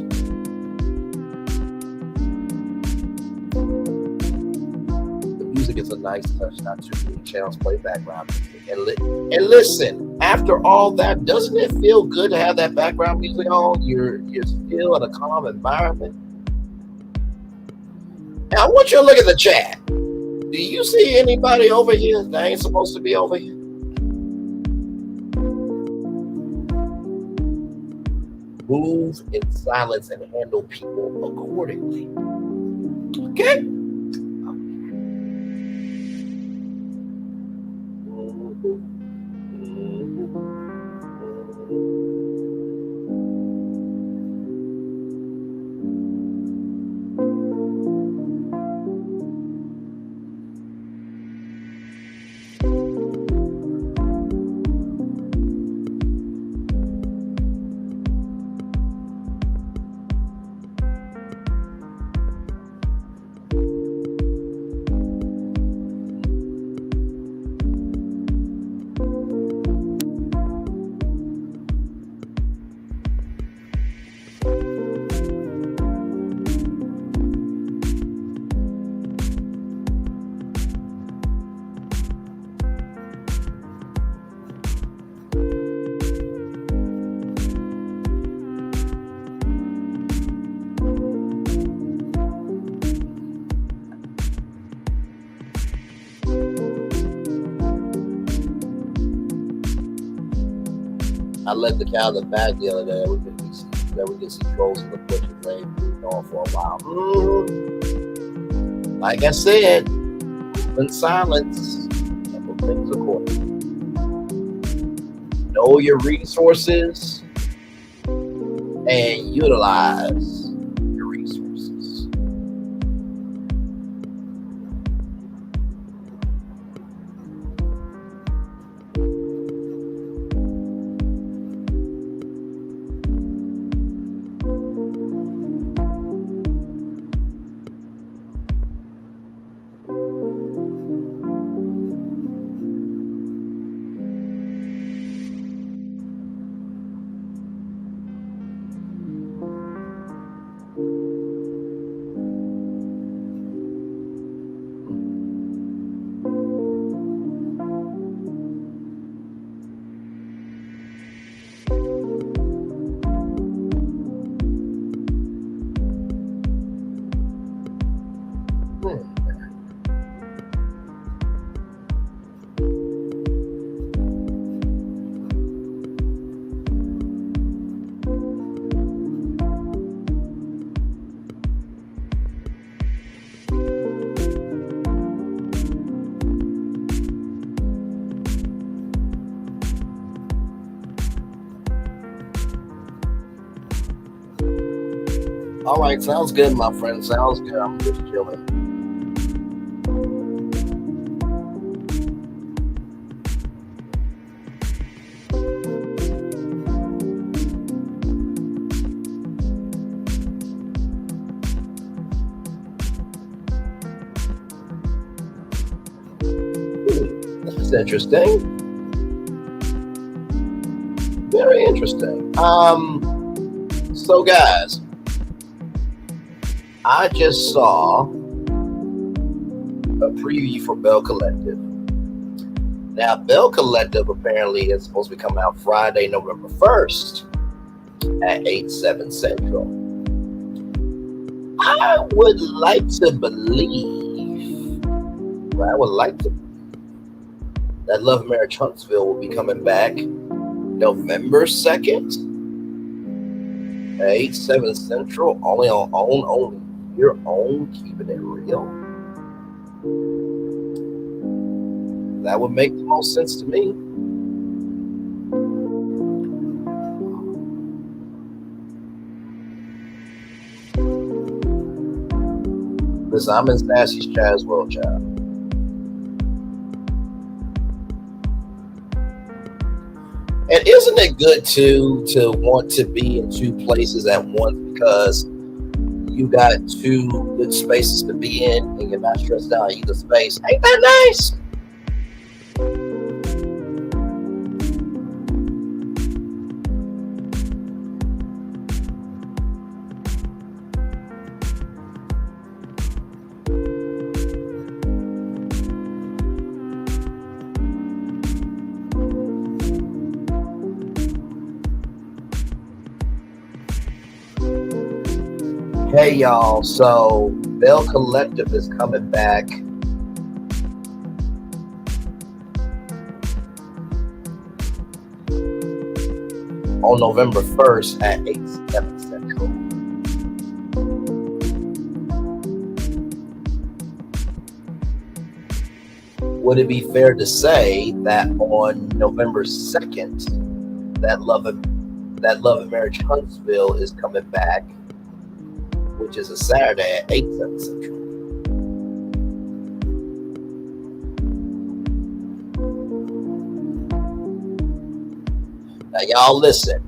The music is a nice touch. Not too many channels play background music. And listen, after all that, doesn't it feel good to have that background music on? You're still in a calm environment. Now, I want you to look at the chat. Do you see anybody over here that ain't supposed to be over here? Move in silence and handle people accordingly. Okay? I let the calendar back the other day that we could see trolls in the butcher lane moving on for a while. Like I said, in silence, handle things accordingly. Know your resources and utilize your resources. All right, sounds good, my friend. Sounds good. I'm just chilling. That's interesting. Very interesting. So guys, I just saw a preview for Bell Collective. Now, Bell Collective apparently is supposed to be coming out Friday, November 1st at 8/7 Central. I would like to believe that Love Marriage Huntsville will be coming back November 2nd at 8/7 Central, only on your own, keeping it real. That would make the most sense to me. Listen, I'm in Sassy's chat as well, child. And isn't it good to want to be in two places at once because you got two good spaces to be in and you're not stressed out in either space? Ain't that nice? Hey y'all, so Bell Collective is coming back on November 1st at 8/7 Central. Would it be fair to say that on November 2nd, that Love and Marriage Huntsville is coming back, which is a Saturday at 8/7 Central? Now, y'all listen.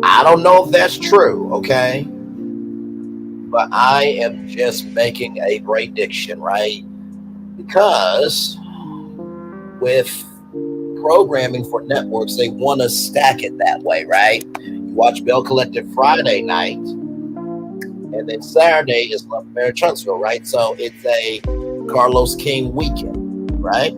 I don't know if that's true, okay? But I am just making a prediction, right? Because with programming for networks, they want to stack it that way, right? You watch Bell Collective Friday night, and then Saturday is Love and Marriage Huntsville, right? So it's a Carlos King weekend, right?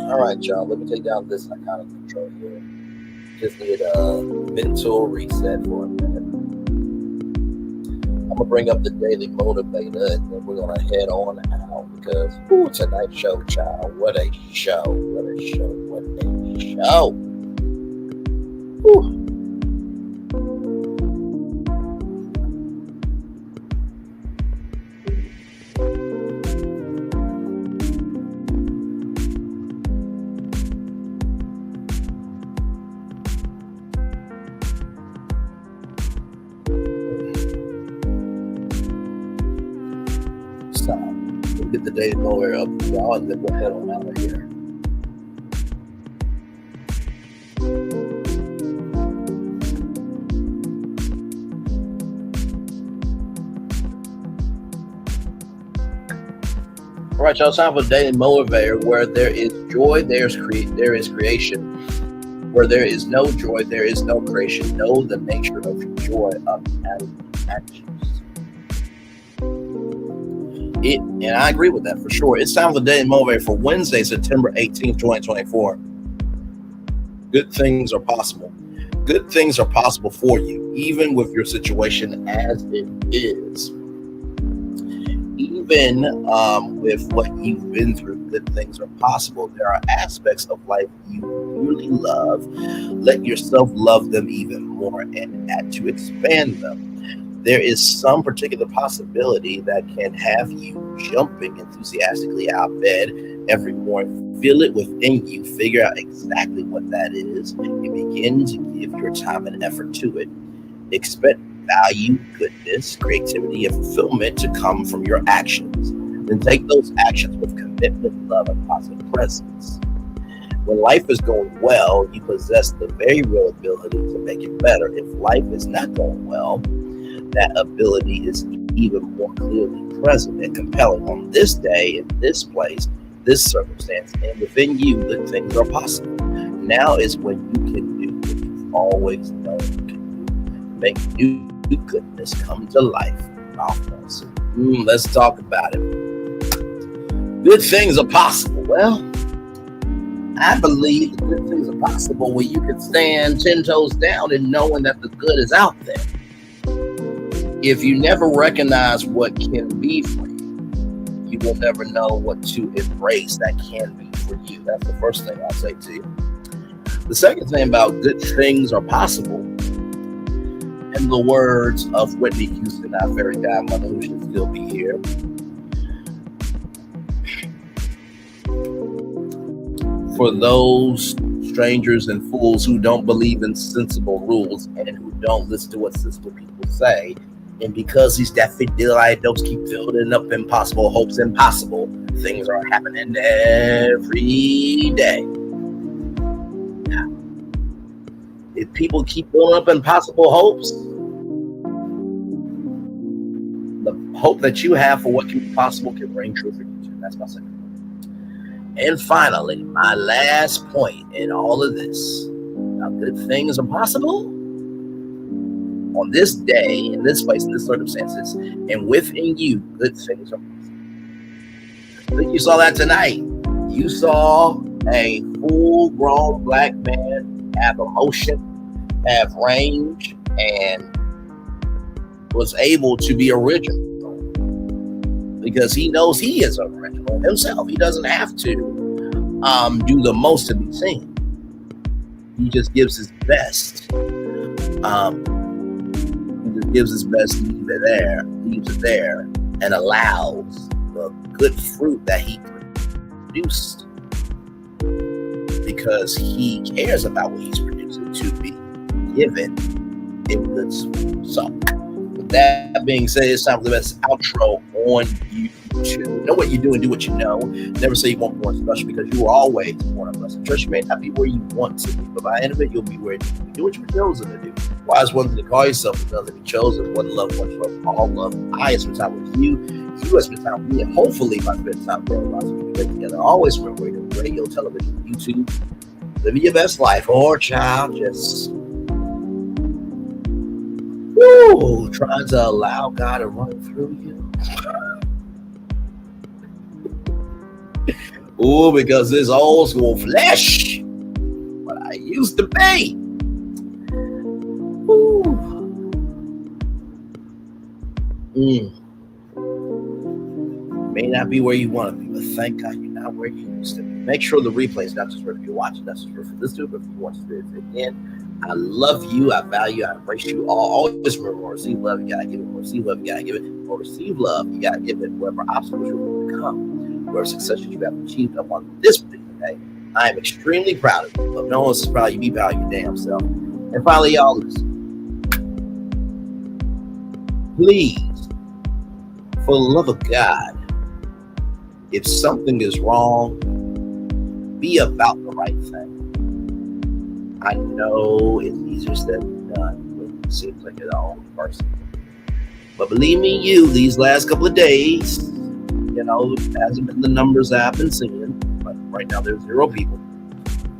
All right, y'all, let me take down this iconic control here. Just need a mental reset for a minute. I'm gonna bring up the Daily Motivator, and then we're gonna head on out because tonight's show, child, what a show, what a show, what a show. Whew. Get the Daily Motivator up for y'all, and then we'll head on out of here. All right, y'all, time for the Daily Motivator. Where there is joy, there is creation. Where there is no joy, there is no creation. Know the nature of joy of actions. And I agree with that for sure. It's time for the Daily Motivator for Wednesday, September 18th, 2024. Good things are possible. Good things are possible for you, even with your situation as it is. Even with what you've been through, good things are possible. There are aspects of life you really love. Let yourself love them even more and add to expand them. There is some particular possibility that can have you jumping enthusiastically out of bed every morning. Feel it within you. Figure out exactly what that is and begin to give your time and effort to it. Expect value, goodness, creativity, and fulfillment to come from your actions. Then take those actions with commitment, love, and positive presence. When life is going well, you possess the very real ability to make it better. If life is not going well, that ability is even more clearly present and compelling on this day, in this place, this circumstance, and within you that things are possible. Now is when you can do what you've always known you can do. Make new goodness come to life. Let's talk about it. Good things are possible. Well, I believe that good things are possible when you can stand 10 toes down and knowing that the good is out there. If you never recognize what can be for you, you will never know what to embrace that can be for you. That's the first thing I'll say to you. The second thing about good things are possible, in the words of Whitney Houston, our very godmother, who should still be here, for those strangers and fools who don't believe in sensible rules and who don't listen to what sensible people say, and because these daffodil-eyed keep building up impossible hopes, impossible things are happening every day. If people keep building up impossible hopes, the hope that you have for what can be possible can ring true for you too. That's my second point. And finally, my last point in all of this, now good things are possible on this day, in this place, in this circumstances, and within you, good things are possible. I think you saw that tonight. You saw a full-grown black man have emotion, have range, and was able to be original because he knows he is original himself. He doesn't have to do the most to be seen. He just gives his best. He just gives his best, leaves it there, and allows the good fruit that he produced, because he cares about what he's producing, to be given in good fruit. So, with that being said, it's time for the best outro on YouTube. Know what you do and do what you know. Never say you want more special, because you are always one of us. Trust you may not be where you want to be, but by the end of it, you'll be where you need to be. Do what you were chosen to do. Wise one thing to call yourself, another to be chosen. One love, one love, all love. I have spent time with you. You have spent time with me, and hopefully by spending time with us, we can together. Always remember, radio, television, YouTube. Living your best life, or child, just trying to allow God to run through you. Because this old school flesh, what I used to be. May not be where you want to be, but thank God you're not where you used to be. Make sure the replay is not just for if you're watching, not just for this too, but if you want to do it again. I love you, I value, I embrace you all. Always remember, more receive love, you gotta give it. More receive love, you gotta give it. More receive love, you gotta give it. Whatever obstacles you will become, whatever successes you have achieved up on this particular day, I am extremely proud of you. But no one's proud of you, be proud of your damn self. And finally, y'all, listen. Please, for the love of God, if something is wrong, be about the right thing. I know it's easier said than done when it seems like it's all person. But believe me, these last couple of days, it hasn't been the numbers I've been seeing. But right now there's 0 people.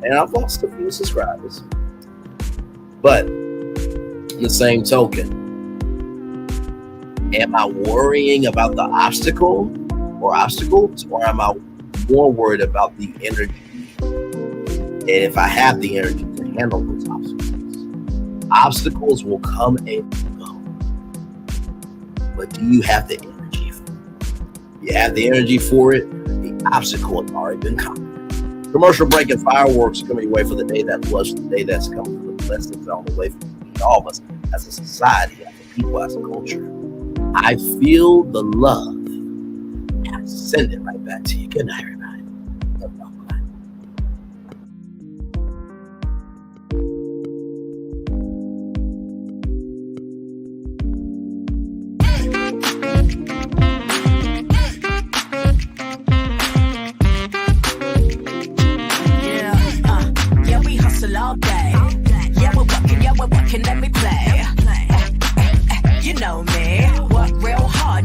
And I've lost a few subscribers. But in the same token, am I worrying about the obstacles, or am I more worried about the energy? And if I have the energy to handle those obstacles will come and go. But do you have the energy for it? You have the energy for it, the obstacle has already been conquered. Commercial break and fireworks are coming your way for the day that was, the day that's coming, for the blessings on the way for all of us as a society, as a people, as a culture. I feel the love, and I send it right back to you. Good night, everybody. All day. Yeah, we're working, let me play. You know me, work real hard.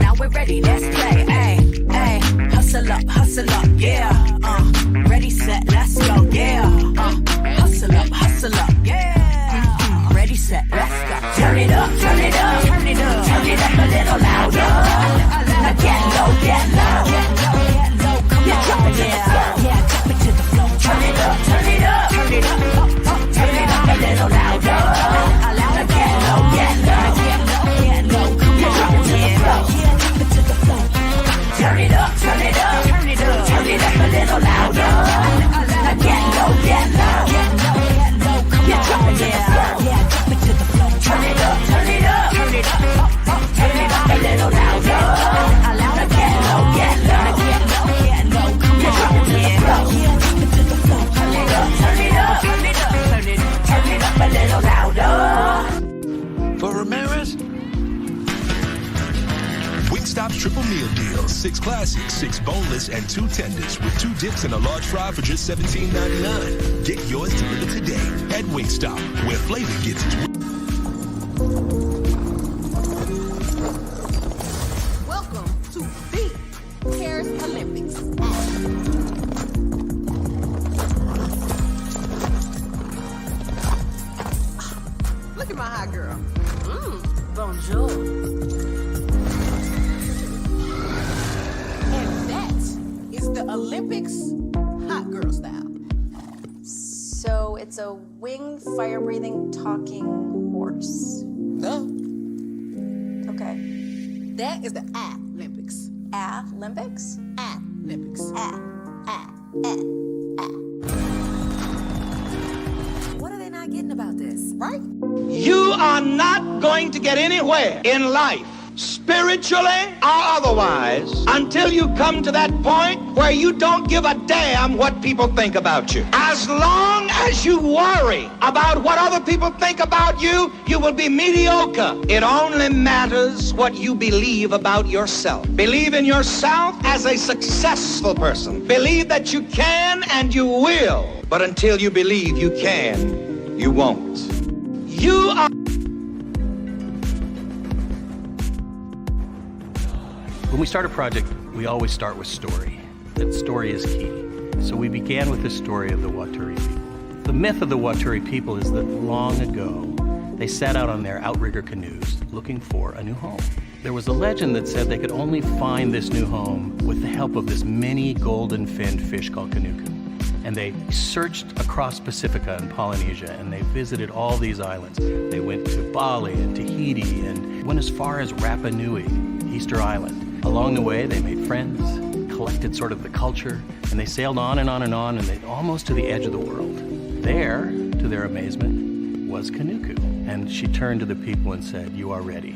triple meal deal. 6 classics, 6 boneless, and 2 tenders with 2 dips and a large fry for just $17.99. Get yours delivered today at Wingstop, where flavor gets its wings. Welcome to the Paris Olympics. Look at my hot girl. Bonjour. And that is the Olympics hot girl style. So it's a winged, fire-breathing, talking horse. No. Okay. That is the Olympics. Olympics? Olympics. What are they not getting about this? Right? You are not going to get anywhere in life, spiritually or otherwise, until you come to that point where you don't give a damn what people think about you. As long as you worry about what other people think about you, you will be mediocre. It only matters what you believe about yourself. Believe in yourself as a successful person. Believe that you can and you will. But until you believe you can, you won't. You are... When we start a project, we always start with story. That story is key. So we began with the story of the Waturi people. The myth of the Waturi people is that long ago, they set out on their outrigger canoes looking for a new home. There was a legend that said they could only find this new home with the help of this mini golden-finned fish called Kanuku. And they searched across Pacifica and Polynesia, and they visited all these islands. They went to Bali and Tahiti and went as far as Rapa Nui, Easter Island. Along the way, they made friends, collected sort of the culture, and they sailed on and on and on, and they almost to the edge of the world. There, to their amazement, was Kanuku. And she turned to the people and said, "You are ready."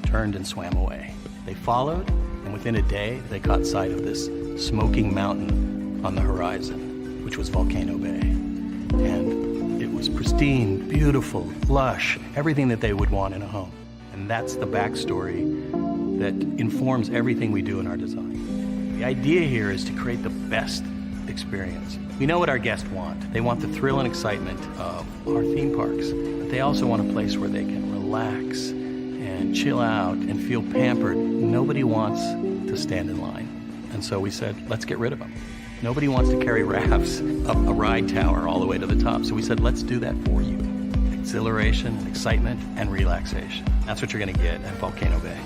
Turned and swam away. They followed, and within a day, they caught sight of this smoking mountain on the horizon, which was Volcano Bay. And it was pristine, beautiful, lush, everything that they would want in a home. And that's the backstory that informs everything we do in our design. The idea here is to create the best experience. We know what our guests want. They want the thrill and excitement of our theme parks, but they also want a place where they can relax and chill out and feel pampered. Nobody wants to stand in line. And so we said, let's get rid of them. Nobody wants to carry rafts up a ride tower all the way to the top. So we said, let's do that for you. Exhilaration, excitement, and relaxation. That's what you're going to get at Volcano Bay.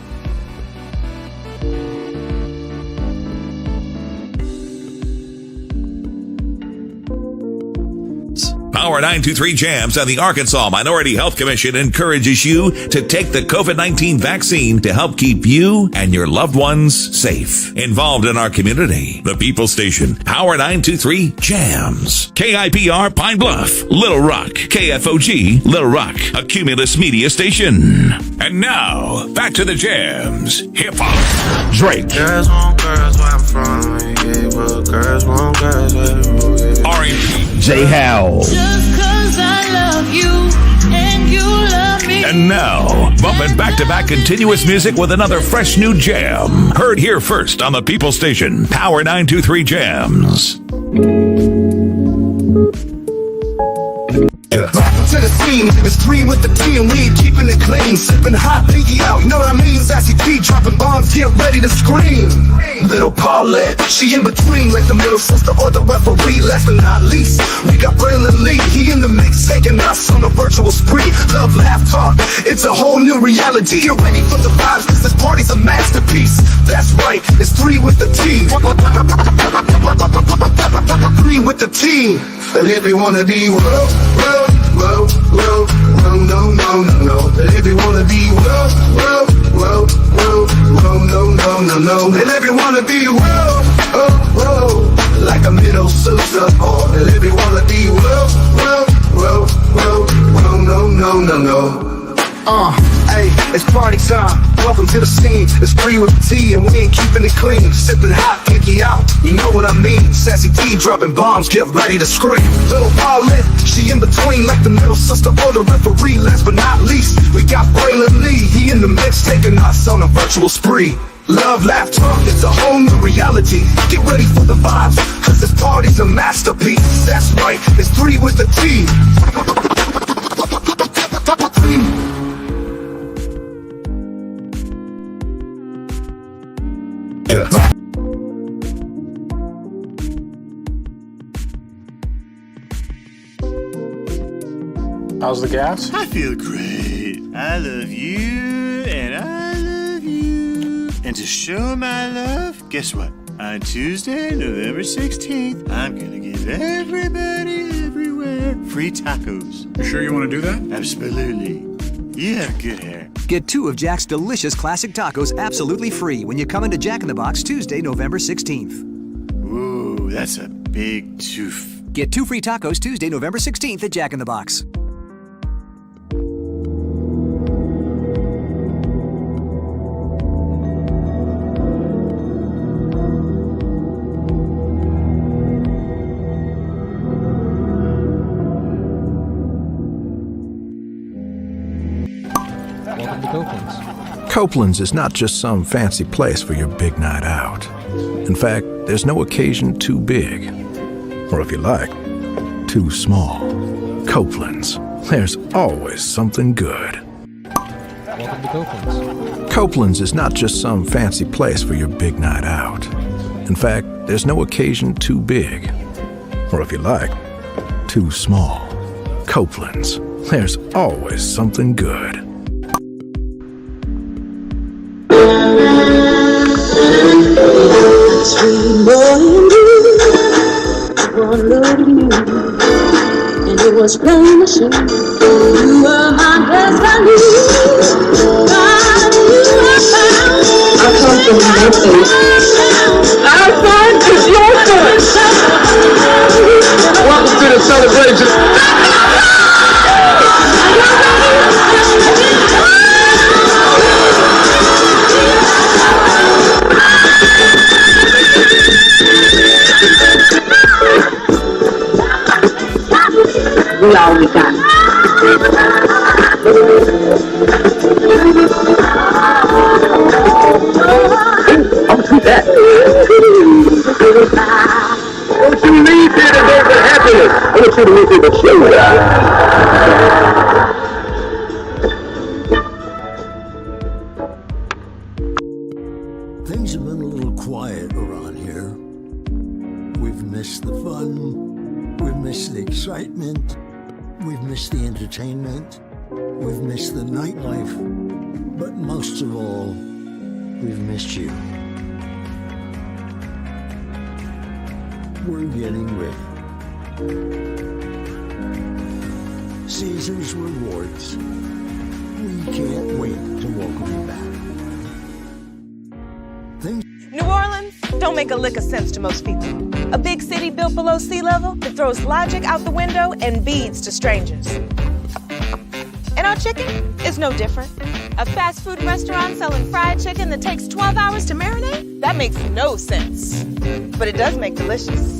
Power 923 Jams and the Arkansas Minority Health Commission encourages you to take the COVID-19 vaccine to help keep you and your loved ones safe. Involved in our community, the People Station, Power 923 Jams. KIPR Pine Bluff, Little Rock, KFOG, Little Rock, a Cumulus media station. And now, back to the jams. Hip-hop, Drake. Girls want girls where I'm from. Yeah, well, girls want girls where I'm from. R&B, J. Howell. Just 'cause I love you and you love me. And now, bumping back-to-back continuous music with another fresh new jam. Heard here first on the People Station, Power 923 Jams. Welcome to the scene, it's 3 with the team, we keeping it clean, sipping hot, pinky out, you know what I mean? Sassy P dropping bombs, get ready to scream. Little Paulette, she in between, like the middle sister or the referee. Last but not least, we got Braylon Lee, he in the mix, taking us on a virtual spree. Love, laugh, talk, it's a whole new reality. Get ready for the vibes, cause this party's a masterpiece. That's right, it's 3 with the team. 3 with the team. And if you wanna be no, and if you wanna be no, and if you wanna be like a middle sister, and if you wanna be no. Hey, it's party time. Welcome to the scene. It's 3 with the T, and we ain't keeping it clean. Sipping hot, pinky out. You know what I mean? Sassy T dropping bombs, get ready to scream. Little Paulette, she in between, like the middle sister or the referee. Last but not least, we got Braylon Lee. He in the mix, taking us on a virtual spree. Love, laugh, talk, it's a whole new reality. Get ready for the vibes, cause this party's a masterpiece. That's right, it's 3 with the T. How's the gas? I feel great. I love you, and I love you. And to show my love, guess what? On Tuesday, November 16th, I'm gonna give everybody everywhere free tacos. You sure you want to do that? Absolutely. You have good hair. Get 2 of Jack's delicious classic tacos absolutely free when you come into Jack in the Box Tuesday, November 16th. Ooh, that's a big tooth. Get 2 free tacos Tuesday, November 16th at Jack in the Box. Copeland's is not just some fancy place for your big night out. In fact, there's no occasion too big, or if you like, too small. Copeland's, there's always something good. Welcome to Copeland's. Copeland's is not just some fancy place for your big night out. In fact, there's no occasion too big, or if you like, too small. Copeland's, there's always something good. Sweet boy and blue, one look at you, and it was plain to see you were my destiny. God, you were found. I come from Memphis. Our son is your son. Welcome to the celebration. We always got it. I'll see that. Don't you leave here to go for happiness. I want you to leave here to show that. Things have been a little quiet around here. We've missed the fun. We've missed the excitement. We've missed the entertainment. We've missed the nightlife. But most of all, we've missed you. We're getting ready. Caesar's Rewards. We can't wait to welcome you back. New Orleans don't make a lick of sense to most people. A big city built below sea level that throws logic out the window and beads to strangers. And our chicken is no different. A fast food restaurant selling fried chicken that takes 12 hours to marinate? That makes no sense. But it does make delicious.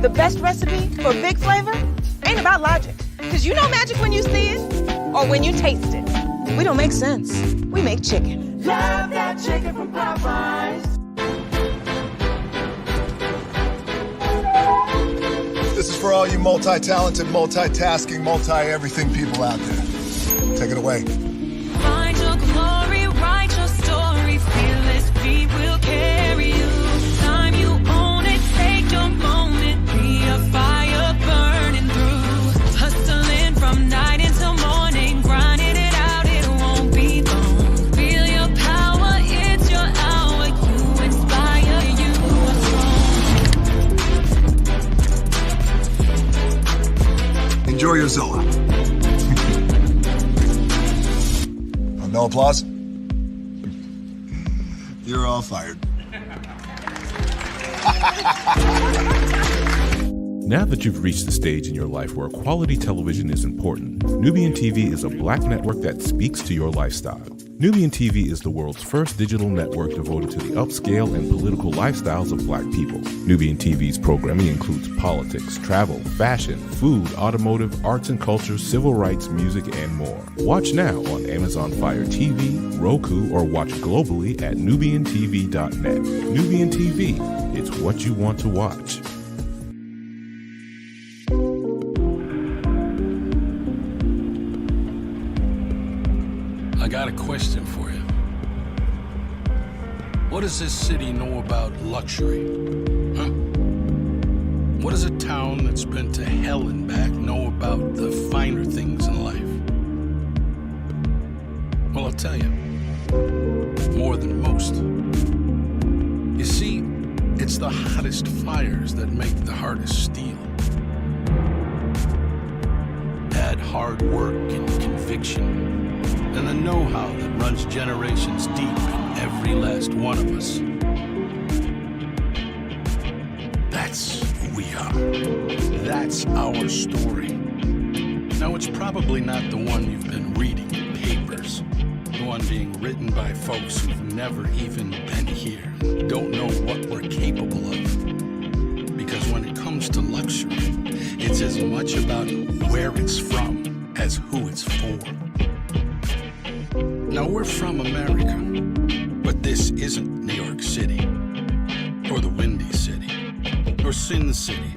The best recipe for big flavor ain't about logic. Because you know magic when you see it or when you taste it. We don't make sense. We make chicken. Love that chicken from Popeyes. This is for all you multi-talented, multitasking, multi-everything people out there. Take it away. Find your glory, write your story, fearless feet will carry you. Time you own it, take your moment, be a fire burning through. Hustling from night until morning, grinding it out, it won't be long. Feel your power, it's your hour, you inspire, you are strong. Enjoy your Zola. No applause? You're all fired. Now that you've reached the stage in your life where quality television is important, Nubian TV is a black network that speaks to your lifestyle. Nubian TV is the world's first digital network devoted to the upscale and political lifestyles of Black people. Nubian TV's programming includes politics, travel, fashion, food, automotive, arts and culture, civil rights, music, and more. Watch now on Amazon Fire TV, Roku, or watch globally at NubianTV.net. Nubian TV, it's what you want to watch. I got a question for you. What does this city know about luxury? Huh? What does a town that's been to hell and back know about the finer things in life? Well, I'll tell you. More than most. You see, it's the hottest fires that make the hardest steel. Add hard work and conviction, and the know-how that runs generations deep in every last one of us. That's who we are. That's our story. Now, it's probably not the one you've been reading in papers, the one being written by folks who've never even been here, don't know what we're capable of. Because when it comes to luxury, it's as much about where it's from as who it's for. Now, we're from America, but this isn't New York City, or the Windy City, or Sin City,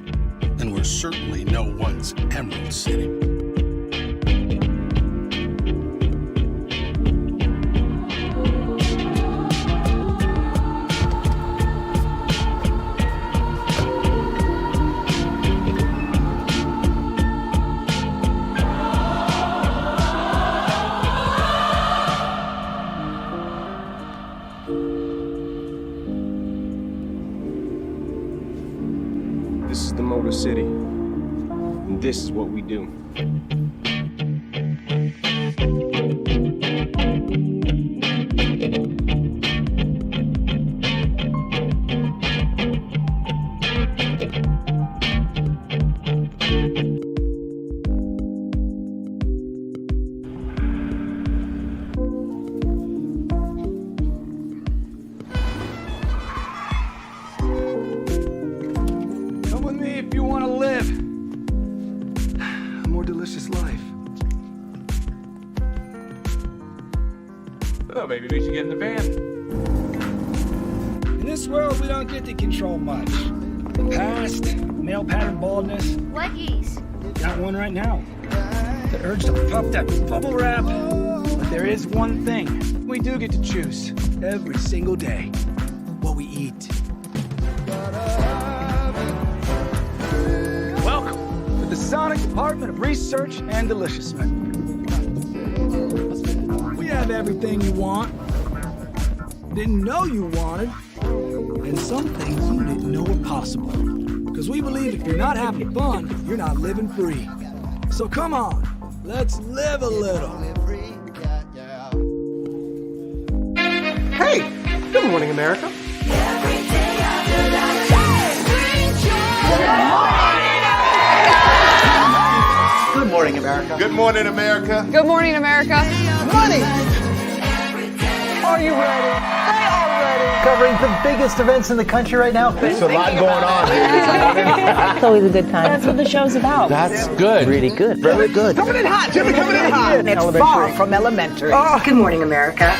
and we're certainly no one's Emerald City. City. And this is what we do. Maybe we should get in the van. In this world, we don't get to control much. The past, male pattern baldness. Leggies. Got one right now. The urge to pop that bubble wrap. But there is one thing we do get to choose every single day: what we eat. Welcome to the Sonic Department of Research and Deliciousment. We have everything you want, didn't know you wanted, and some things you didn't know were possible. Because we believe if you're not having fun, you're not living free. So come on, let's live a little. Hey, good morning, America. Good morning, America. Good morning, America. Good morning, America. Money! Are you ready? They are ready! Covering the biggest events in the country right now. There's a lot going on here. It's always a good time. That's what the show's about. That's good. Really good. Very good. Coming in hot, Jimmy, coming in hot. It's far from elementary. Good morning, America.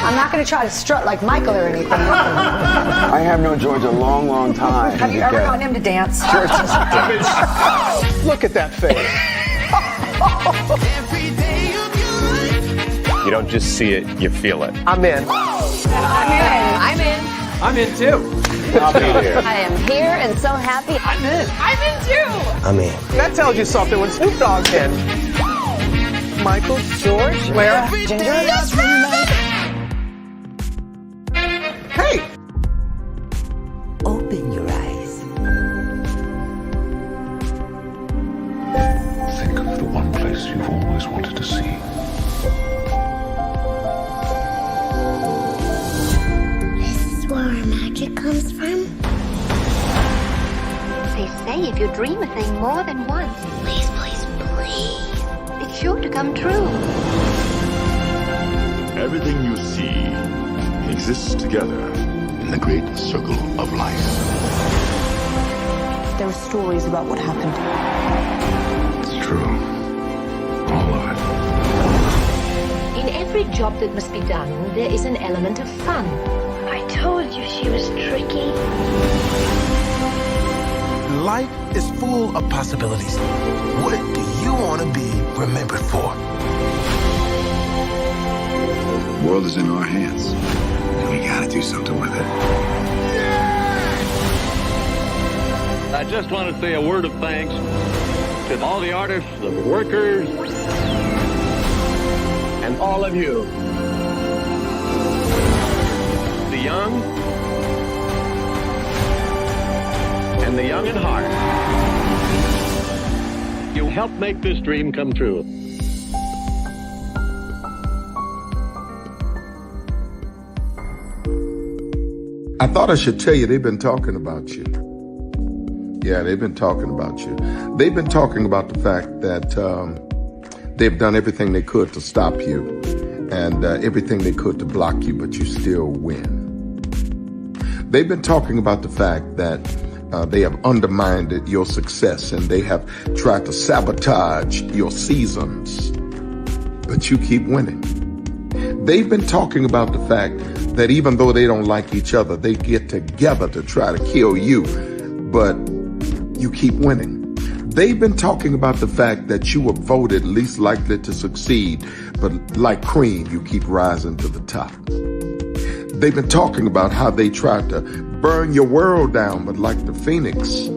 I'm not going to try to strut like Michael or anything. I have known George a long, long time. Have you ever known him to dance? Look at that face. You don't just see it, you feel it. I'm in. I'm in. I'm in too. I'll be here. I am here and so happy. I'm in. I'm in too. I'm in. That tells you something when Snoop Dogg's in. Michael, George, Lara, Ginger. Hey! Open your eyes. Think of the one place you've always wanted to see. Where our magic comes from? They say if you dream a thing more than once, please, it's sure to come true. Everything you see exists together in the great circle of life. There are stories about what happened. It's true. All of it. In every job that must be done, there is an element of fun. I told you she was tricky. Life is full of possibilities. What do you want to be remembered for? The world is in our hands, and we gotta do something with it. I just want to say a word of thanks to all the artists, the workers, and all of you. The young and the young at heart. You helped make this dream come true. I thought I should tell you they've been talking about you. Yeah, they've been talking about you. They've been talking about the fact that they've done everything they could to stop you and everything they could to block you, but you still win. They've been talking about the fact that they have undermined your success and they have tried to sabotage your seasons, but you keep winning. They've been talking about the fact that even though they don't like each other, they get together to try to kill you, but you keep winning. They've been talking about the fact that you were voted least likely to succeed, but like cream, you keep rising to the top. They've been talking about how they tried to burn your world down, but like the phoenix,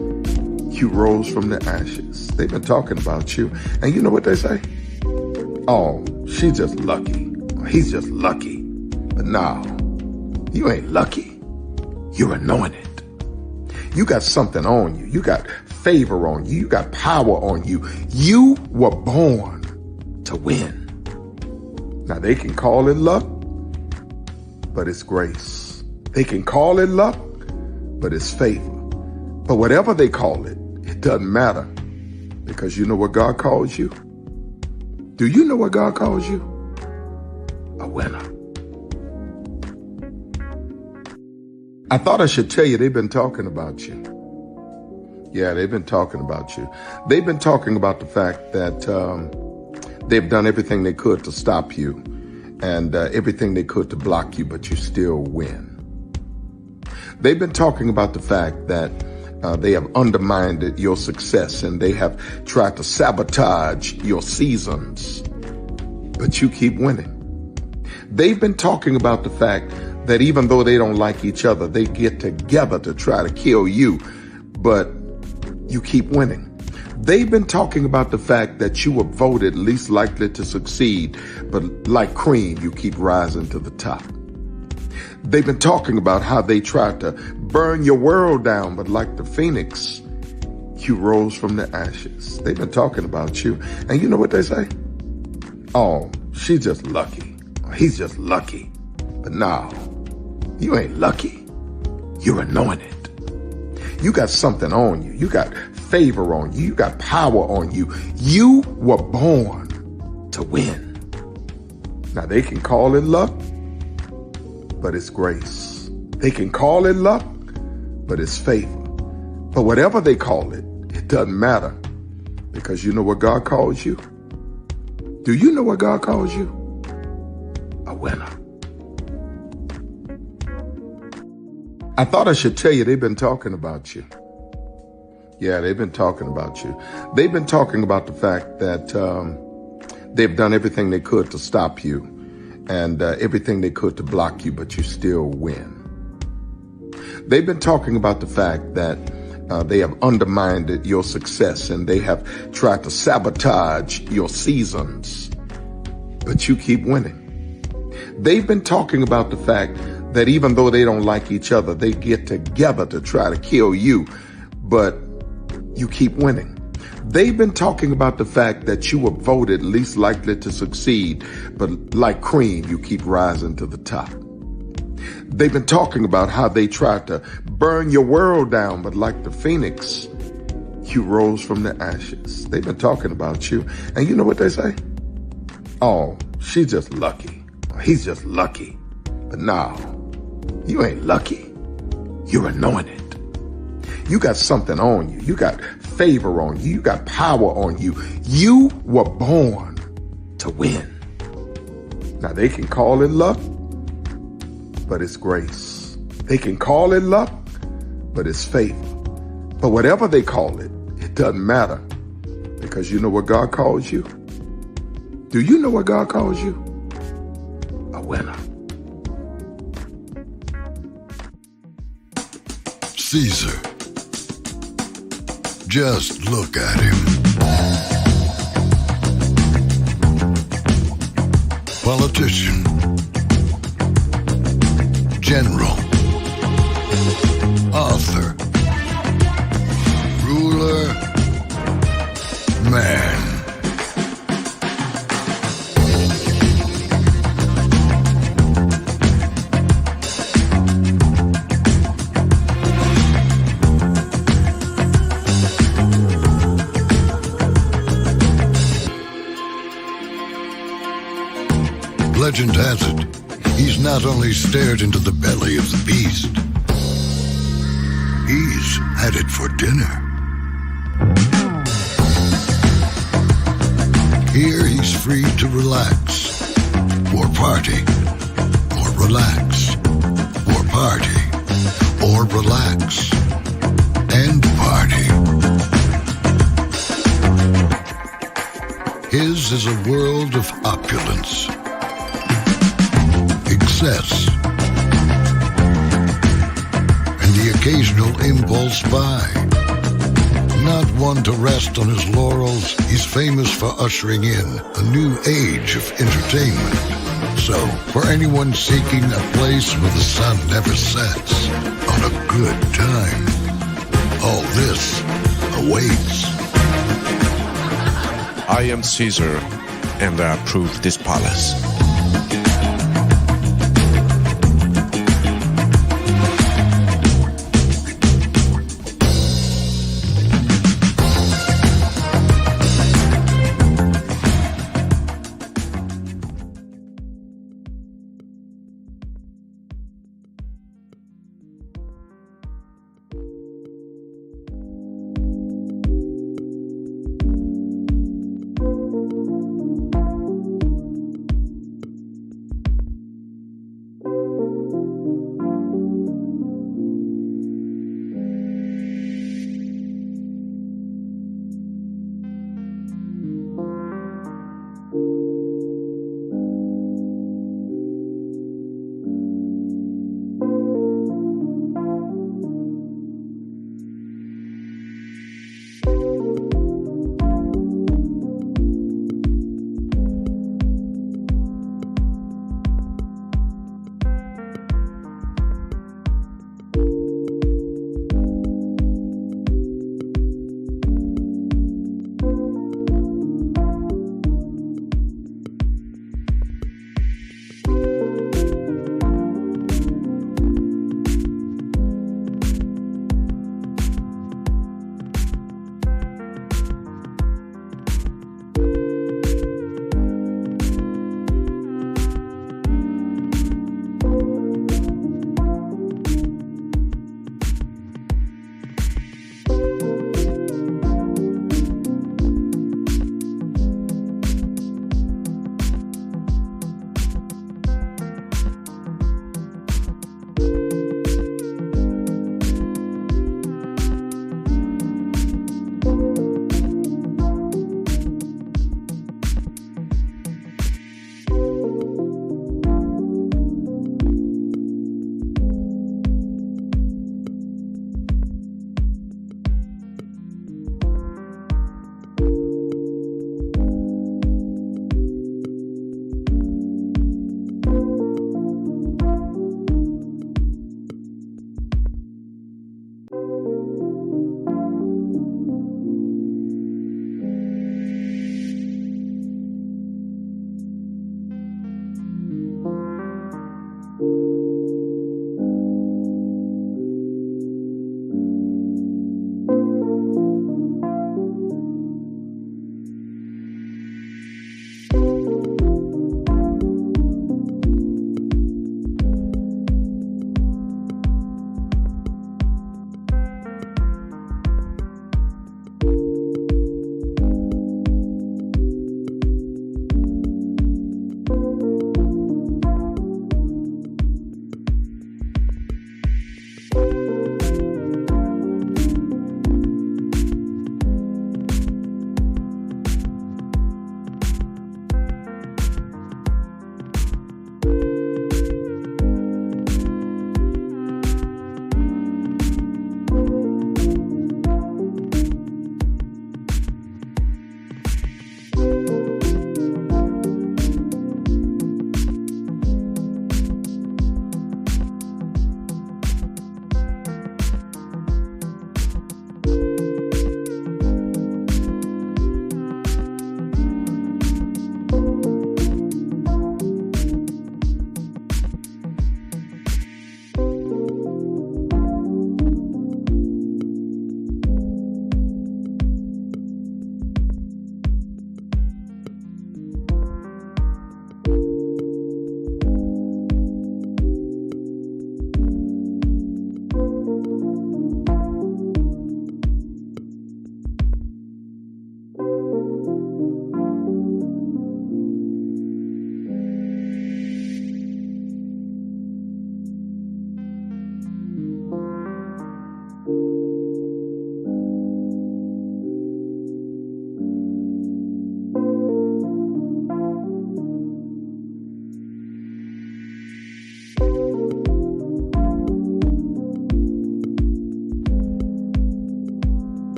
you rose from the ashes. They've been talking about you, and you know what they say? Oh, she's just lucky. He's just lucky. But no, you ain't lucky. You're anointed. You got something on you. You got favor on you. You got power on you. You were born to win. Now they can call it luck, but it's grace. They can call it luck, but it's favor. But whatever they call it, it doesn't matter, because you know what God calls you? Do you know what God calls you? A winner. I thought I should tell you they've been talking about you. Yeah, they've been talking about you. They've been talking about the fact that they've done everything they could to stop you and everything they could to block you, but you still win. They've been talking about the fact that they have undermined your success and they have tried to sabotage your seasons, but you keep winning. They've been talking about the fact that even though they don't like each other, they get together to try to kill you, but you keep winning. They've been talking about the fact that you were voted least likely to succeed, but like cream, you keep rising to the top. They've been talking about how they tried to burn your world down, but like the phoenix, you rose from the ashes. They've been talking about you, and you know what they say? Oh, she's just lucky. He's just lucky. But no, you ain't lucky. You're anointed. You got something on you. You got favor on you. You got power on you. You were born to win. Now they can call it luck, but it's grace. They can call it luck, but it's favor. But whatever they call it, it doesn't matter, because you know what God calls you? Do you know what God calls you? A winner. I thought I should tell you they've been talking about you. Yeah, they've been talking about you. They've been talking about the fact that they've done everything they could to stop you and everything they could to block you, but you still win. They've been talking about the fact that they have undermined your success and they have tried to sabotage your seasons, but you keep winning. They've been talking about the fact that even though they don't like each other, they get together to try to kill you, but you keep winning. They've been talking about the fact that you were voted least likely to succeed, but like cream, you keep rising to the top. They've been talking about how they tried to burn your world down, but like the phoenix, you rose from the ashes. They've been talking about you, and you know what they say? Oh, she's just lucky. He's just lucky. But no, you ain't lucky. You're anointed. You got something on you. You got favor on you. You got power on you. You were born to win. Now, they can call it luck, but it's grace. They can call it luck, but it's favor. But whatever they call it, it doesn't matter. Because you know what God calls you? Do you know what God calls you? A winner. Caesar. Just look at him. Politician. General. Author. Ruler. Man. Legend has it, he's not only stared into the belly of the beast, he's had it for dinner. Here he's free to relax, or party, or relax, or party, or relax, and party. His is a world of opulence, excess, and the occasional impulse buy. Not one to rest on his laurels, he's famous for ushering in a new age of entertainment. So, for anyone seeking a place where the sun never sets, on a good time, all this awaits. I am Caesar, and I approve this palace.